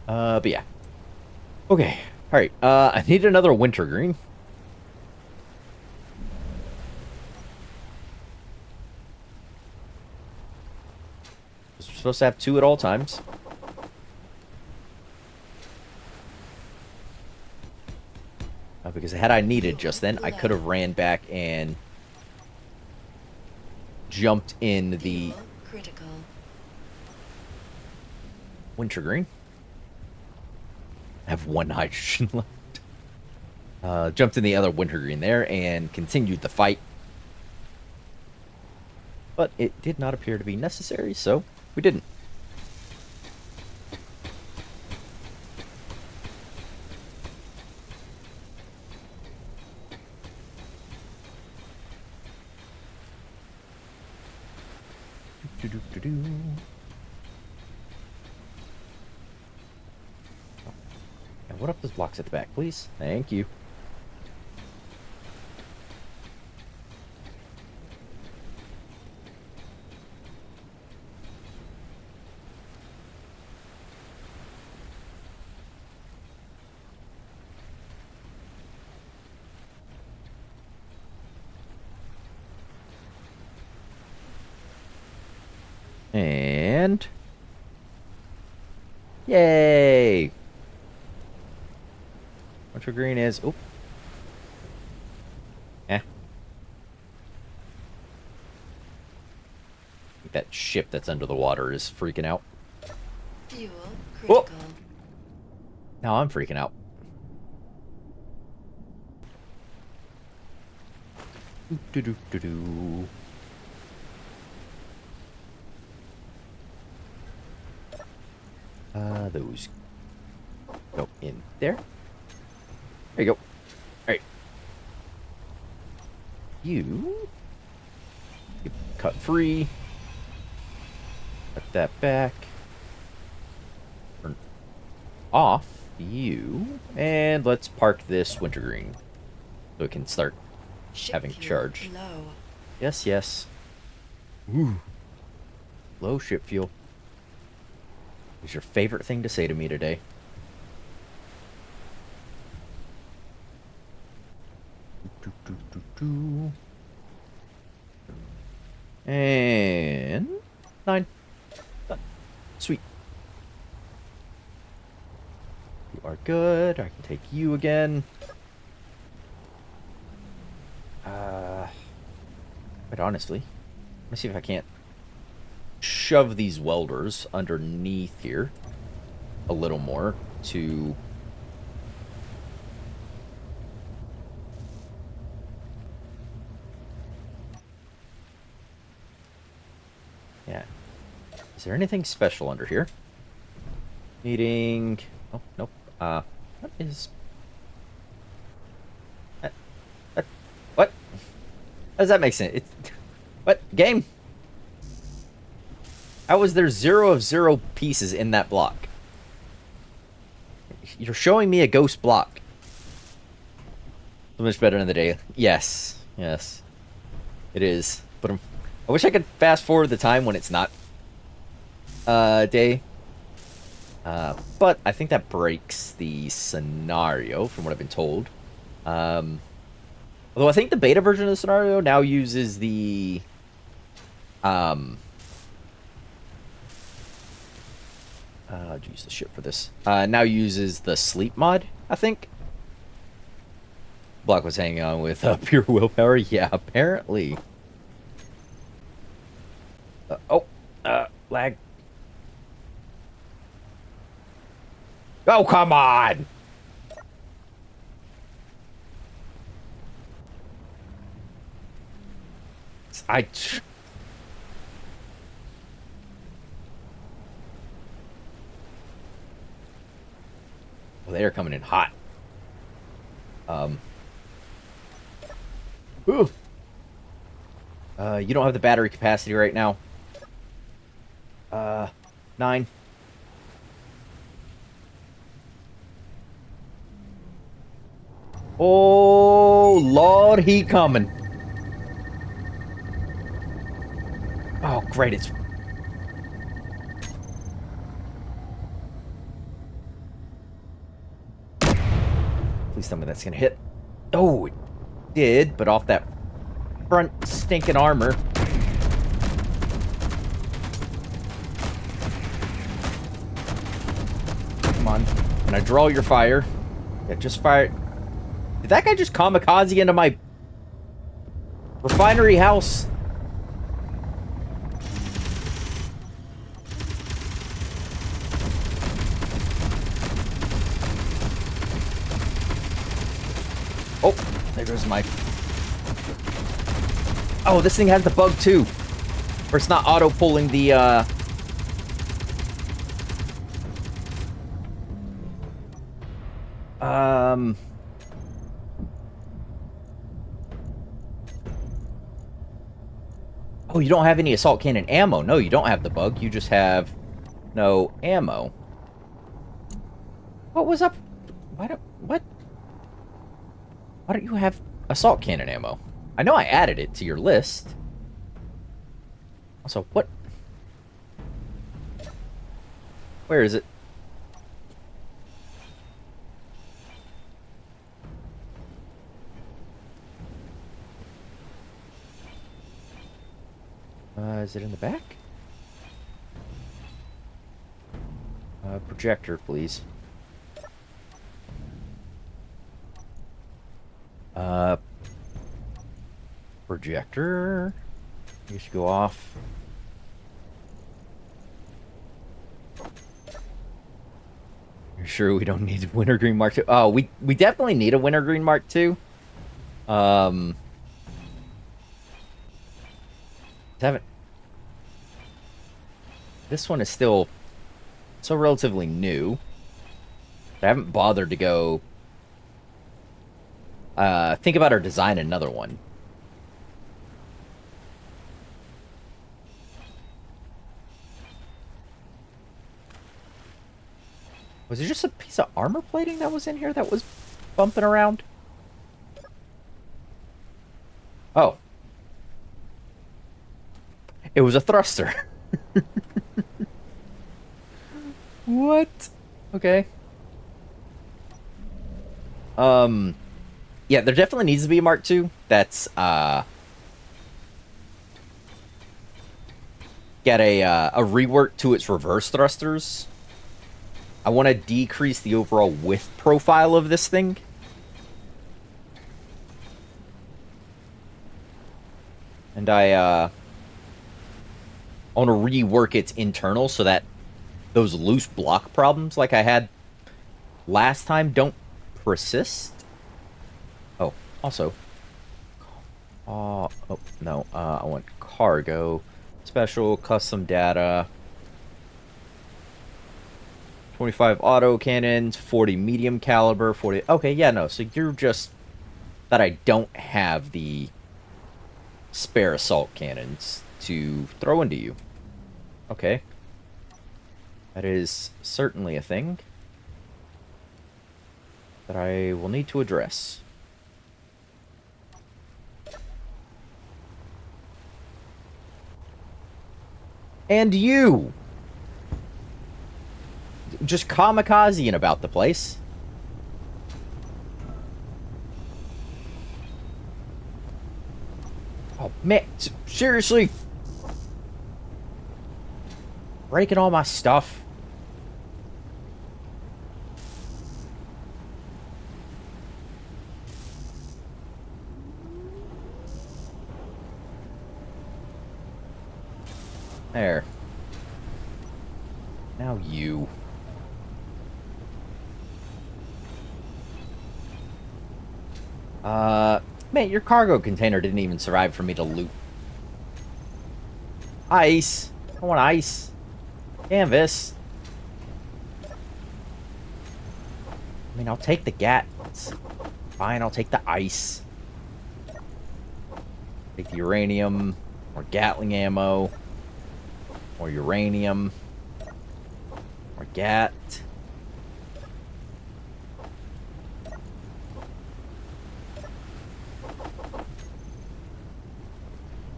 But yeah. Okay, alright, I need another wintergreen. We're supposed to have 2 at all times. Because had I needed just then, I could have ran back and jumped in the critical wintergreen. I have 1 hydrogen left. Jumped in the other wintergreen there and continued the fight. But it did not appear to be necessary, so we didn't. And what up those blocks at the back, please? Thank you. And... Yay! Wintergreen is... Oh. Eh. That ship that's under the water is freaking out. fuel critical. Now I'm freaking out. Do-do-do-do. Those go in there. There you go. All right. You cut free. Put that back. Turn off you. And let's park this wintergreen so it can start Ship having fuel charge. low. Yes, yes. Ooh. Low ship fuel. Is your favorite thing to say to me today? And 9. Done. Sweet. You are good. I can take you again. But honestly, let me see if I can't shove these welders underneath here a little more to... Yeah. Is there anything special under here? Meeting... Oh, nope. What is... What? How does that make sense? What? Game? How was there 0 of 0 pieces in that block? You're showing me a ghost block. So much better in the day. Yes. Yes. It is. But I wish I could fast forward the time when it's not day. But I think that breaks the scenario from what I've been told. Although I think the beta version of the scenario now uses the... I'd use the ship for this. Now uses the sleep mod, I think. Block was hanging on with pure willpower. Yeah, apparently. Lag. Oh, come on! Well, they are coming in hot. Ooh. You don't have the battery capacity right now. 9. Oh, Lord, he coming. Oh, great, it's... Please tell me that's gonna hit. Oh, it did, but off that front stinking armor. Come on. Can I draw your fire? Yeah, just fire. Did that guy just kamikaze into my refinery house? Oh, there goes my... Oh, this thing has the bug too. Where it's not auto-pulling the, Oh, you don't have any assault cannon ammo. No, you don't have the bug. You just have no ammo. What was up? What? Why don't you have assault cannon ammo? I know I added it to your list. Also, what? Where is it? Is it in the back? Projector, please. Projector. You should go off. You're sure we don't need Wintergreen Mark II? Oh, we definitely need a Wintergreen Mark II. Haven't. This one is still so relatively new. I haven't bothered to go think about or design another one. Was it just a piece of armor plating that was in here that was bumping around? Oh. It was a thruster. What? Okay. Yeah, there definitely needs to be a Mark II that's, get a rework to its reverse thrusters. I want to decrease the overall width profile of this thing. And I want to rework its internal so that those loose block problems like I had last time don't persist. Oh, also. Oh, no. I want cargo. Special, custom data. 25 auto cannons, 40 medium caliber, 40... Okay, yeah, no. So you're just... that I don't have the spare assault cannons to throw into you. Okay. That is certainly a thing that I will need to address. And you! Just kamikazeing about the place. Oh, man. Seriously? Breaking all my stuff. There. Now you. Man, your cargo container didn't even survive for me to loot. Ice. I want ice. Canvas. I mean, I'll take the gats. Fine, I'll take the ice. Take the uranium. Or Gatling ammo. Or uranium. Or gat.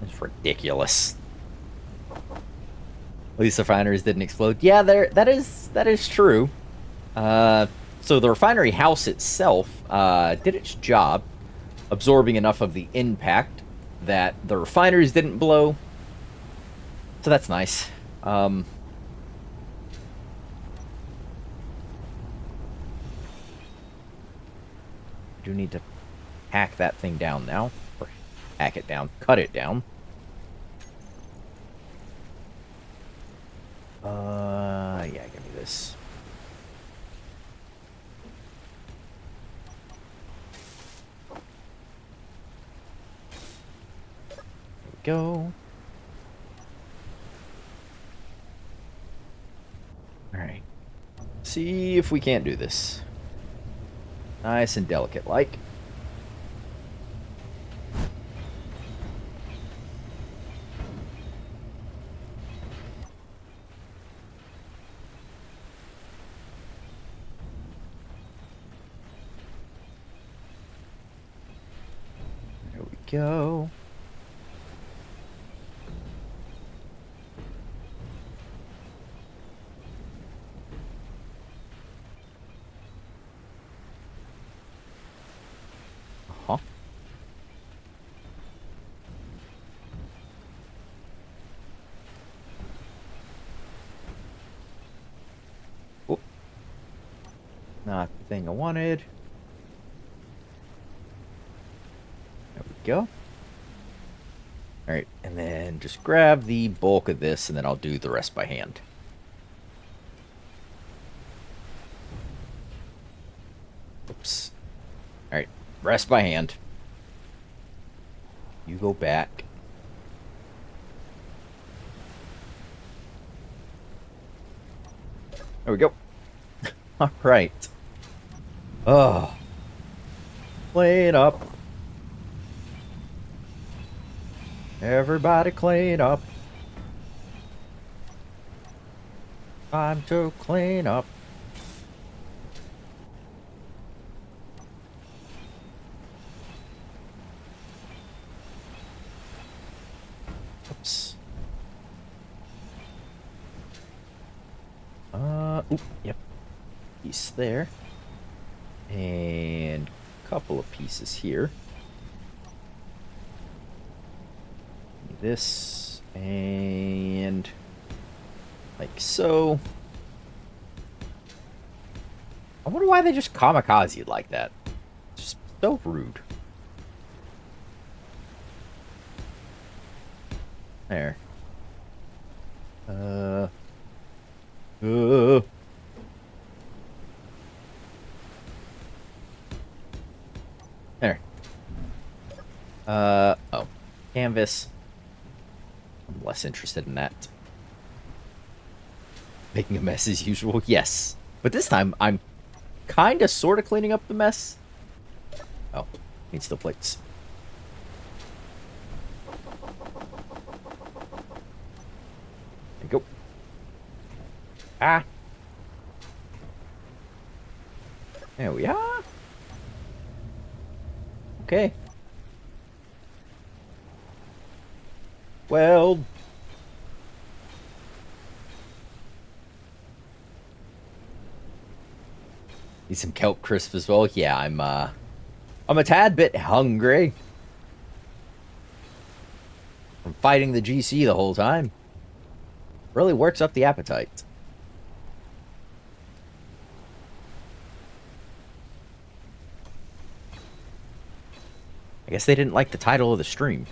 It's ridiculous. At least the refineries didn't explode. Yeah, that is true. So the refinery house itself did its job, absorbing enough of the impact that the refineries didn't blow. So that's nice. I do need to hack that thing down now. Or hack it down. Cut it down. Yeah, give me this. There we go. Alright. See if we can't do this. Nice and delicate like. There we go. Uh-huh. Oh. Not the thing I wanted. There we go. Alright, and then just grab the bulk of this, and then I'll do the rest by hand. Oops. Alright, rest by hand. You go back. There we go. All right. Oh, clean up. Everybody clean up. Time to clean up. Oops. Oop, yep. Piece there. And a couple of pieces here. This and like so. I wonder why they just kamikazed like that. Just so rude. There. Uh. There. Oh. Canvas. I'm less interested in that. Making a mess as usual, yes. But this time, I'm kinda sorta cleaning up the mess. Oh, need steel plates. There you go. Ah. There we are. Okay. Well. Need some kelp crisp as well. Yeah, I'm a tad bit hungry. From fighting the GC the whole time. Really works up the appetite. I guess they didn't like the title of the stream.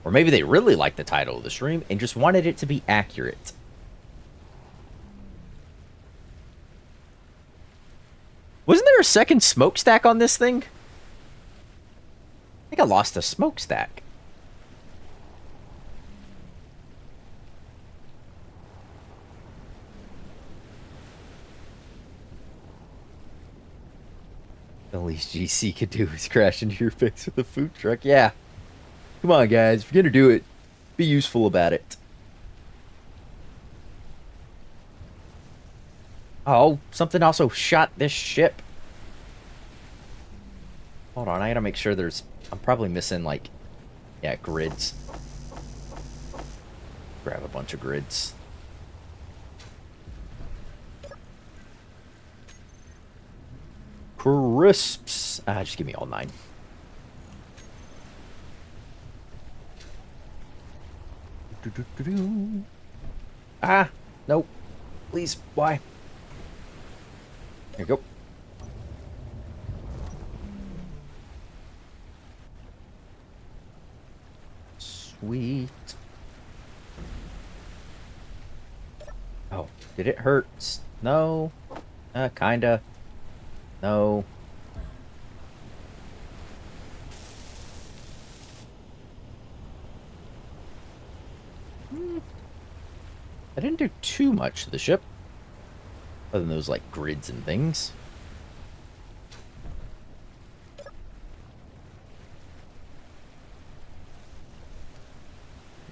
Or maybe they really liked the title of the stream and just wanted it to be accurate. Wasn't there a second smokestack on this thing? I think I lost a smokestack. The least GC could do is crash into your face with a food truck. Yeah. Come on, guys. If you're gonna do it, be useful about it. Oh, something also shot this ship. Hold on, I gotta make sure there's... I'm probably missing, like... Yeah, grids. Grab a bunch of grids. Crisps. Just give me all 9. Ah, nope. Please, why? There you go. Sweet. Oh, did it hurt? No. Kinda. No. I didn't do too much to the ship. Other than those, like, grids and things.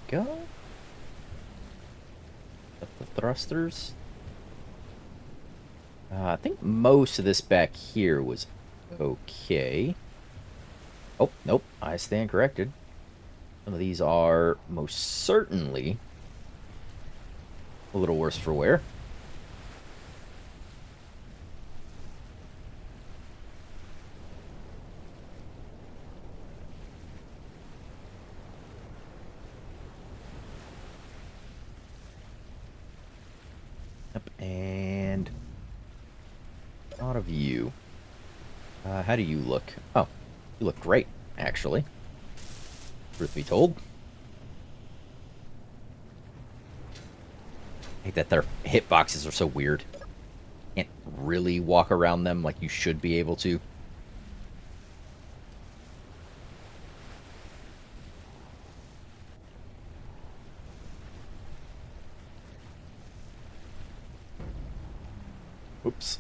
Go. Up the thrusters. I think most of this back here was okay. Oh, nope. I stand corrected. Some of these are most certainly a little worse for wear. Yep, and out of you. How do you look? Oh, you look great, actually. Truth be told. I hate that their hitboxes are so weird. Can't really walk around them like you should be able to. Oops.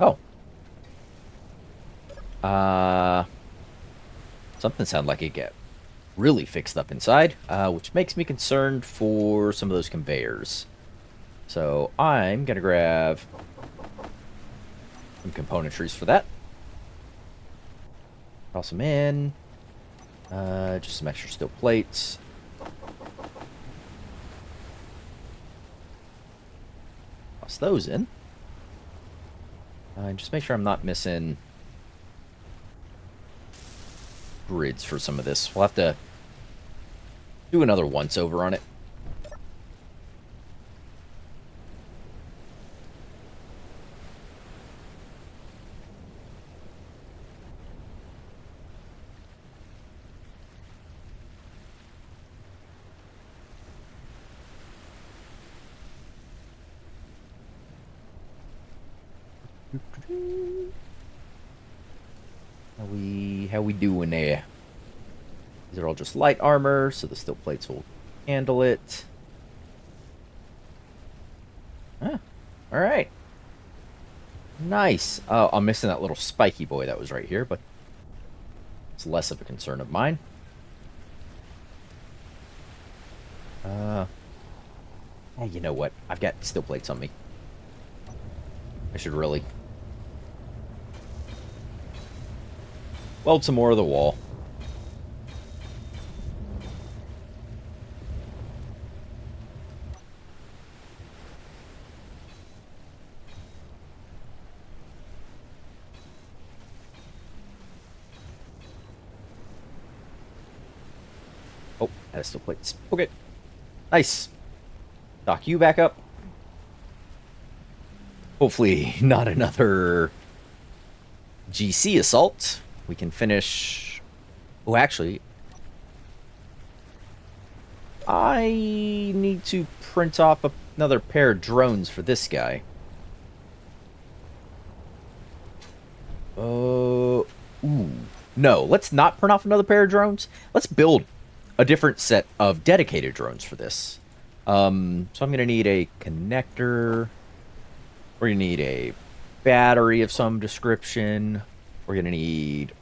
Oh. Something sounded like it get really fixed up inside, which makes me concerned for some of those conveyors. So I'm gonna grab some componentries for that. Toss them in. Just some extra steel plates. Toss those in. And just make sure I'm not missing grids for some of this. We'll have to do another once over on it. How we doing there? These are all just light armor, so the steel plates will handle it. Huh. All right. Nice. Oh, I'm missing that little spiky boy that was right here, but it's less of a concern of mine. Hey, you know what? I've got steel plates on me. I should really weld some more of the wall. Oh, that's steel plates. Okay. Nice. Dock you back up. Hopefully not another GC assault. We can finish... Oh, actually... I need to print off another pair of drones for this guy. Ooh. No, let's not print off another pair of drones. Let's build a different set of dedicated drones for this. So I'm going to need a connector. We're going to need a battery of some description. We're going to need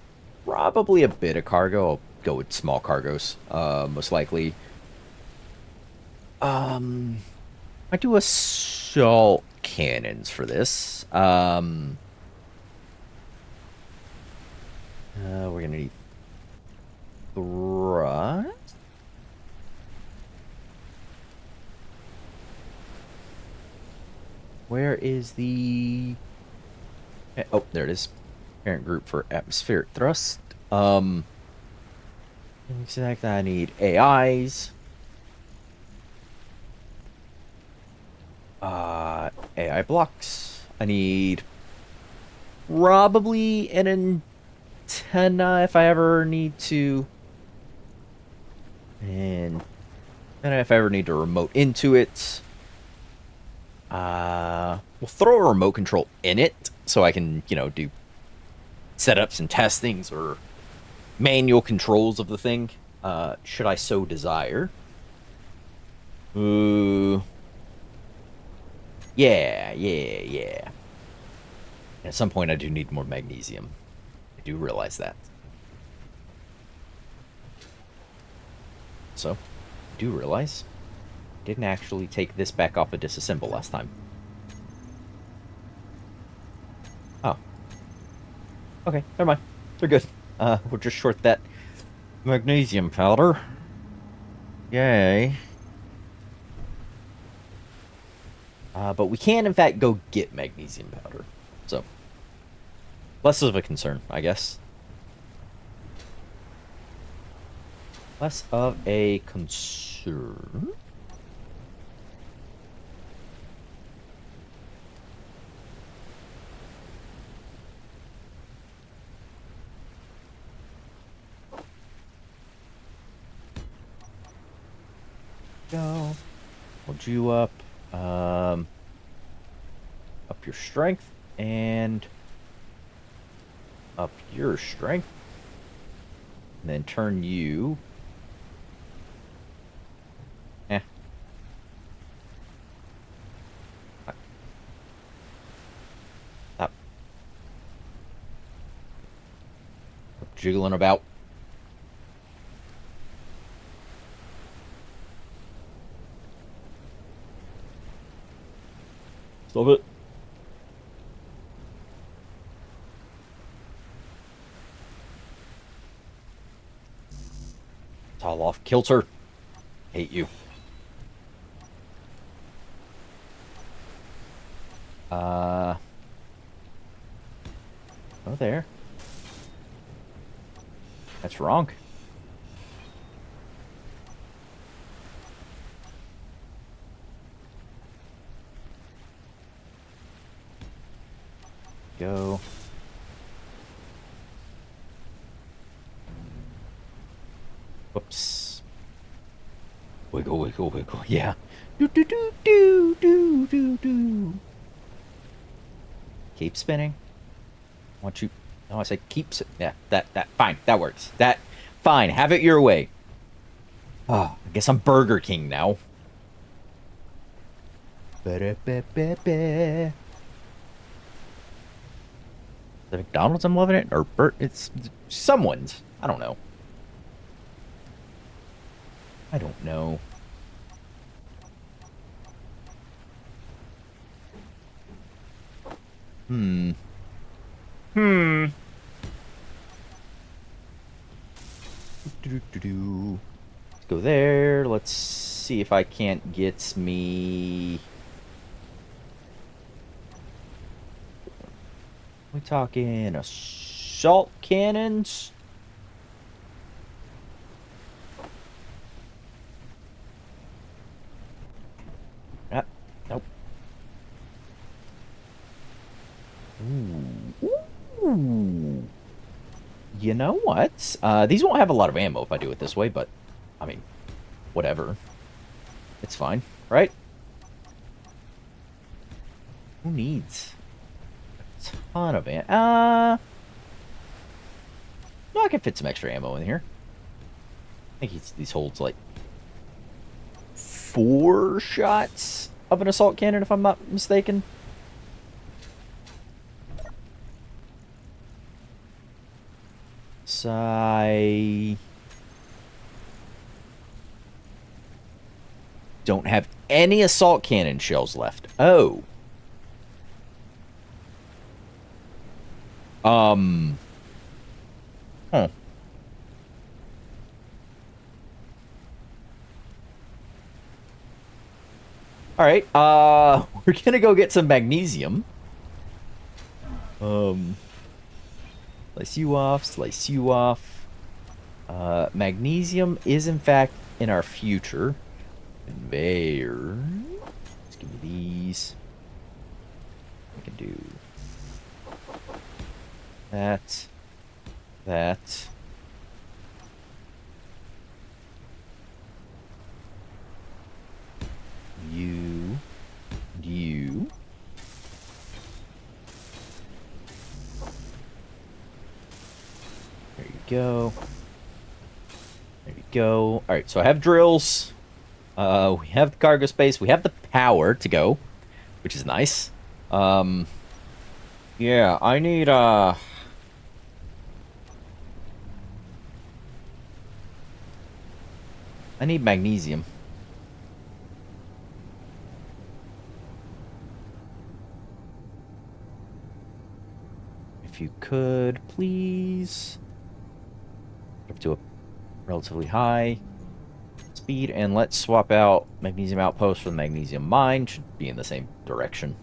probably a bit of cargo. I'll go with small cargos, most likely. I do assault cannons for this. We're going to need thrust. Where is the... Oh, there it is. Parent group for atmospheric thrust. Exactly, I need AIs. AI blocks. I need probably an antenna if I ever need to. And if I ever need to remote into it. We'll throw a remote control in it so I can, you know, do setups and testings or manual controls of the thing, should I so desire. Yeah. At some point I do need more magnesium. I do realize that. So, I do realize I didn't actually take this back off a disassemble last time. Oh. Okay, never mind. They're good. We'll just short that magnesium powder. Yay. But we can, in fact, go get magnesium powder. So, less of a concern, I guess. Less of a concern. Go. Hold you up. Up your strength and up your strength. And then turn you. jiggling about. Stop it. It's all off kilter. Hate you. Oh, there. That's wrong. Go. Whoops. Wiggle, wiggle, wiggle. Yeah. Do do do do do do do. Keep spinning. Want you? No, I said keep. Yeah, that. Fine, that works. That. Fine. Have it your way. Oh, I guess I'm Burger King now. Ba-da-ba-ba-ba. The McDonald's I'm loving it, or it's someone's. I don't know. I don't know. Hmm. Let's go there. Let's see if I can't get me. We talking assault cannons? Nope. Ooh. You know what? These won't have a lot of ammo if I do it this way, but, I mean, whatever. It's fine, right? Who needs a ton of ammo? No, I can fit some extra ammo in here. I think these holds, like, 4 shots of an assault cannon, if I'm not mistaken. I don't have any assault cannon shells left. Oh. Huh. All right. We're gonna go get some magnesium. Slice you off. Slice you off. Magnesium is in fact in our future. Conveyor. Let's give me these. I can do that. That. You. You. There you go. There you go. All right, so I have drills. We have the cargo space. We have the power to go, which is nice. Yeah, I need I need magnesium. If you could, please. Up to a relatively high speed, and let's swap out magnesium outpost for the magnesium mine. Should be in the same direction.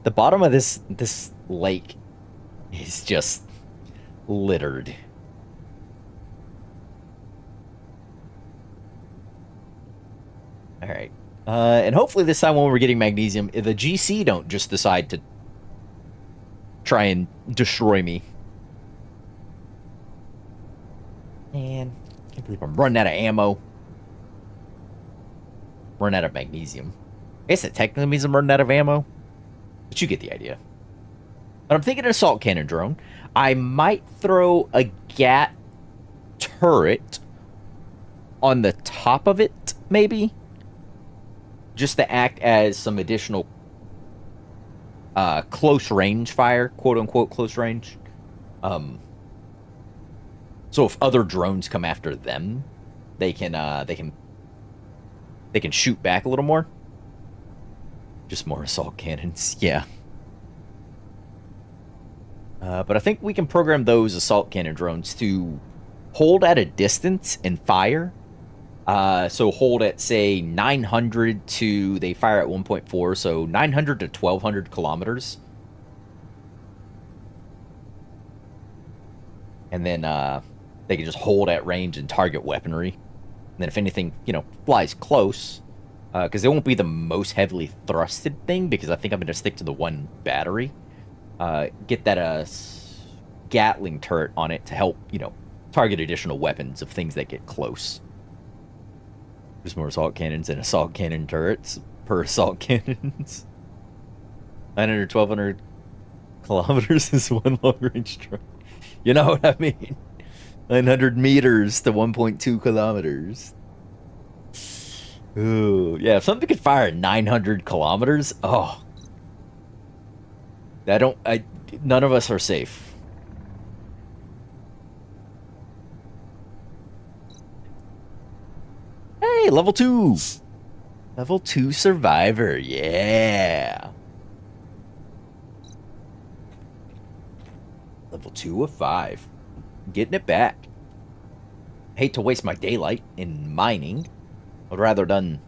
The bottom of this lake is just littered. All right. And hopefully this time when we're getting magnesium, the GC don't just decide to try and destroy me. Man, can't believe I'm running out of ammo. Running out of magnesium. I guess it technically means I'm running out of ammo. But you get the idea. But I'm thinking an assault cannon drone. I might throw a GAT turret on the top of it, maybe. Just to act as some additional close range fire, quote unquote close range. So if other drones come after them, they can shoot back a little more. Just more assault cannons, yeah. But I think we can program those assault cannon drones to hold at a distance and fire. So hold at, say, 900 to... They fire at 1.4, so 900 to 1,200 kilometers. And then they can just hold at range and target weaponry. And then if anything, flies close... Because it won't be the most heavily thrusted thing, because I think I'm going to stick to the one battery. Get that Gatling turret on it to help, target additional weapons of things that get close. There's more assault cannons and assault cannon turrets per assault cannons. 900, 1,200 kilometers is one long-range drone. You know what I mean? 900 meters to 1.2 kilometers. Ooh, yeah, if something could fire at 900 kilometers, oh. None of us are safe. Hey, level 2! Level 2 survivor, yeah! Level 2 of 5. Getting it back. Hate to waste my daylight in mining. I'd rather done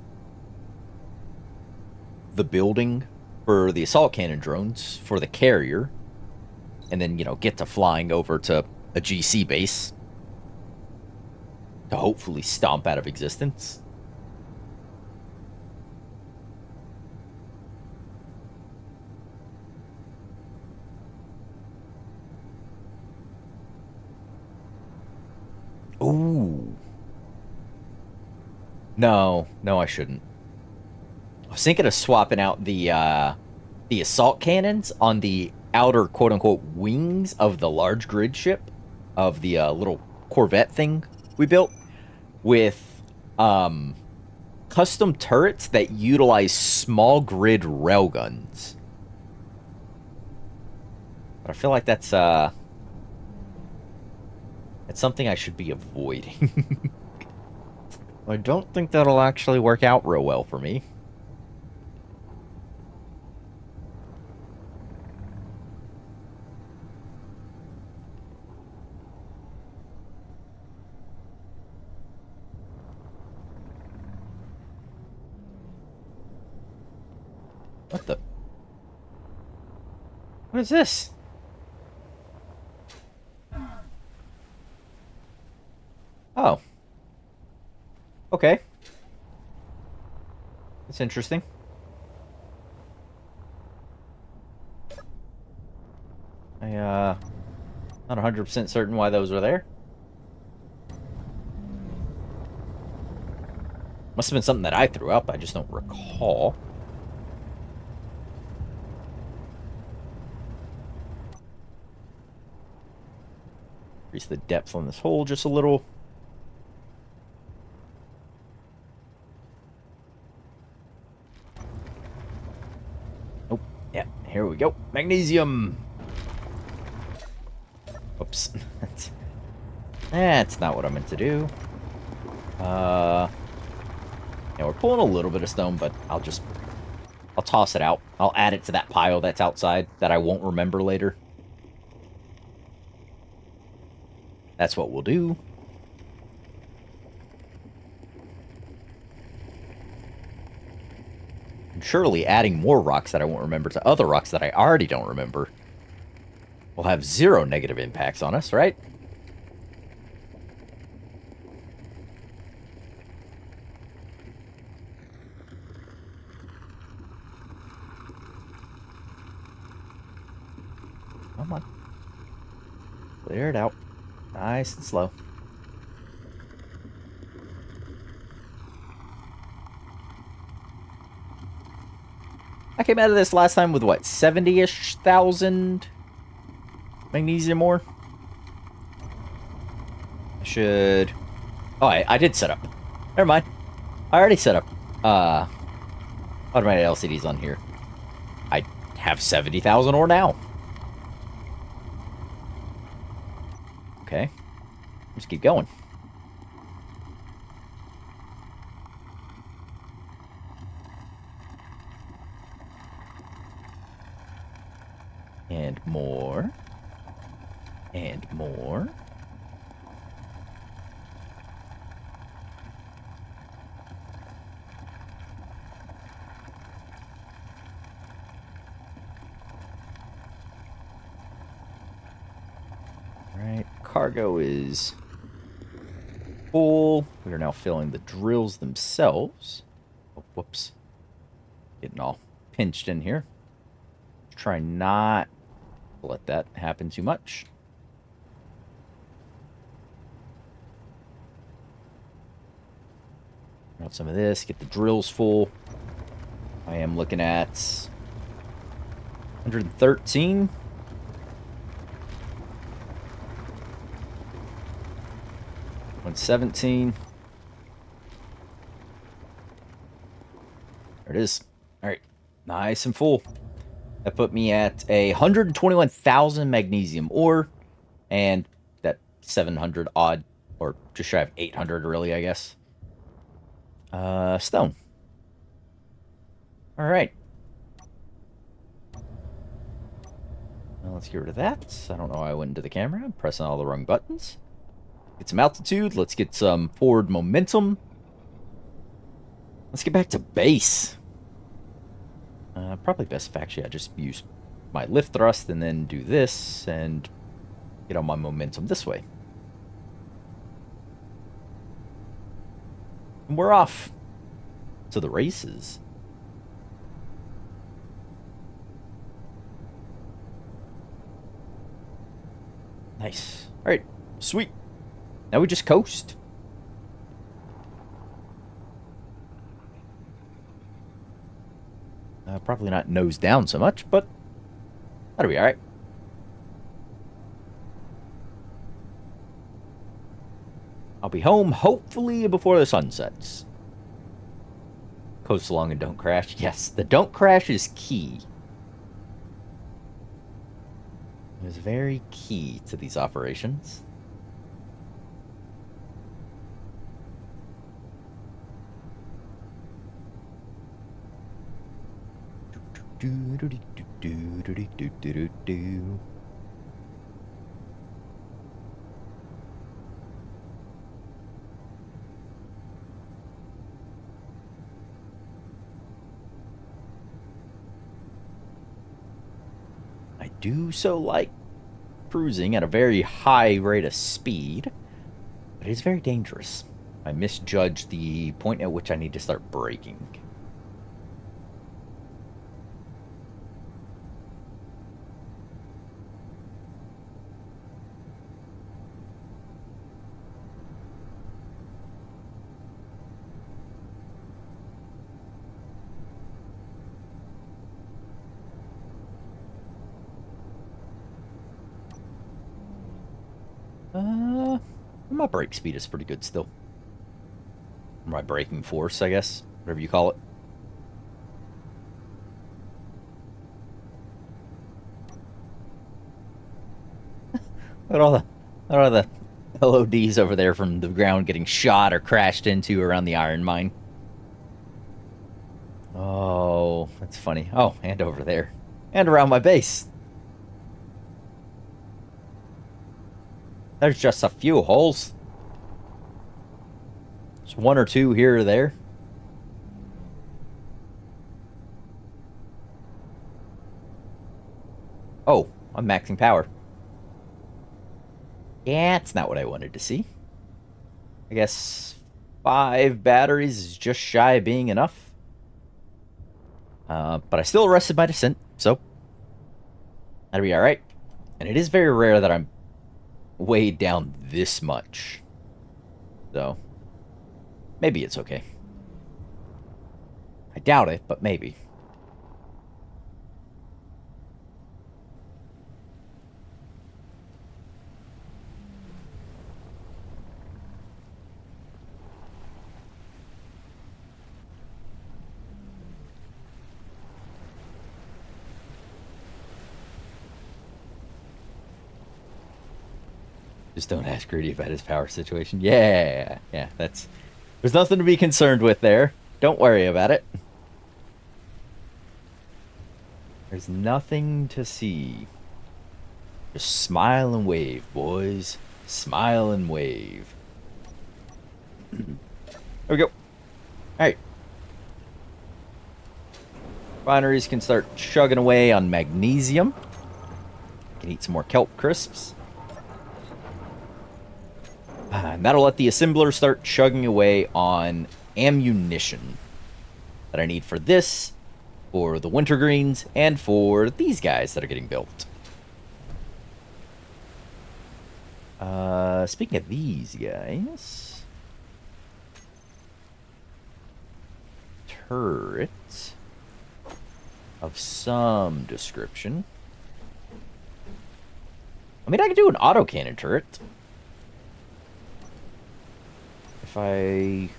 the building for the assault cannon drones for the carrier, and then, get to flying over to a GC base to hopefully stomp out of existence. Ooh. No, I shouldn't. I was thinking of swapping out the assault cannons on the outer quote-unquote wings of the large grid ship, of the little Corvette thing we built, with custom turrets that utilize small grid railguns. But I feel like that's something I should be avoiding. I don't think that'll actually work out real well for me. What the? What is this? Oh. Okay. That's interesting. Not 100% certain why those were there. Must have been something that I threw up, I just don't recall. Increase the depth on this hole just a little. Oh, yeah, here we go. Magnesium! Oops. That's not what I meant to do. Yeah, we're pulling a little bit of stone, but I'll toss it out. I'll add it to that pile that's outside that I won't remember later. That's what we'll do. And surely adding more rocks that I won't remember to other rocks that I already don't remember will have zero negative impacts on us, right? Come on. Clear it out. Nice and slow. I came out of this last time with, what, 70-ish thousand magnesium ore? I should... Oh, I did set up. Never mind. I already set up automated LCDs on here. I have 70,000 ore now. okay. Just keep going. And more. And more. Alright, cargo is full. We are now filling the drills themselves. Oh, whoops. Getting all pinched in here. Try not to let that happen too much. Out some of this, get the drills full. I am looking at 113. $117. There it is. All right, nice and full. That put me at 121,000 magnesium ore and that 700 odd, or just shy of 800 really, I guess. Stone. All right. Now let's get rid of that. I don't know why I went into the camera. I'm pressing all the wrong buttons. Get some altitude. Let's get some forward momentum. Let's get back to base. Probably best if actually I just use my lift thrust and then do this and get on my momentum this way. And we're off to the races. Nice. All right, sweet. Now we just coast. Probably not nose down so much, but that'll be all right. I'll be home hopefully before the sun sets. Coast along and don't crash. Yes, the don't crash is key. It is very key to these operations. I do so like cruising at a very high rate of speed, but it is very dangerous. I misjudged the point at which I need to start braking. My brake speed is pretty good still. My braking force, I guess, whatever you call it. Look at all the LODs over there from the ground getting shot or crashed into around the iron mine. Oh, that's funny. Oh, and over there. And around my base. There's just a few holes. There's one or two here or there. Oh, I'm maxing power. Yeah, it's not what I wanted to see. I guess 5 batteries is just shy of being enough. But I still arrested my descent, so that'll be alright. And it is very rare that I'm weighed down this much. So, maybe it's okay. I doubt it, but maybe. Just don't ask Rudy about his power situation. Yeah, yeah, that's... There's nothing to be concerned with there. Don't worry about it. There's nothing to see. Just smile and wave, boys. Smile and wave. There we go. Alright. Refineries can start chugging away on magnesium. Can eat some more kelp crisps. And that'll let the assembler start chugging away on ammunition that I need for this, for the wintergreens, and for these guys that are getting built. Speaking of these guys... Turrets of some description. I mean, I could do an autocannon turret. If I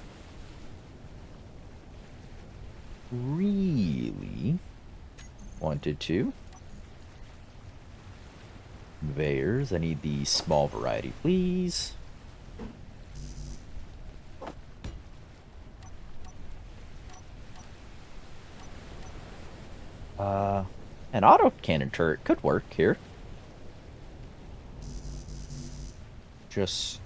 really wanted to. Conveyors, I need the small variety, please. An autocannon turret could work here. Just...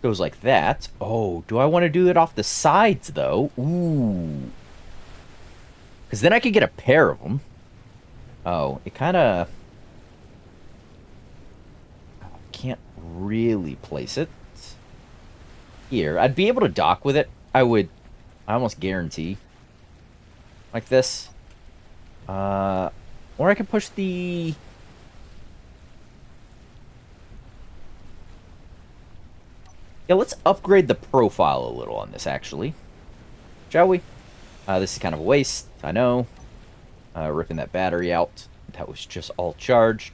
goes like that. Oh, do I want to do it off the sides, though? Ooh. Because then I could get a pair of them. Oh, it kind of... can't really place it. Here, I'd be able to dock with it. I almost guarantee. Like this. Or I could push the... Yeah, let's upgrade the profile a little on this, actually. Shall we? This is kind of a waste, I know. Ripping that battery out. That was just all charged.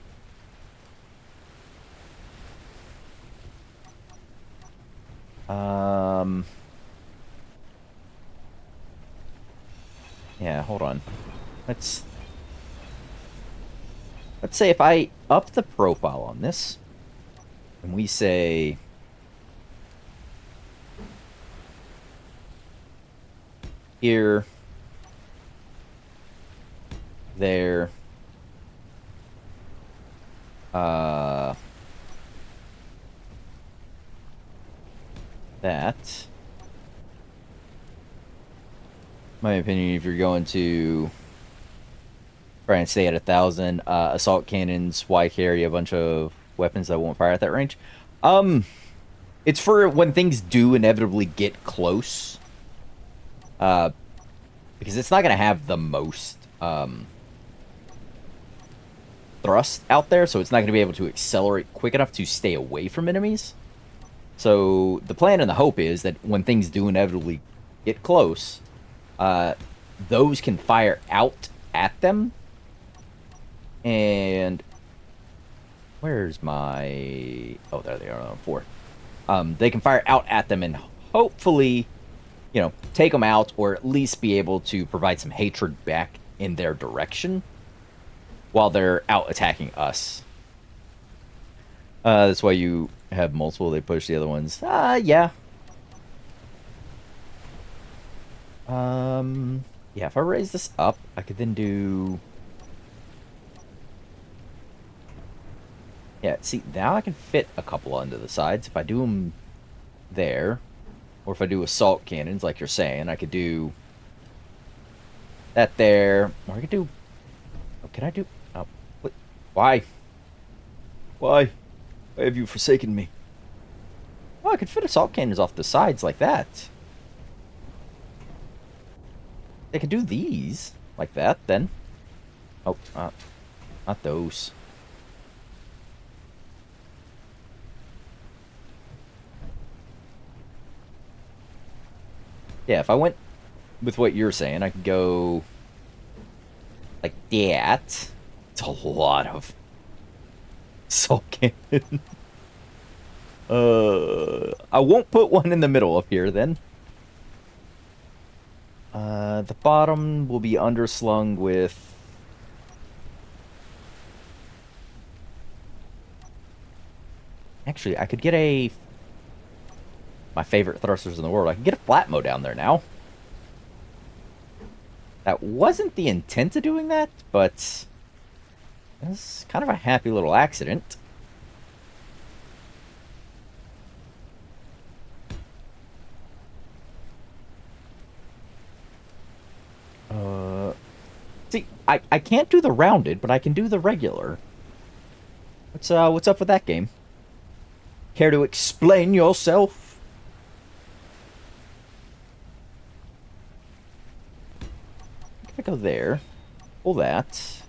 Yeah, hold on. Let's say if I up the profile on this, and we say... here, there, that. My opinion, if you're going to try and stay at 1,000, assault cannons, why carry a bunch of weapons that won't fire at that range? It's for when things do inevitably get close. Because it's not going to have the most thrust out there, so it's not going to be able to accelerate quick enough to stay away from enemies. So the plan and the hope is that when things do inevitably get close, those can fire out at them. And where's my... oh, there they are on 4. They can fire out at them and hopefully... you know, take them out, or at least be able to provide some hatred back in their direction while they're out attacking us. That's why you have multiple, they push the other ones. Yeah. Yeah, if I raise this up, I could then do... yeah, see, now I can fit a couple onto the sides. If I do them there... or if I do assault cannons, like you're saying, I could do that there. Or I could do... oh, can I do... oh, what? Why? Why? Why have you forsaken me? Oh, I could fit assault cannons off the sides like that. They could do these like that, then. Oh, not those. Yeah, if I went with what you're saying, I could go like that. It's a lot of assault cannon. I won't put one in the middle up here then. The bottom will be underslung with Actually, I could get a... My favorite thrusters in the world. I could get a Flatmo down there now. That wasn't the intent of doing that, but... It's kind of a happy little accident. See, I can't do the rounded, but I can do the regular. What's up with that game? Care to explain yourself? If I go there, pull that.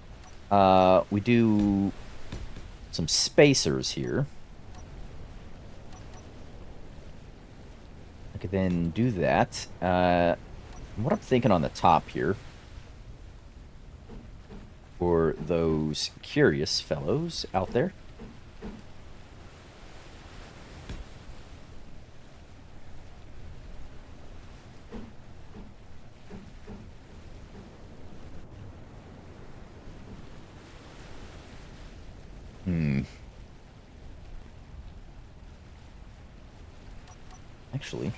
We do some spacers here. I could then do that. What I'm thinking on the top here, for those curious fellows out there. Actually,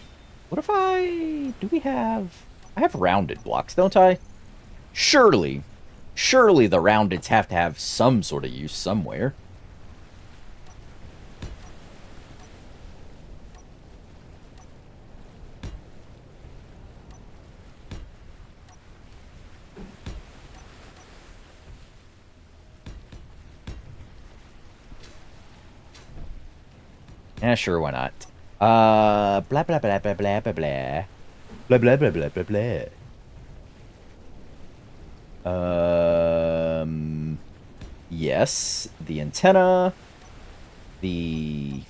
what if do we have... I have rounded blocks, don't I? Surely the roundeds have to have some sort of use somewhere. Yeah, sure, why not? Blah, blah, blah, blah, blah, blah, blah. Blah, blah, blah, blah, blah, blah. Yes, the antenna, the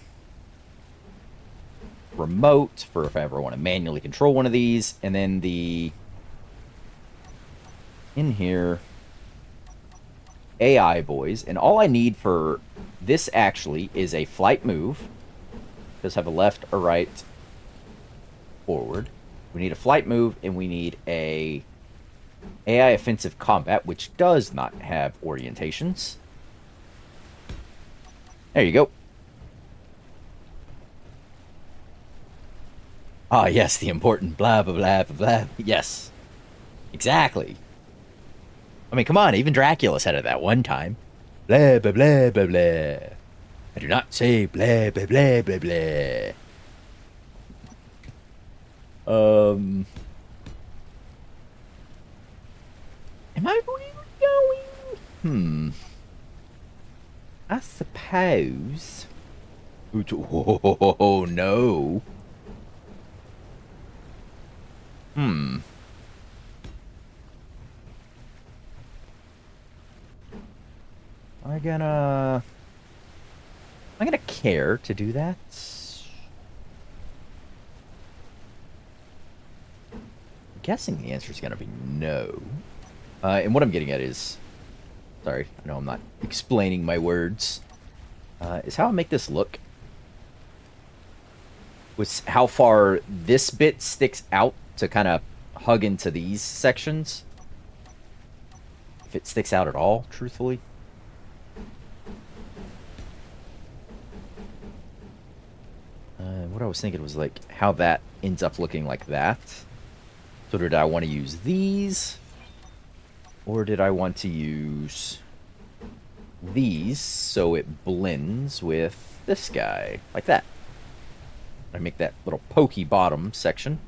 remote for if I ever want to manually control one of these, and then the in here AI boys. And all I need for this actually is a flight move. Does have a left or right forward. We need a flight move, and we need a AI offensive combat, which does not have orientations. There you go. Ah, yes, the important blah, blah, blah, blah, blah. Yes. Exactly. I mean, come on, even Dracula said it that one time. Blah, blah, blah, blah, blah. I do not say blah, blah, blah, blah, blah. Am I really going? I suppose. Oh, no. Am I gonna care to do that? I'm guessing the answer is gonna be no. And what I'm getting at is, sorry, I know I'm not explaining my words, is how I make this look. With how far this bit sticks out to kind of hug into these sections. If it sticks out at all, truthfully. What I was thinking was like how that ends up looking like that. So did I want to use these? Or did I want to use these so it blends with this guy? Like that. I make that little pokey bottom section.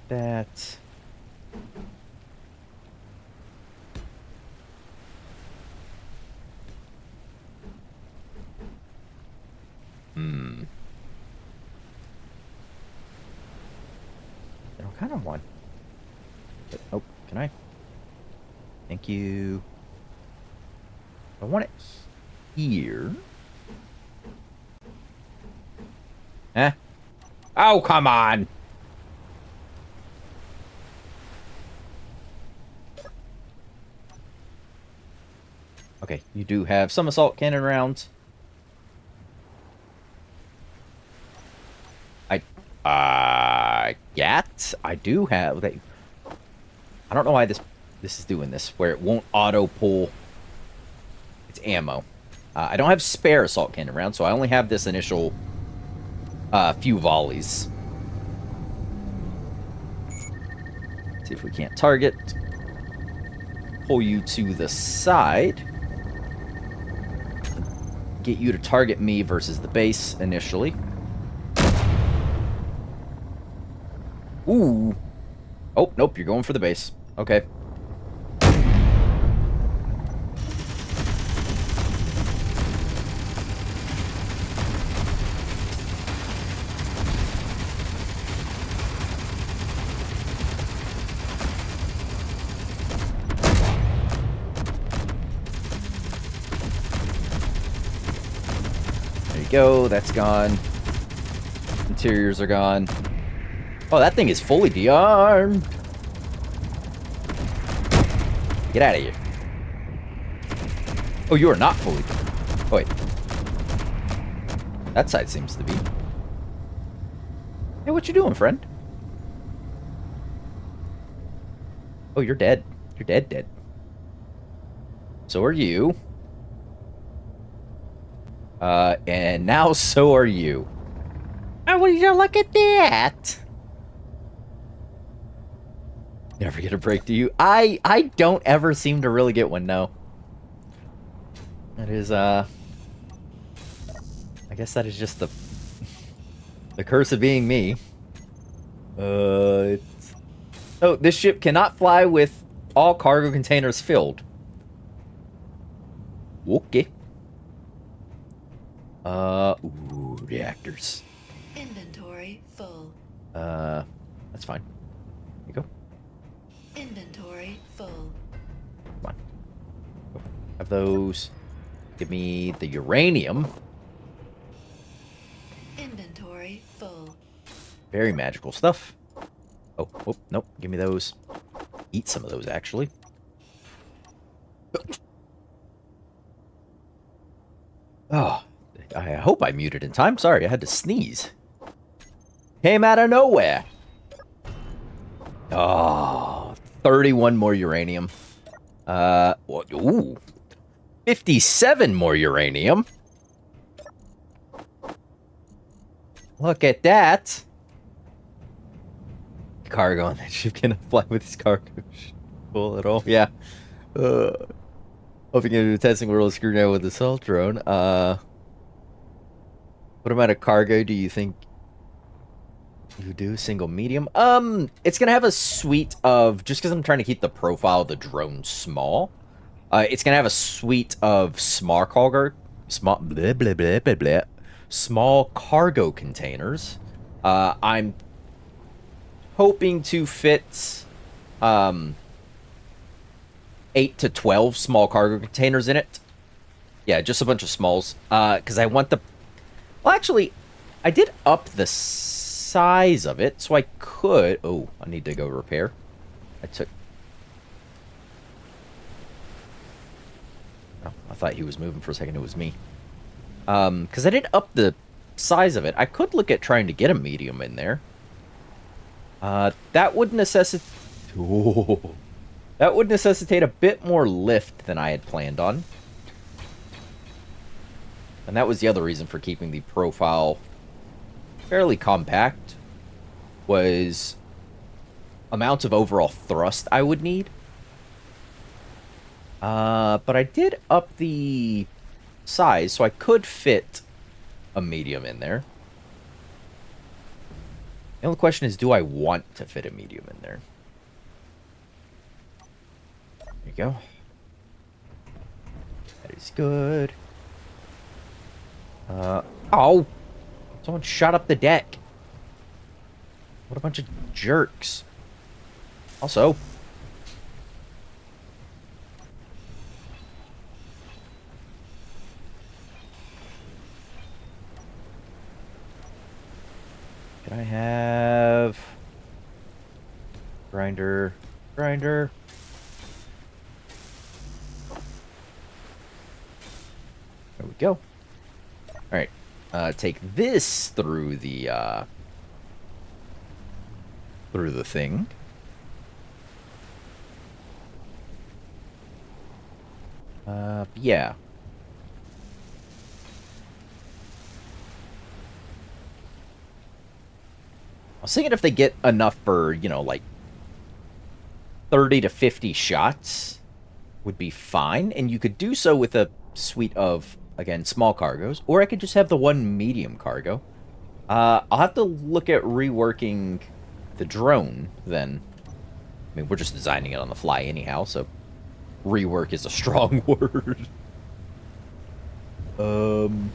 That. I don't kind of want... Oh, can I? Thank you. I want it here. Eh? Oh, come on! Okay, you do have some assault cannon rounds. I do have... I don't know why this is doing this, where it won't auto pull its ammo. I don't have spare assault cannon rounds, so I only have this initial few volleys. See if we can't target. Pull you to the side. Get you to target me versus the base initially. Ooh. Oh, nope, you're going for the base. Okay. There you go, that's gone. Interiors are gone. Oh, that thing is fully de-armed. Get out of here. Oh, you are not fully de-armed. Oh, wait. That side seems to be. Hey, what you doing, friend? Oh, you're dead. You're dead. So are you. And now so are you. Oh, would you look at that? Never get a break, do you? I don't ever seem to really get one, no. That is, I guess that is just the curse of being me. Oh, this ship cannot fly with all cargo containers filled. Okay. Ooh, reactors. Inventory full. That's fine. Here you go. Inventory full. Come on. Go. Have those. Give me the uranium. Inventory full. Very magical stuff. Oh, nope. Give me those. Eat some of those, actually. Oh, I hope I muted in time. Sorry, I had to sneeze. Came out of nowhere. Oh, 31 more uranium. Ooh. 57 more uranium. Look at that. Cargo on that ship cannot fly with his cargo. Cool at all. Yeah. Hoping to do testing world screwed out with the assault drone. What amount of cargo do you think you do? Single medium? It's gonna have a suite of, just because I'm trying to keep the profile of the drone small, it's gonna have a suite of small cargo containers. I'm hoping to fit 8 to 12 small cargo containers in it. Yeah, just a bunch of smalls. Because I want the... Well, actually, I did up the size of it, so I could... Oh, I need to go repair. I thought he was moving for a second. It was me. Because I did up the size of it. I could look at trying to get a medium in there. That would necessitate... Oh. That would necessitate a bit more lift than I had planned on. And that was the other reason for keeping the profile fairly compact, was amount of overall thrust I would need. But I did up the size, so I could fit a medium in there. The only question is, do I want to fit a medium in there? There you go. That is good. Oh! Someone shot up the deck. What a bunch of jerks. Also... Can I have... Grinder. There we go. Alright. Take this through the thing. Yeah. I was thinking if they get enough for, you know, like 30 to 50 shots would be fine, and you could do so with a suite of, again, small cargoes, or I could just have the one medium cargo. I'll have to look at reworking the drone, then. I mean, we're just designing it on the fly anyhow, so rework is a strong word. Um...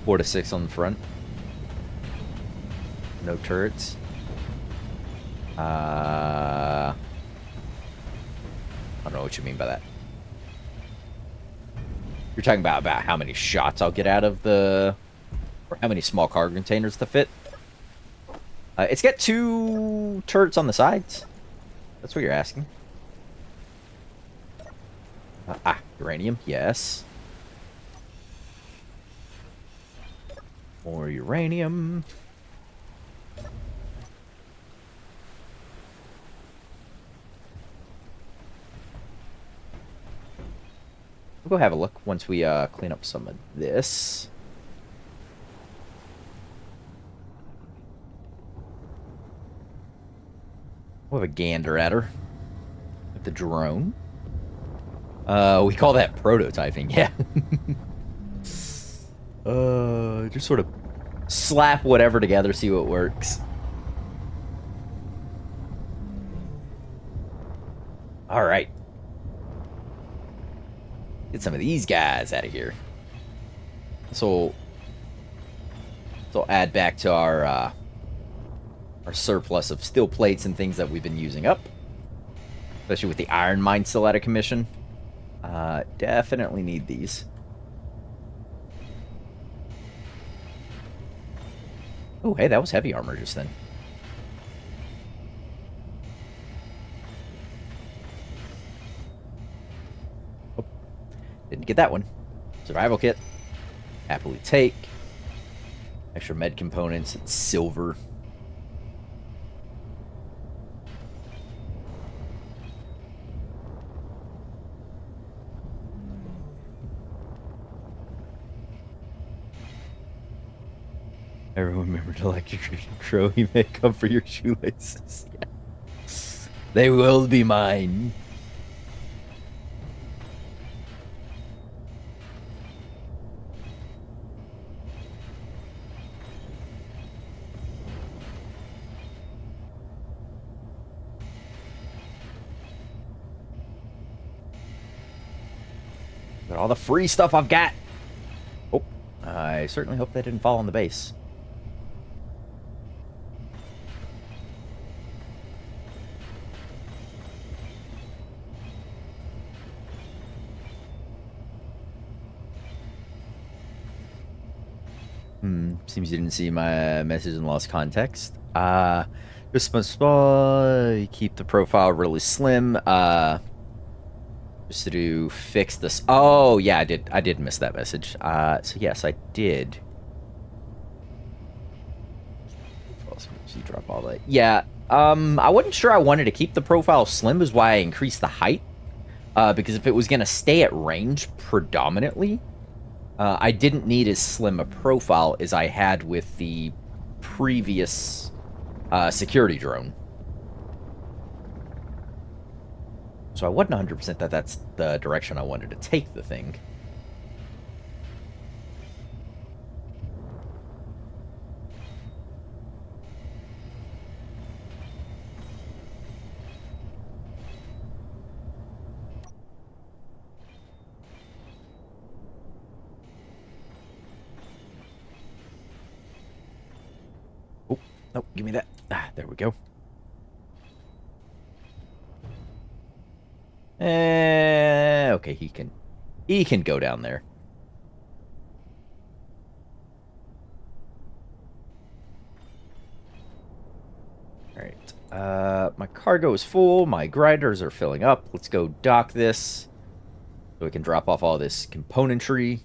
4 to 6 on the front. No turrets. I don't know what you mean by that. You're talking about how many shots I'll get out of the... Or how many small cargo containers to fit? It's got 2 turrets on the sides. That's what you're asking. Uranium. Yes. More uranium. We'll go have a look once we clean up some of this. We'll have a gander at her. With the drone. We call that prototyping, yeah. Just sort of slap whatever together, see what works. Alright. Get some of these guys out of here. So we'll add back to our surplus of steel plates and things that we've been using up. Especially with the iron mine still out of commission. Definitely need these. Oh, hey, that was heavy armor just then. Oh, didn't get that one. Survival kit. Happily take. Extra med components. It's silver. Everyone remember to electrocute crow. He may come for your shoelaces. Yeah. They will be mine. Got all the free stuff I've got. Oh, I certainly hope they didn't fall on the base. Seems you didn't see my message and lost context. Just keep the profile really slim. Just to fix this. Oh, yeah, I did miss that message. So yes, I did. You drop all that. Yeah, I wasn't sure I wanted to keep the profile slim, is why I increased the height. Because if it was going to stay at range predominantly, I didn't need as slim a profile as I had with the previous security drone. So I wasn't 100% that that's the direction I wanted to take the thing. Oh, no, give me that. There we go. Okay, he can go down there. All right. My cargo is full. My grinders are filling up. Let's go dock this so we can drop off all this componentry.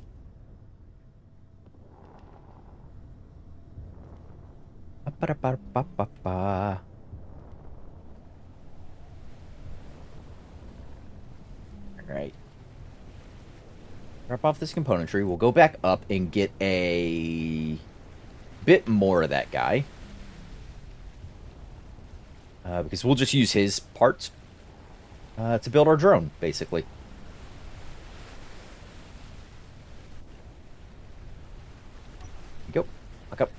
Ba-da-ba-da-ba-ba-ba. Alright. Drop off this componentry. We'll go back up and get a bit more of that guy. Because we'll just use his parts to build our drone, basically. Go. Back up.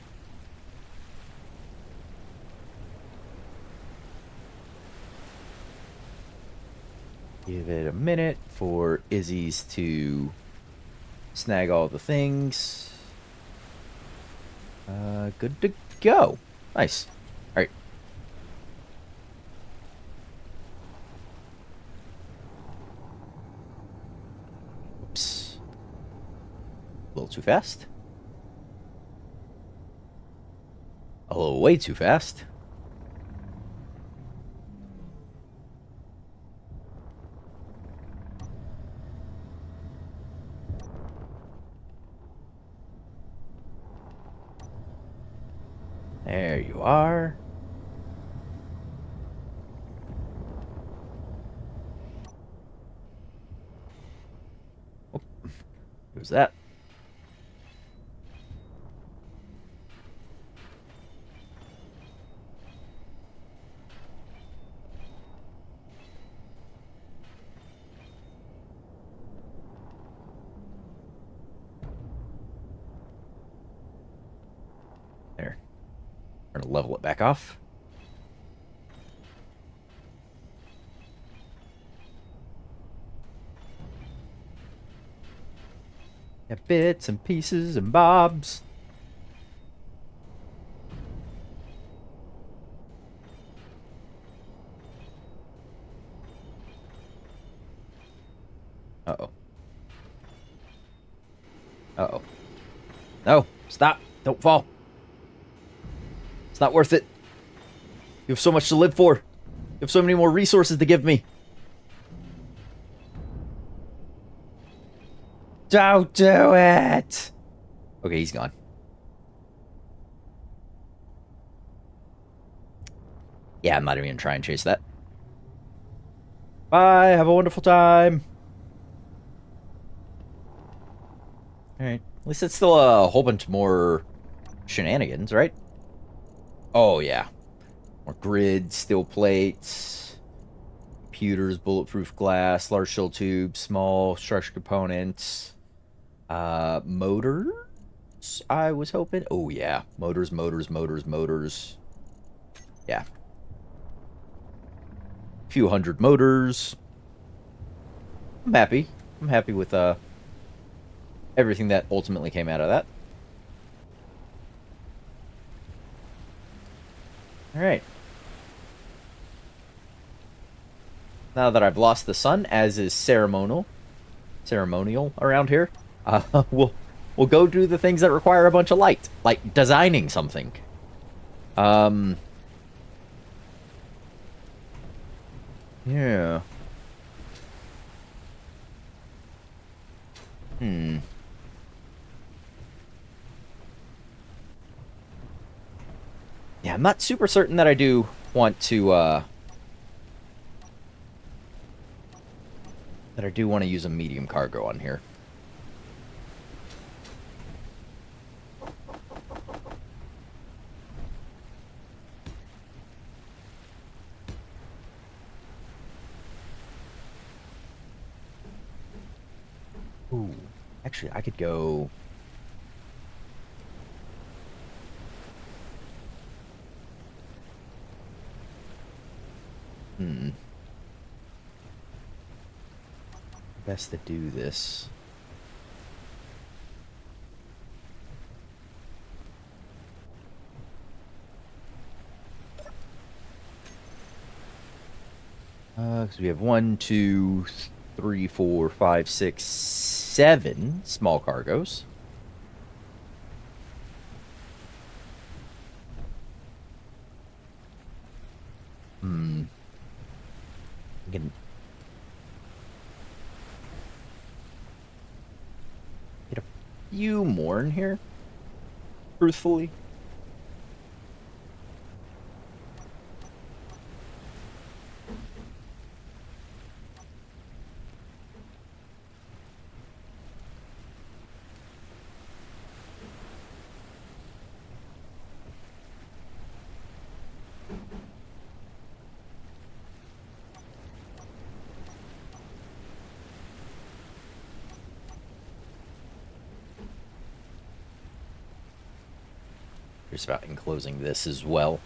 Give it a minute for Izzy's to snag all the things. Good to go. Nice. All right. Oops. A little too fast. A little way too fast. There you are. Oh, who's that? There. We're gonna level it back off. Yeah, bits and pieces and bobs. Uh-oh. Uh-oh. No, stop. Don't fall. It's not worth it. You have so much to live for. You have so many more resources to give me. Don't do it! Okay, he's gone. Yeah, I'm not even gonna try and chase that. Bye, have a wonderful time. Alright. At least it's still a whole bunch more shenanigans, right? Oh, yeah. More grids, steel plates, computers, bulletproof glass, large shell tubes, small structure components, motors, I was hoping. Oh, yeah. Motors. Yeah. A few hundred motors. I'm happy. I'm happy with everything that ultimately came out of that. Alright. Now that I've lost the sun, as is ceremonial around here, we'll go do the things that require a bunch of light, like designing something. Yeah. Yeah, I'm not super certain that I do want to, use a medium cargo on here. Ooh, actually, I could go... Best to do this. Because we have 1, 2, 3, 4, 5, 6, 7 small cargoes. Get a few more in here, truthfully. Just about enclosing this as well.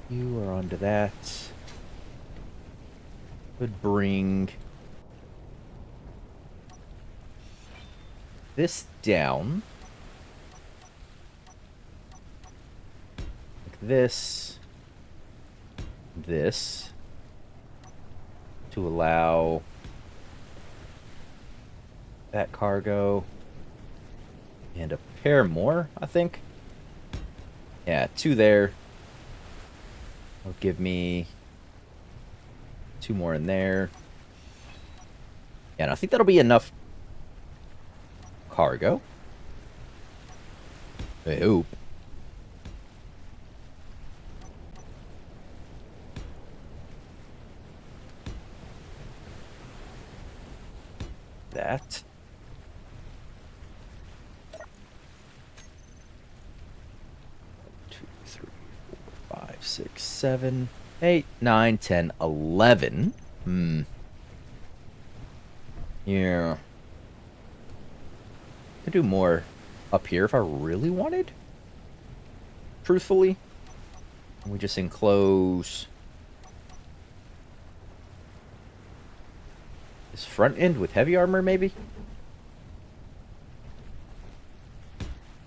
You are onto that. Could bring this down. Like this. This. To allow that cargo. And a pair more, I think. Yeah, 2 there. That'll give me 2 more in there. Yeah, and I think that'll be enough cargo. I hope. That. Two, 3, 4, 5, 6, 7, 8, 9, 10, 11. Yeah. Could do more up here if I really wanted. Truthfully. We just enclose this front end with heavy armor, maybe?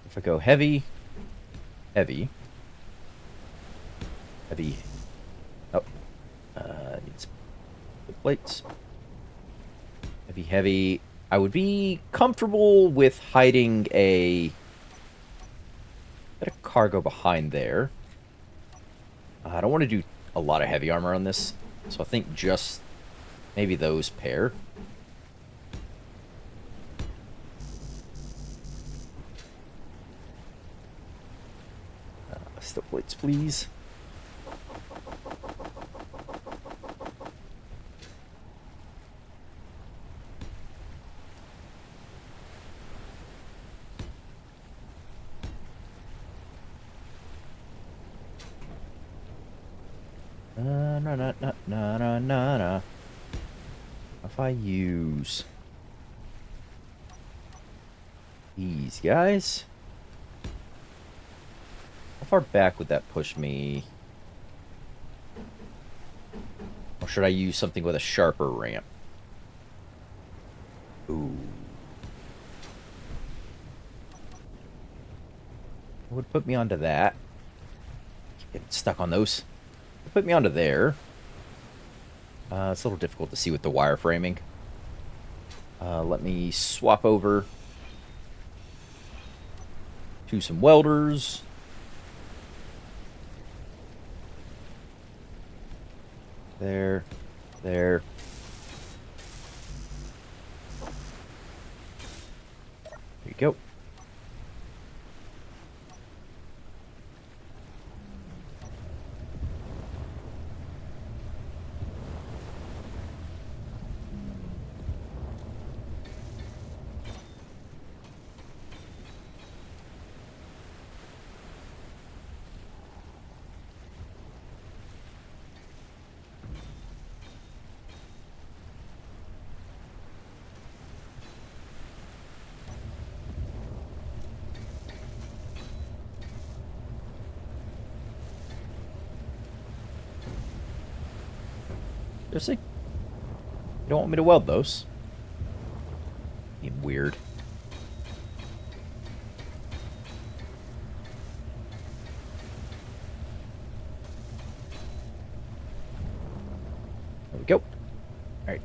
If I go heavy, heavy, heavy. Oh, needs the plates. Heavy, heavy. I would be comfortable with hiding a bit of cargo behind there. I don't want to do a lot of heavy armor on this, so I think just maybe those pair. Steel plates, please. No. If I use these guys, how far back would that push me? Or should I use something with a sharper ramp? Ooh. What would put me onto that? Keep getting stuck on those. Put me onto there. It's a little difficult to see with the wireframing. Let me swap over to some welders. There. There you go. Seriously? You don't want me to weld those? Being weird. There we go. Alright.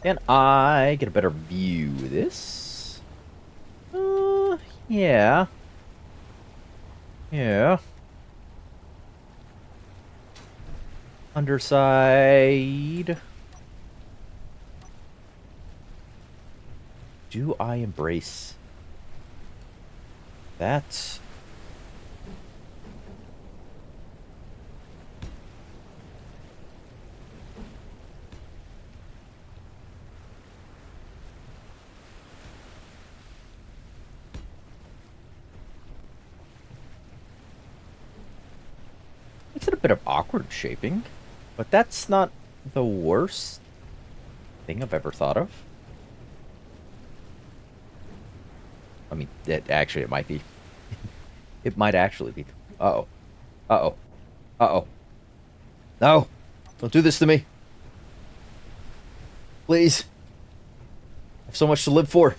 Can I get a better view of this? Yeah. Yeah. Underside. Do I embrace that? Makes it a bit of awkward shaping, but that's not the worst thing I've ever thought of. I mean, it might be. It might actually be. Uh-oh. Uh-oh. Uh-oh. No! Don't do this to me! Please! I have so much to live for!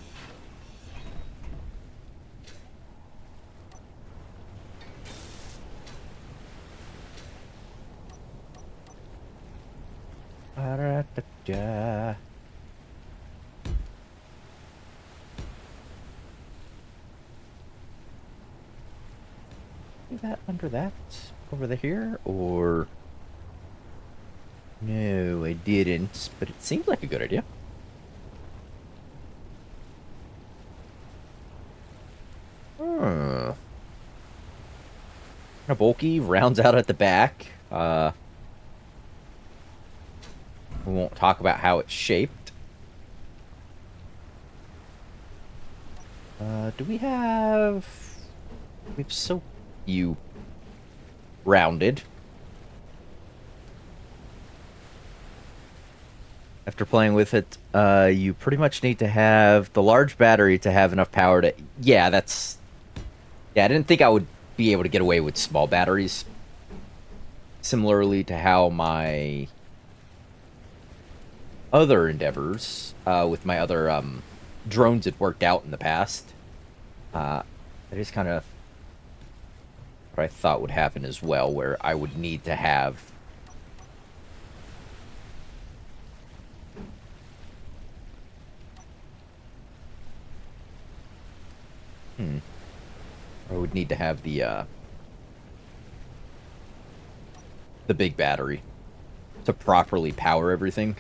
Da-da-da-da. That under that over here, or no, I didn't, but it seems like a good idea. Kind of bulky, rounds out at the back. We won't talk about how it's shaped. Do we have so few rounded. After playing with it, you pretty much need to have the large battery to have enough power to... Yeah, that's... Yeah, I didn't think I would be able to get away with small batteries. Similarly to how my other endeavors with my other drones had worked out in the past. That is kind of what I thought would happen as well, where I would need to have... I would need to have the big battery to properly power everything.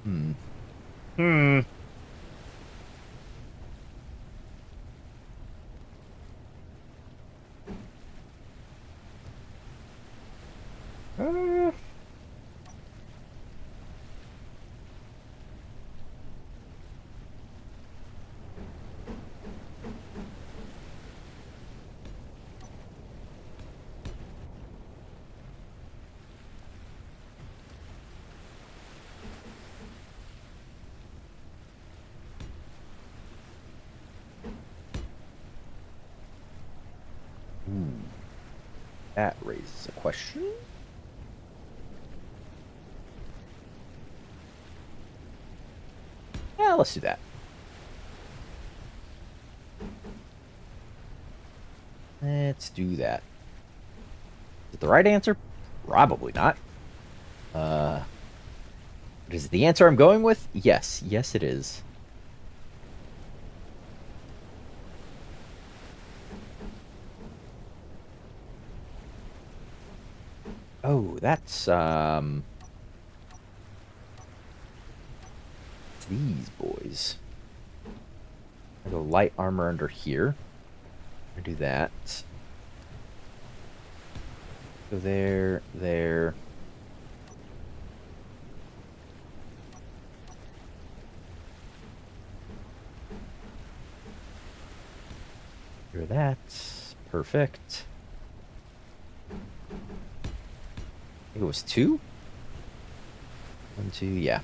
Hmm. Uh, that raises a question. Yeah, let's do that. Let's do that. Is it the right answer? Probably not. But is it the answer I'm going with? Yes. Yes, it is. Oh, that's, these boys. I go light armor under here. I do that. Go there, there. Hear that. Perfect. I think it was 2? 1, 2, yeah.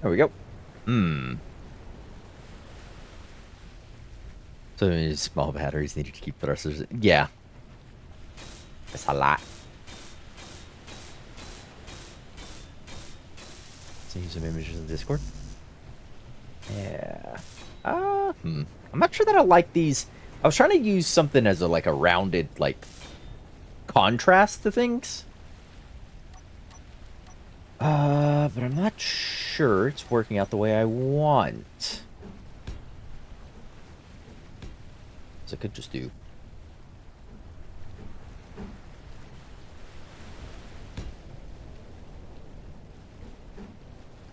There we go. So many small batteries needed to keep thrusters. Yeah. That's a lot. See some images in Discord. Yeah. I'm not sure that I like these. I was trying to use something as a like a rounded like contrast to things. But I'm not sure it's working out the way I want. So I could just do.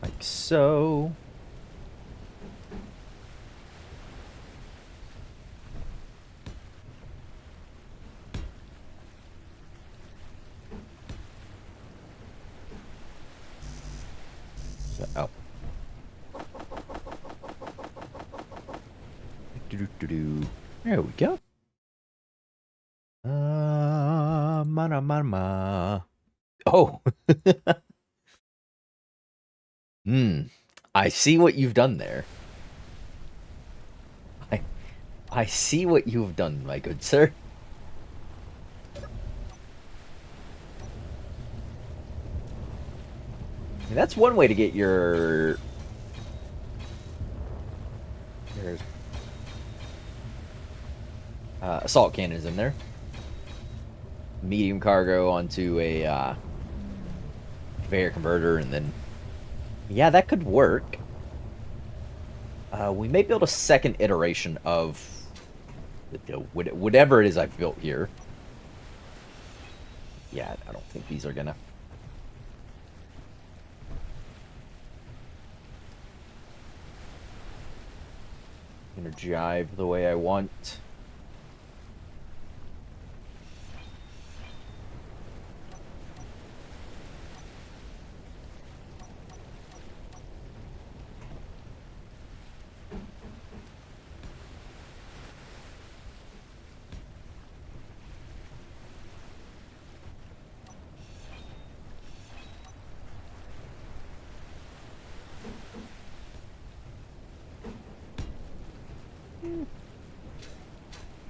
Like so. There we go. Mana, mana, ma. Oh. I see what you've done there. I see what you have done, my good sir. I mean, that's one way to get your assault cannons in there. Medium cargo onto a conveyor converter, and then yeah, that could work. We may build a second iteration of whatever it is I've built here. Yeah, I don't think these are gonna. Gonna jive the way I want.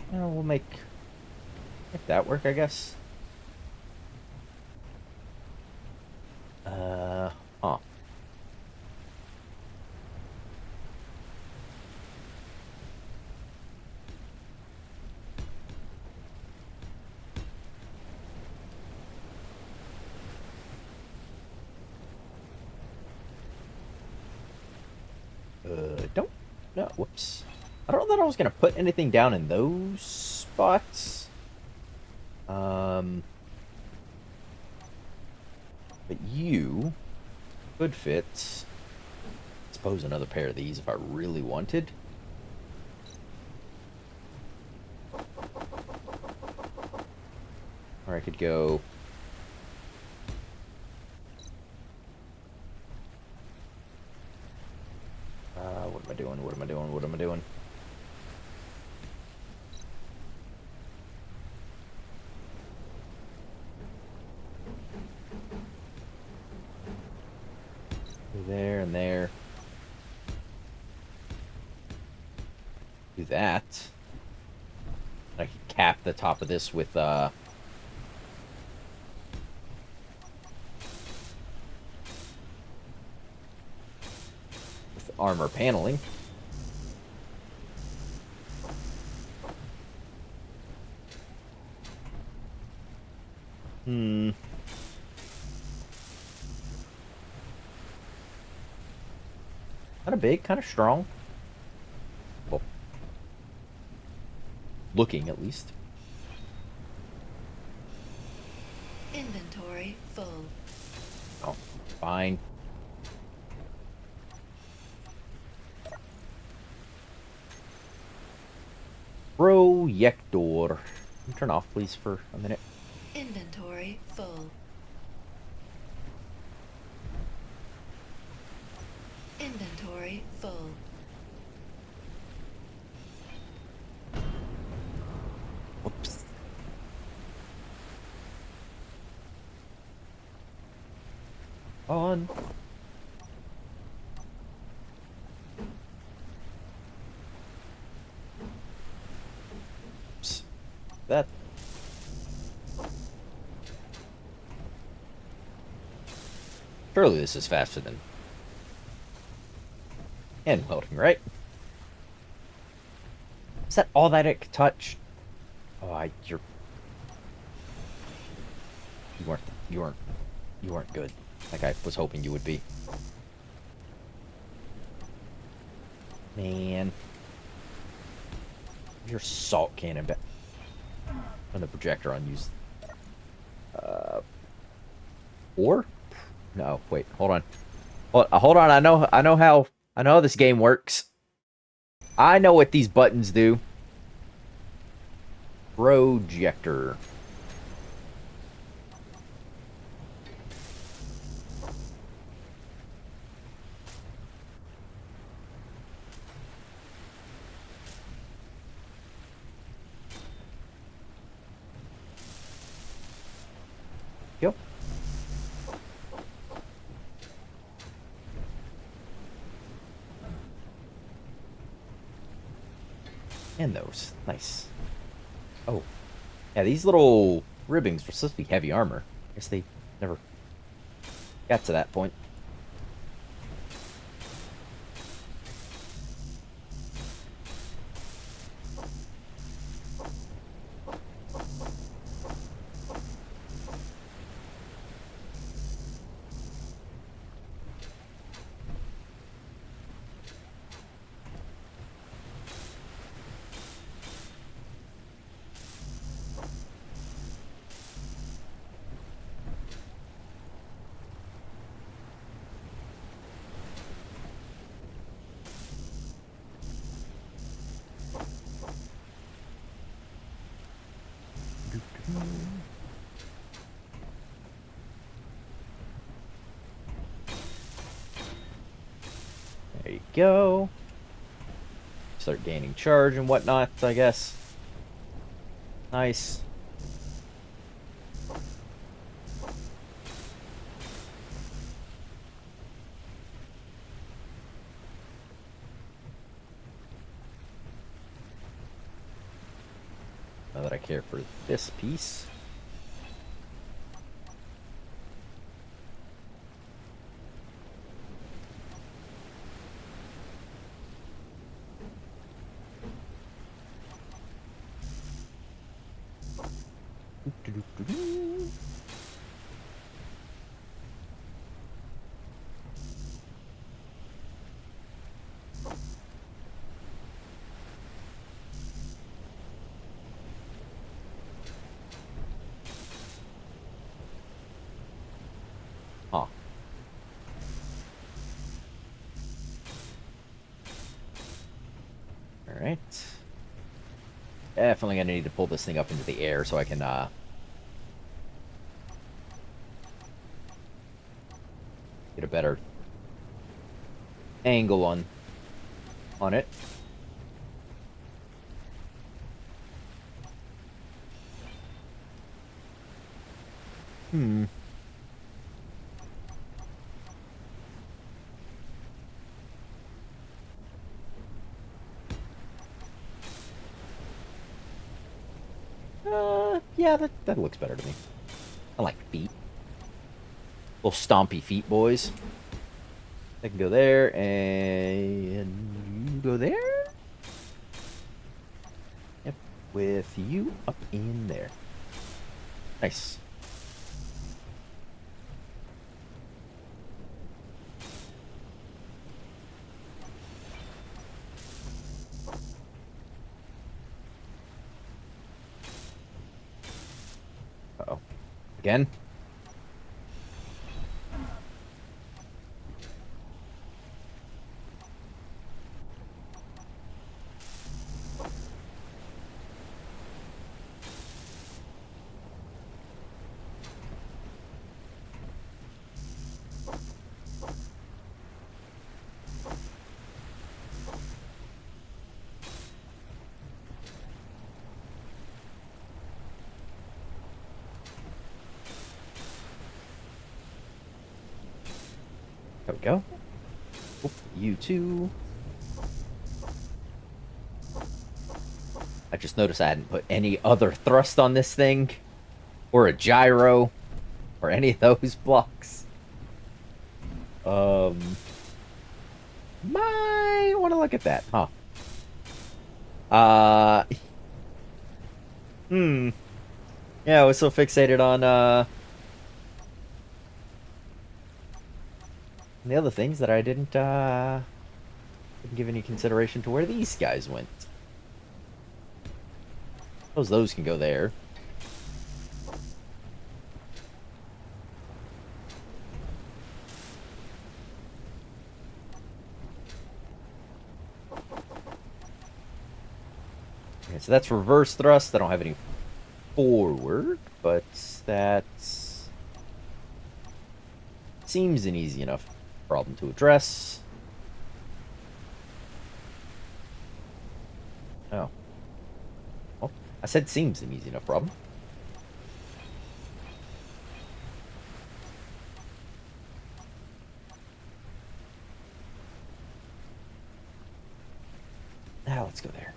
We'll make that work, I guess. Huh. Don't. No, whoops. I don't know that I was gonna put anything down in those spots. But you could fit, I suppose, another pair of these if I really wanted. Or I could go. What am I doing? What am I doing? What am I doing? There and there. Do that. I could cap the top of this with armor paneling. Kind of big, kind of strong. Well, looking at least. Inventory full. Oh, fine. Projector. Turn off, please, for a minute. Inventory full. Inventory full. Whoops. On. Oops. That. Surely this is faster than hand welding, right? Is that all that it could touch? Oh, you weren't good. Like I was hoping you would be. Man. Your salt cannon back. On the projector unused. Or? No, wait, hold on. Hold on, I know how this game works. I know what these buttons do. Projector. Go. And those. Nice. Oh. Yeah, these little ribbings were supposed to be heavy armor. I guess they never got to that point. There you go. Start gaining charge and whatnot, I guess. Nice. Now that I care for this piece. Huh. Alright. Definitely gonna need to pull this thing up into the air so I can, get a better angle on it. Hmm. Yeah, that looks better to me. I like feet. Little stompy feet, boys. I can go there, and you go there? Yep, with you up in there. Nice. Uh-oh. Again? There we go. Oop, you too. I just noticed I hadn't put any other thrust on this thing. Or a gyro. Or any of those blocks. Might want to look at that, huh? Yeah, I was so fixated on, the other things that I didn't give any consideration to where these guys went. Suppose those can go there. Okay, so that's reverse thrust. I don't have any forward, but that seems an easy enough problem to address. Oh. Well, I said seems an easy enough problem. let's go there.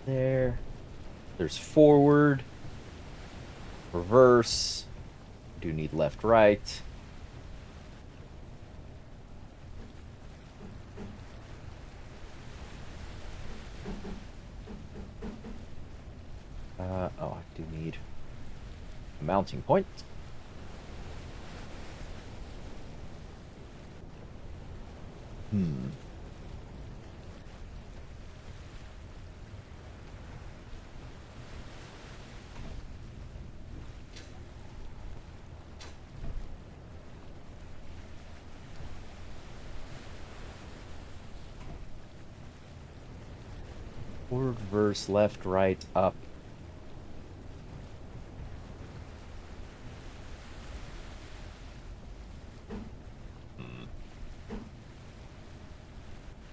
There. There's forward. Reverse. Do need left, right. Oh, I do need a mounting point. Forward, reverse, left, right, up.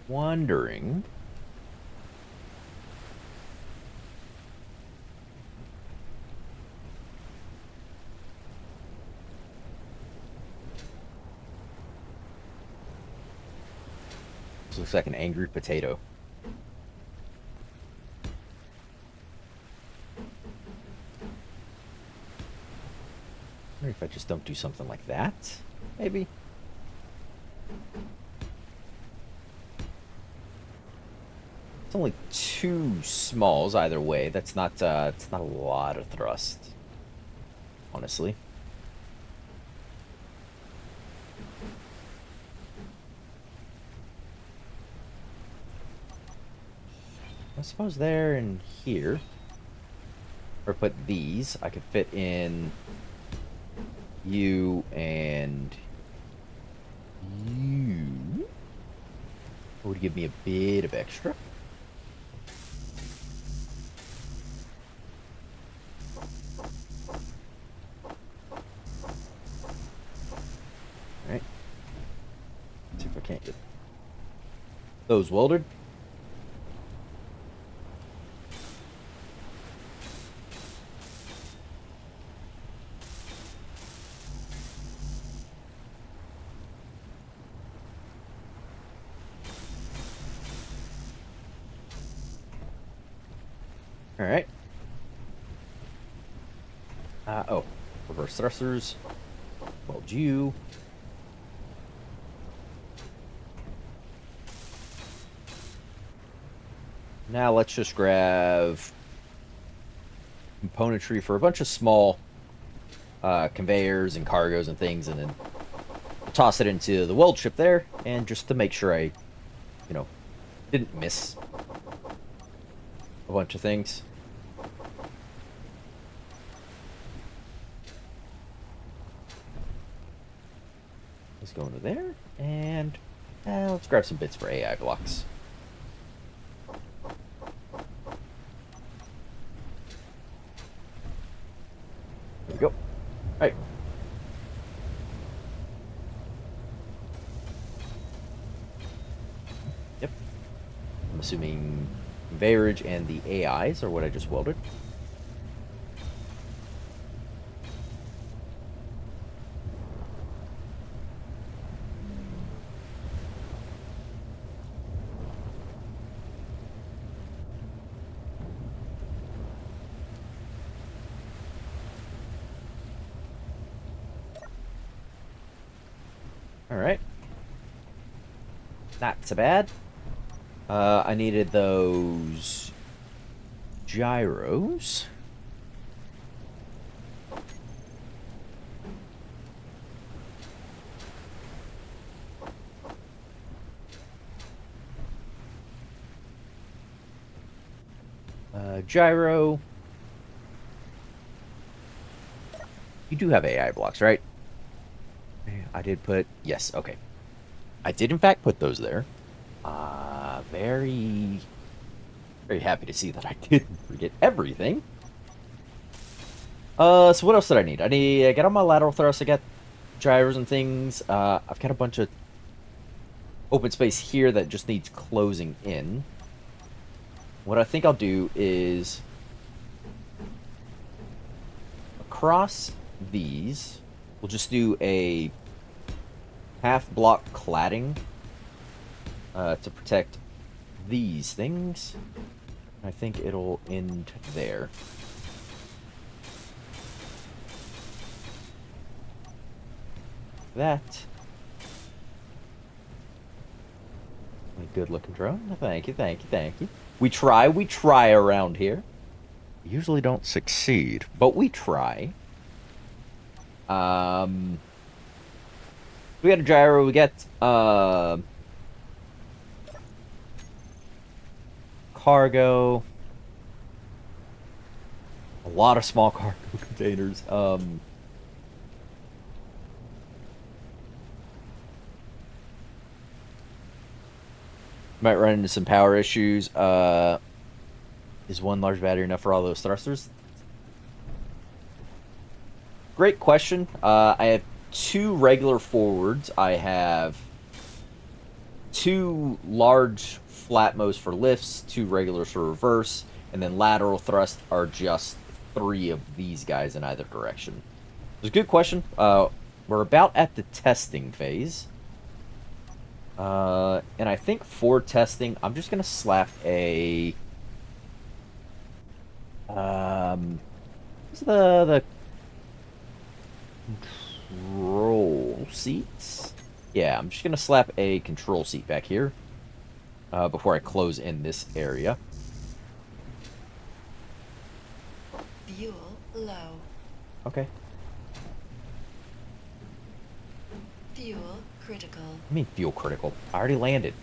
Wondering. This looks like an angry potato. I wonder if I just don't do something like that, maybe. It's only 2 smalls either way. That's not it's not a lot of thrust, honestly. I suppose there and here, or put these. I could fit in you and you. It would give me a bit of extra. Alright. See if I can't get those welded. Alright. Oh. Reverse thrusters. Weld you. Now let's just grab componentry for a bunch of small conveyors and cargoes and things, and then toss it into the weld ship there, and just to make sure I, didn't miss a bunch of things. Let's go into there, and let's grab some bits for AI blocks. There we go. All right. Yep. I'm assuming conveyorage and the AIs are what I just welded. Alright. Not so bad. I needed those gyros. Gyro. You do have AI blocks, right? I did put... Yes, okay. I did, in fact, put those there. Very... Very happy to see that I didn't forget everything. So what else did I need? I got all my lateral thrust. I got gyros and things. I've got a bunch of open space here that just needs closing in. What I think I'll do is... across these... We'll just do a half block cladding to protect these things. I think it'll end there. That. A good looking drone. Thank you, thank you, thank you. We try around here. We usually don't succeed, but we try. We got a gyro, we got cargo. A lot of small cargo containers. Might run into some power issues. Is one large battery enough for all those thrusters? Great question. I have 2 regular forwards. I have 2 large flatmos for lifts, 2 regulars for reverse, and then lateral thrust are just 3 of these guys in either direction. It's a good question. We're about at the testing phase. And I think for testing, I'm just gonna slap a what's the control seats? Yeah, I'm just gonna slap a control seat back here before I close in this area. Fuel low. Okay. Fuel critical. I mean, fuel critical. I already landed.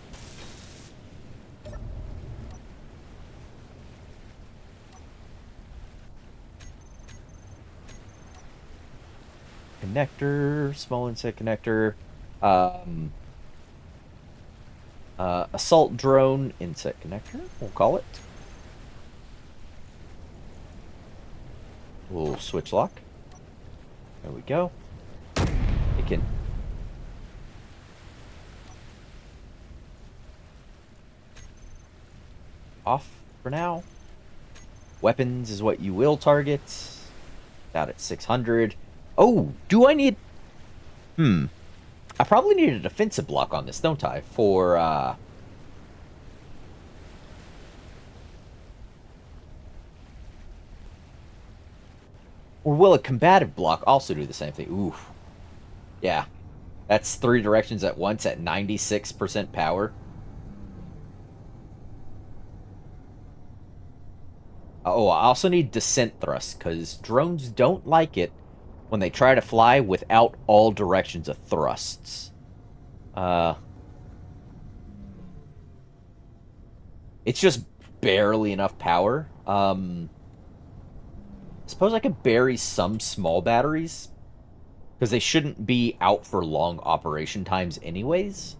Connector, small inset connector. Assault drone inset connector, we'll call it. We'll switch lock. There we go. It can... off for now. Weapons is what you will target. Out at 600. Oh, do I need... I probably need a defensive block on this, don't I? For, or will a combative block also do the same thing? Ooh. Yeah. That's 3 directions at once at 96% power. Oh, I also need descent thrust, because drones don't like it when they try to fly without all directions of thrusts. It's just barely enough power. Suppose I could bury some small batteries, because they shouldn't be out for long operation times anyways.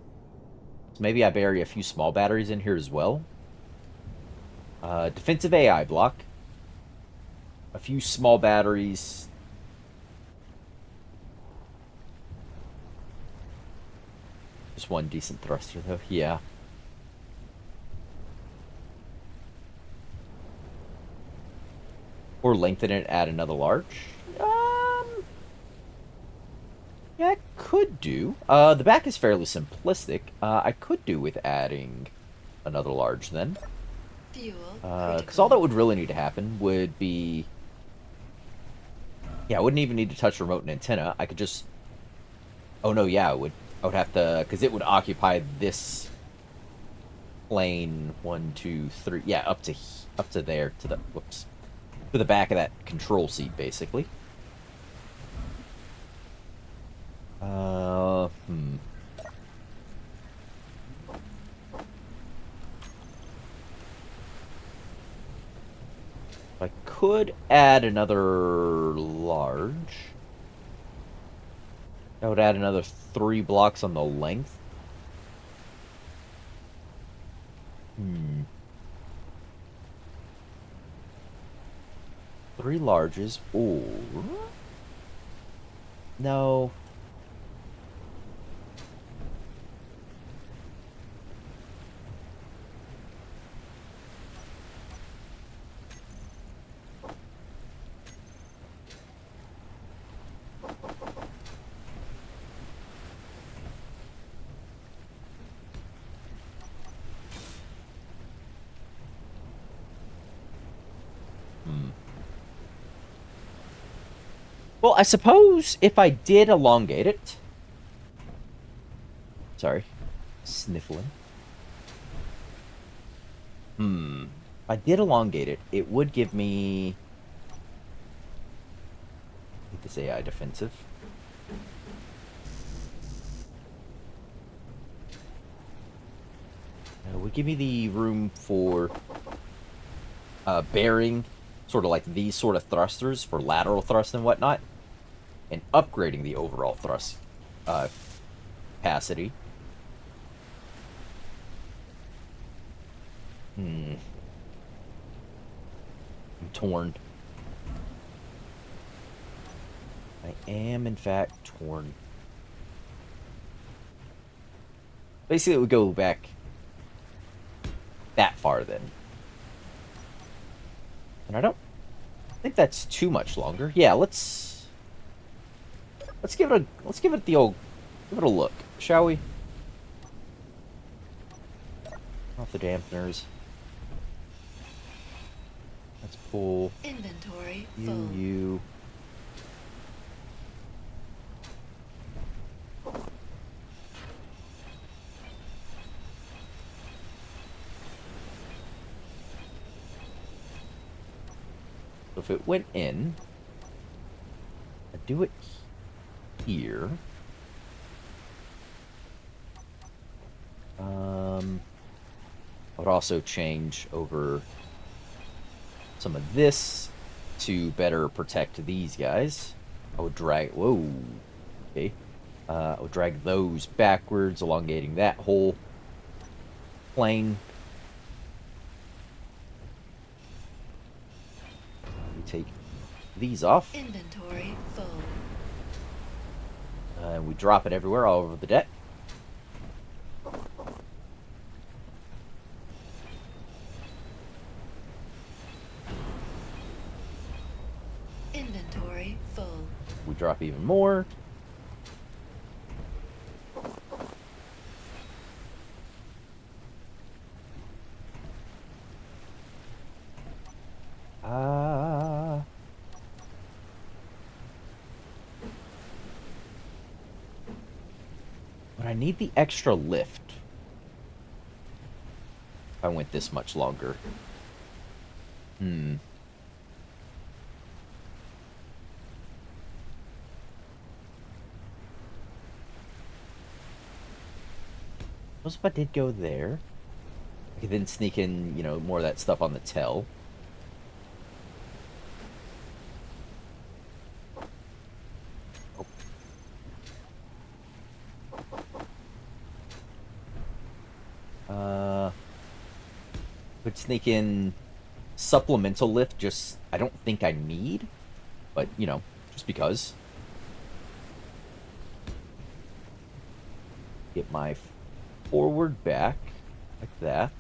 So maybe I bury a few small batteries in here as well. Defensive AI block. A few small batteries. Just one decent thruster, though. Yeah. Or lengthen it, add another large. Yeah, I could do. The back is fairly simplistic. I could do with adding another large, then. Because all that would really need to happen would be... Yeah, I wouldn't even need to touch remote and antenna. I could just... Oh, no, yeah, I would have to... Because it would occupy this plane. 1, 2, 3... Yeah, up to there, to the... Whoops. To the back of that control seat, basically. I could add another large. That would add another 3 blocks on the length. 3 larges, or... No. Well, I suppose if I did elongate it... Sorry. Sniffling. If I did elongate it, it would give me... Make this AI defensive. It would give me the room for bearing sort of like these sort of thrusters for lateral thrust and whatnot, and upgrading the overall thrust capacity. I'm torn. I am, in fact, torn. Basically, it would go back that far then. And I don't think that's too much longer. Yeah, let's give it the old, give it a look, shall we? Off the dampeners. Let's pull Inventory full. you. So if it went in, I'd do it here. I would also change over some of this to better protect these guys. I would drag... Whoa. Okay. I would drag those backwards, elongating that whole plane. We take these off. Inventory full. And we drop it everywhere, all over the deck. Inventory full. We drop even more. But I need the extra lift. If I went this much longer. Suppose if I did go there, I could then sneak in, you know, more of that stuff on the tail. Could sneak in supplemental lift, just I don't think I need, but you know, just because. Get my forward back like that.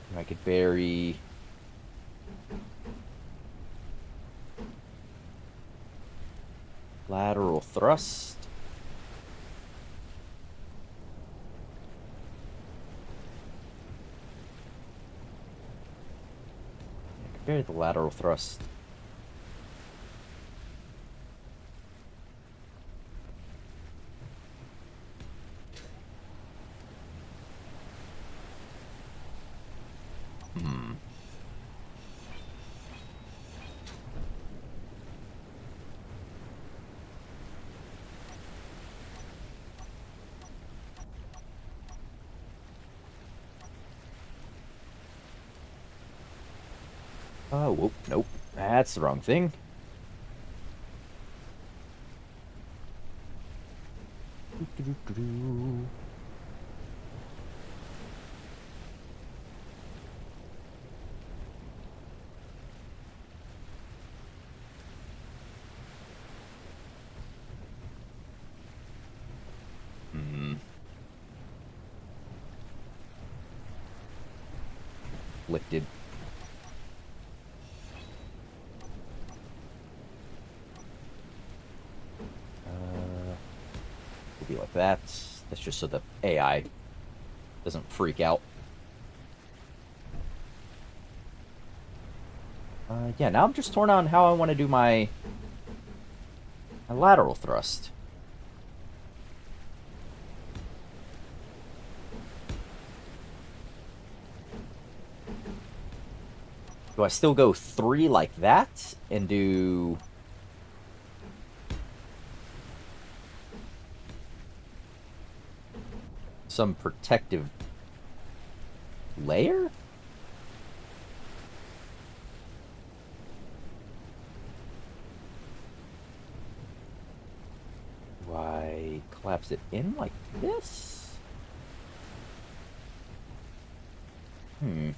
And I could bury lateral thrust. I could bury the lateral thrust. Oh, whoop, nope. That's the wrong thing. Lifted. Will be like that. That's just so the AI doesn't freak out. Yeah, now I'm just torn on how I want to do my lateral thrust. Do I still go 3 like that and do some protective layer? Do I collapse it in like this? Hmm.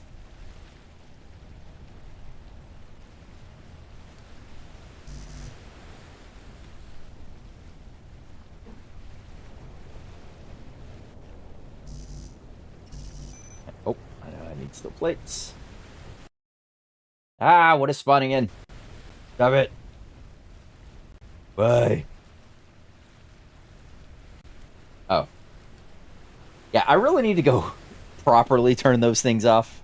Oh, I need steel plates. Ah, what is spawning in? Stop it. Bye. Oh. Yeah, I really need to go properly turn those things off.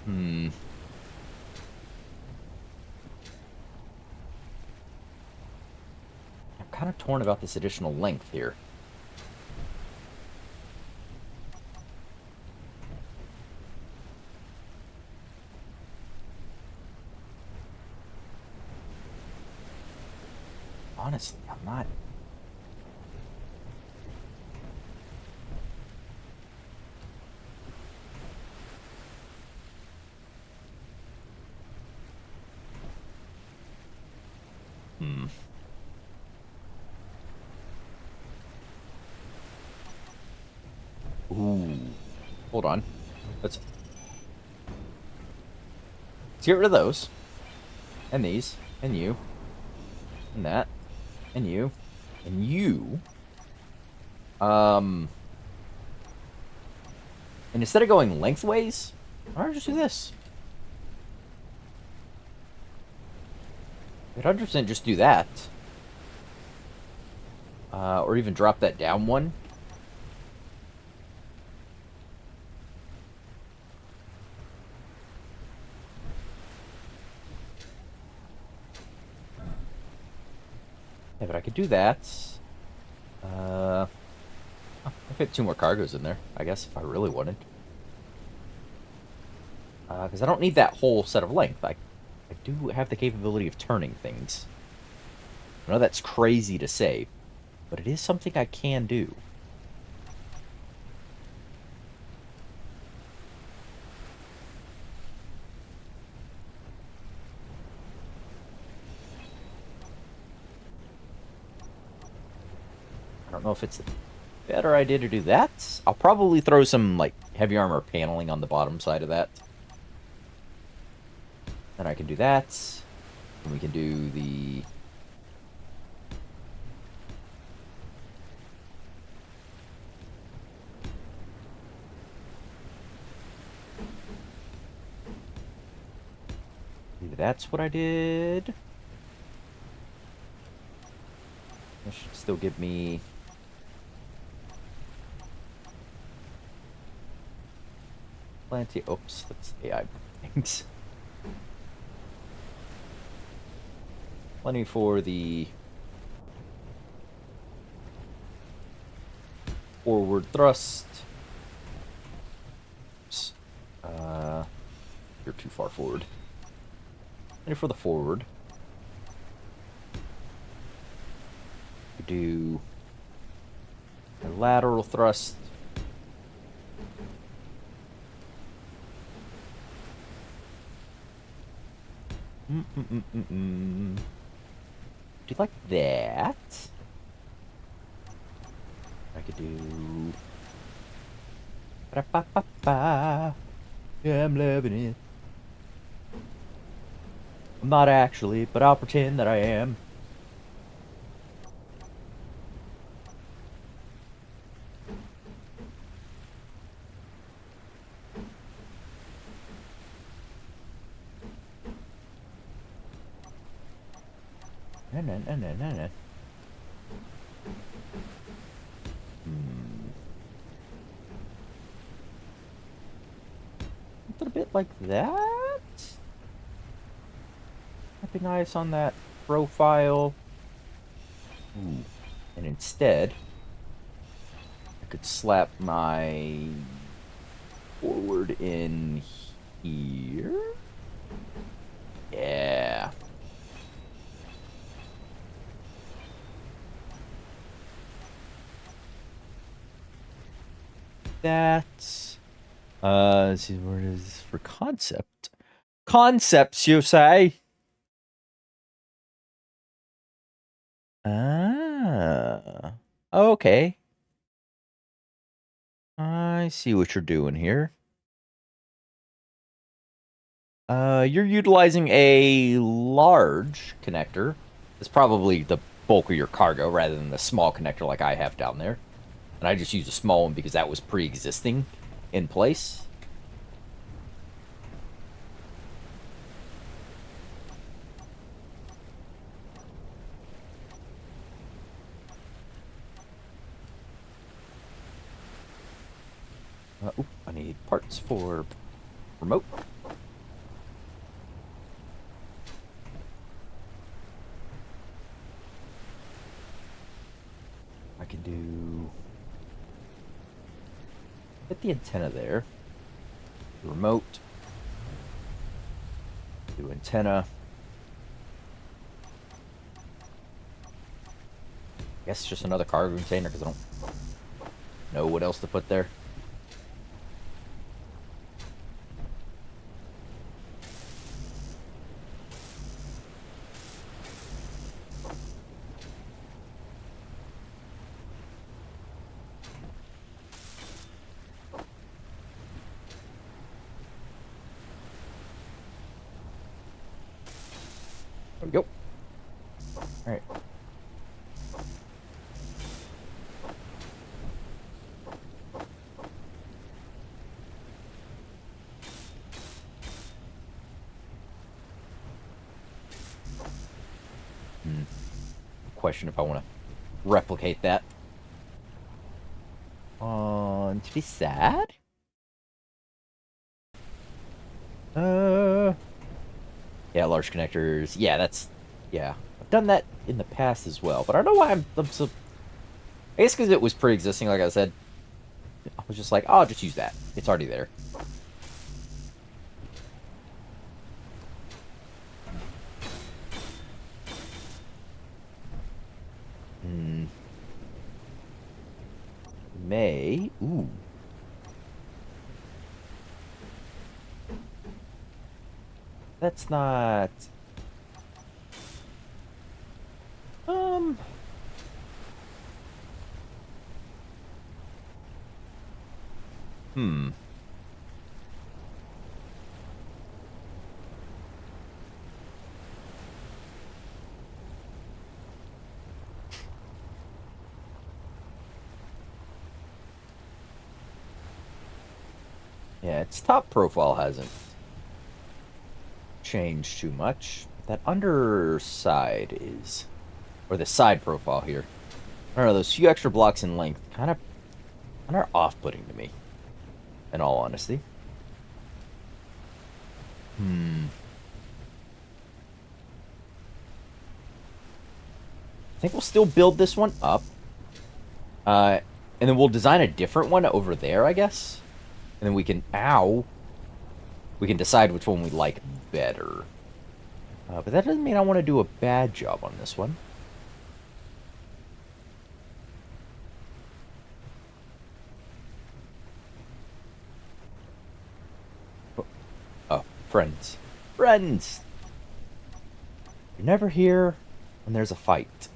Hmm. I'm kind of torn about this additional length here. Honestly, I'm not. Hmm. Ooh. Hold on. Let's get rid of those. And these. And you. And that. And you. And you. And instead of going lengthways, why don't I just do this? I'd 100% just do that. Or even drop that down one. Yeah, but I could do that. I fit 2 more cargoes in there, I guess, if I really wanted. Because I don't need that whole set of length. I do have the capability of turning things. I know that's crazy to say, but it is something I can do. I don't know if it's a better idea to do that. I'll probably throw some, like, heavy armor paneling on the bottom side of that. Then I can do that. And we can do the... Maybe that's what I did. That should still give me... plenty... Oops, that's AI things. Plenty for the... forward thrust. Oops. You're too far forward. Plenty for the forward. We do... a lateral thrust. Do you like that? I could do... Ba-da-ba-ba-ba. Yeah, I'm loving it. I'm not actually, but I'll pretend that I am. No. Hmm. something a bit like that. Might be nice on that profile. Ooh. And instead, I could slap my forward in here. Yeah. That. Let's see where it is for concept. Concepts, you say? Ah. Okay. I see what you're doing here. You're utilizing a large connector. It's probably the bulk of your cargo rather than the small connector like I have down there. And I just used a small one because that was pre-existing in place. I need parts for remote. I can do... Get the antenna there. Remote. Do antenna. I guess just another cargo container because I don't know what else to put there. There we go. Alright. Question if I want to replicate that. To be sad? Yeah, large connectors. Yeah, that's... Yeah. I've done that in the past as well, but I don't know why I'm so... I guess because it was pre-existing, like I said. I was just like, oh, I'll just use that. It's already there. May. Ooh. That's not... Yeah, its top profile hasn't changed too much. That underside is... Or the side profile here. I don't know, those few extra blocks in length kind of off-putting to me. In all honesty. I think we'll still build this one up. And then we'll design a different one over there, I guess. And then we can... Ow! We can decide which one we like better. But that doesn't mean I want to do a bad job on this one. Oh, friends. Friends! You're never here when there's a fight.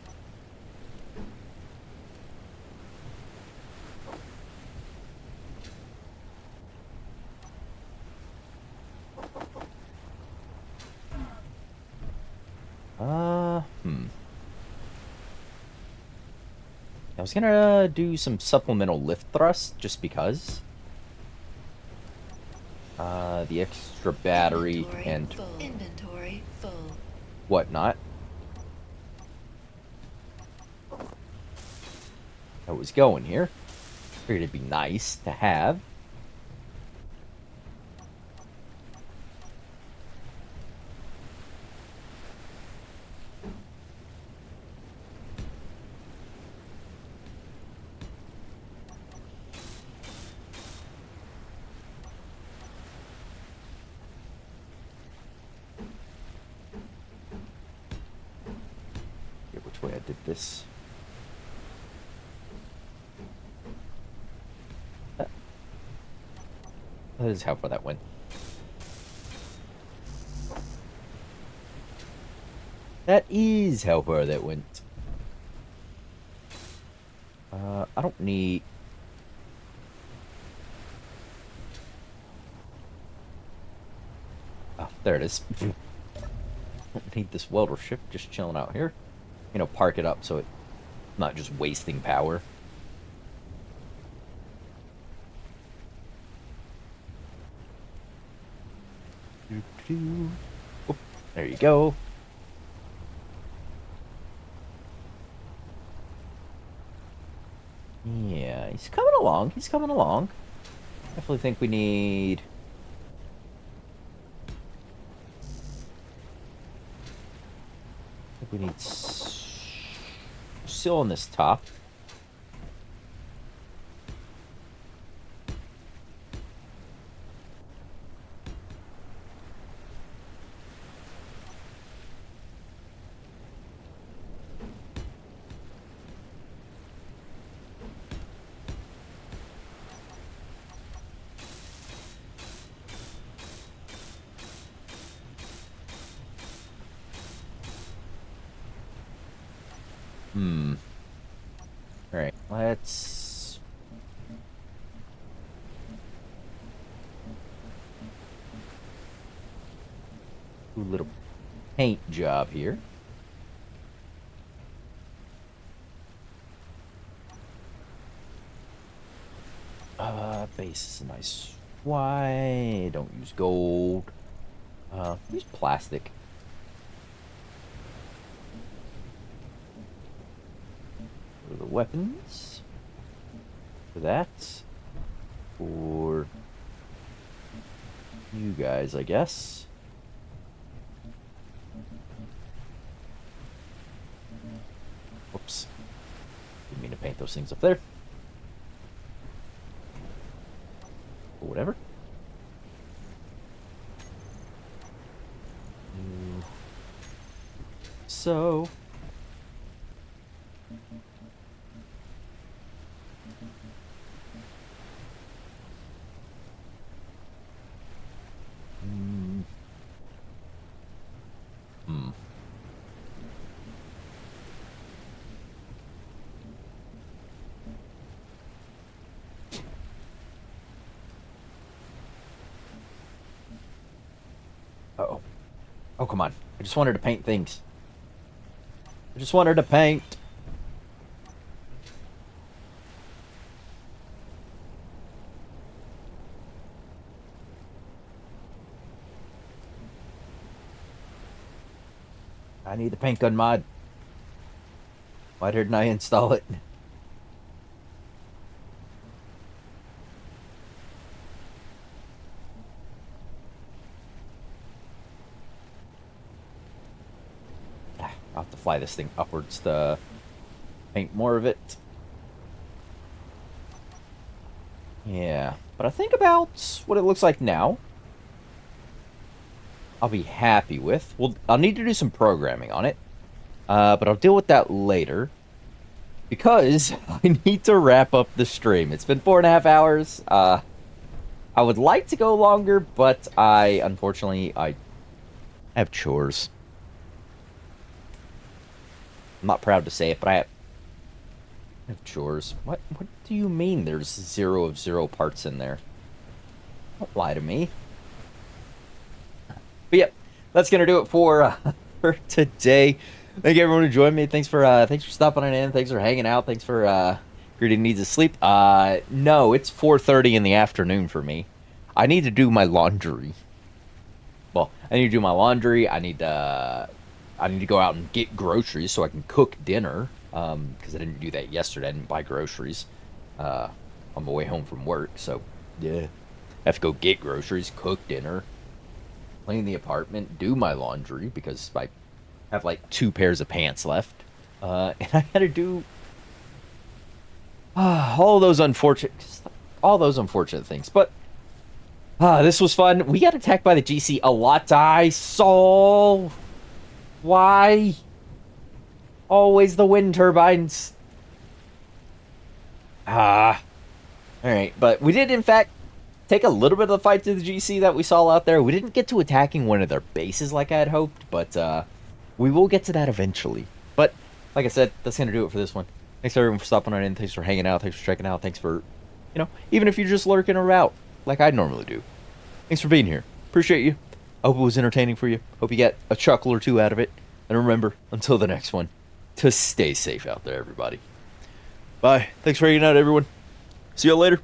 I was gonna do some supplemental lift thrust, just because. The extra battery Inventory full. Whatnot. That was going here. Figured it'd be nice to have. I did this. That is how far that went. That is how far that went. I don't need... Oh, there it is. Don't need this welder ship just chilling out here. You know, park it up so it's not just wasting power. Oh, there you go. Yeah, he's coming along. He's coming along. Definitely think we need... I think we need still on this top. Alright, let's... do a little paint job here. Base is a nice white. Don't use gold. Use plastic. For the weapons. For that. For you guys, I guess. Whoops. Didn't mean to paint those things up there. Or whatever. So... Uh-oh. Oh, come on. I just wanted to paint things. I just wanted to paint. I need the paint gun mod. Why didn't I install it? I'll have to fly this thing upwards to paint more of it. Yeah, but I think about what it looks like now. I'll be happy with. Well, I'll need to do some programming on it. But I'll deal with that later. Because I need to wrap up the stream. It's been 4.5 hours. I would like to go longer, but unfortunately, I have chores. I'm not proud to say it, but I have chores. What do you mean there's 0 of 0 parts in there? Don't lie to me. But yeah, that's gonna do it for today. Thank you everyone who joined me. Thanks for stopping in. Thanks for hanging out. Thanks for greeting needs of sleep. No, it's 4:30 in the afternoon for me. I need to do my laundry. Well, I need to do my laundry. I need to go out and get groceries so I can cook dinner. Because I didn't do that yesterday. I didn't buy groceries on my way home from work. So yeah, I have to go get groceries, cook dinner, clean the apartment, do my laundry because I have like 2 pairs of pants left, and I had to do all those unfortunate things. But this was fun. We got attacked by the GC a lot. I saw why. Always the wind turbines. Ah. Alright, but we did, in fact, take a little bit of the fight to the GC that we saw out there. We didn't get to attacking one of their bases like I had hoped, but we will get to that eventually. But, like I said, that's going to do it for this one. Thanks everyone for stopping on in. Thanks for hanging out. Thanks for checking out. Thanks for, even if you're just lurking around like I normally do. Thanks for being here. Appreciate you. I hope it was entertaining for you. Hope you get a chuckle or two out of it. And remember, until the next one, to stay safe out there, everybody. Bye. Thanks for hanging out, everyone. See you later.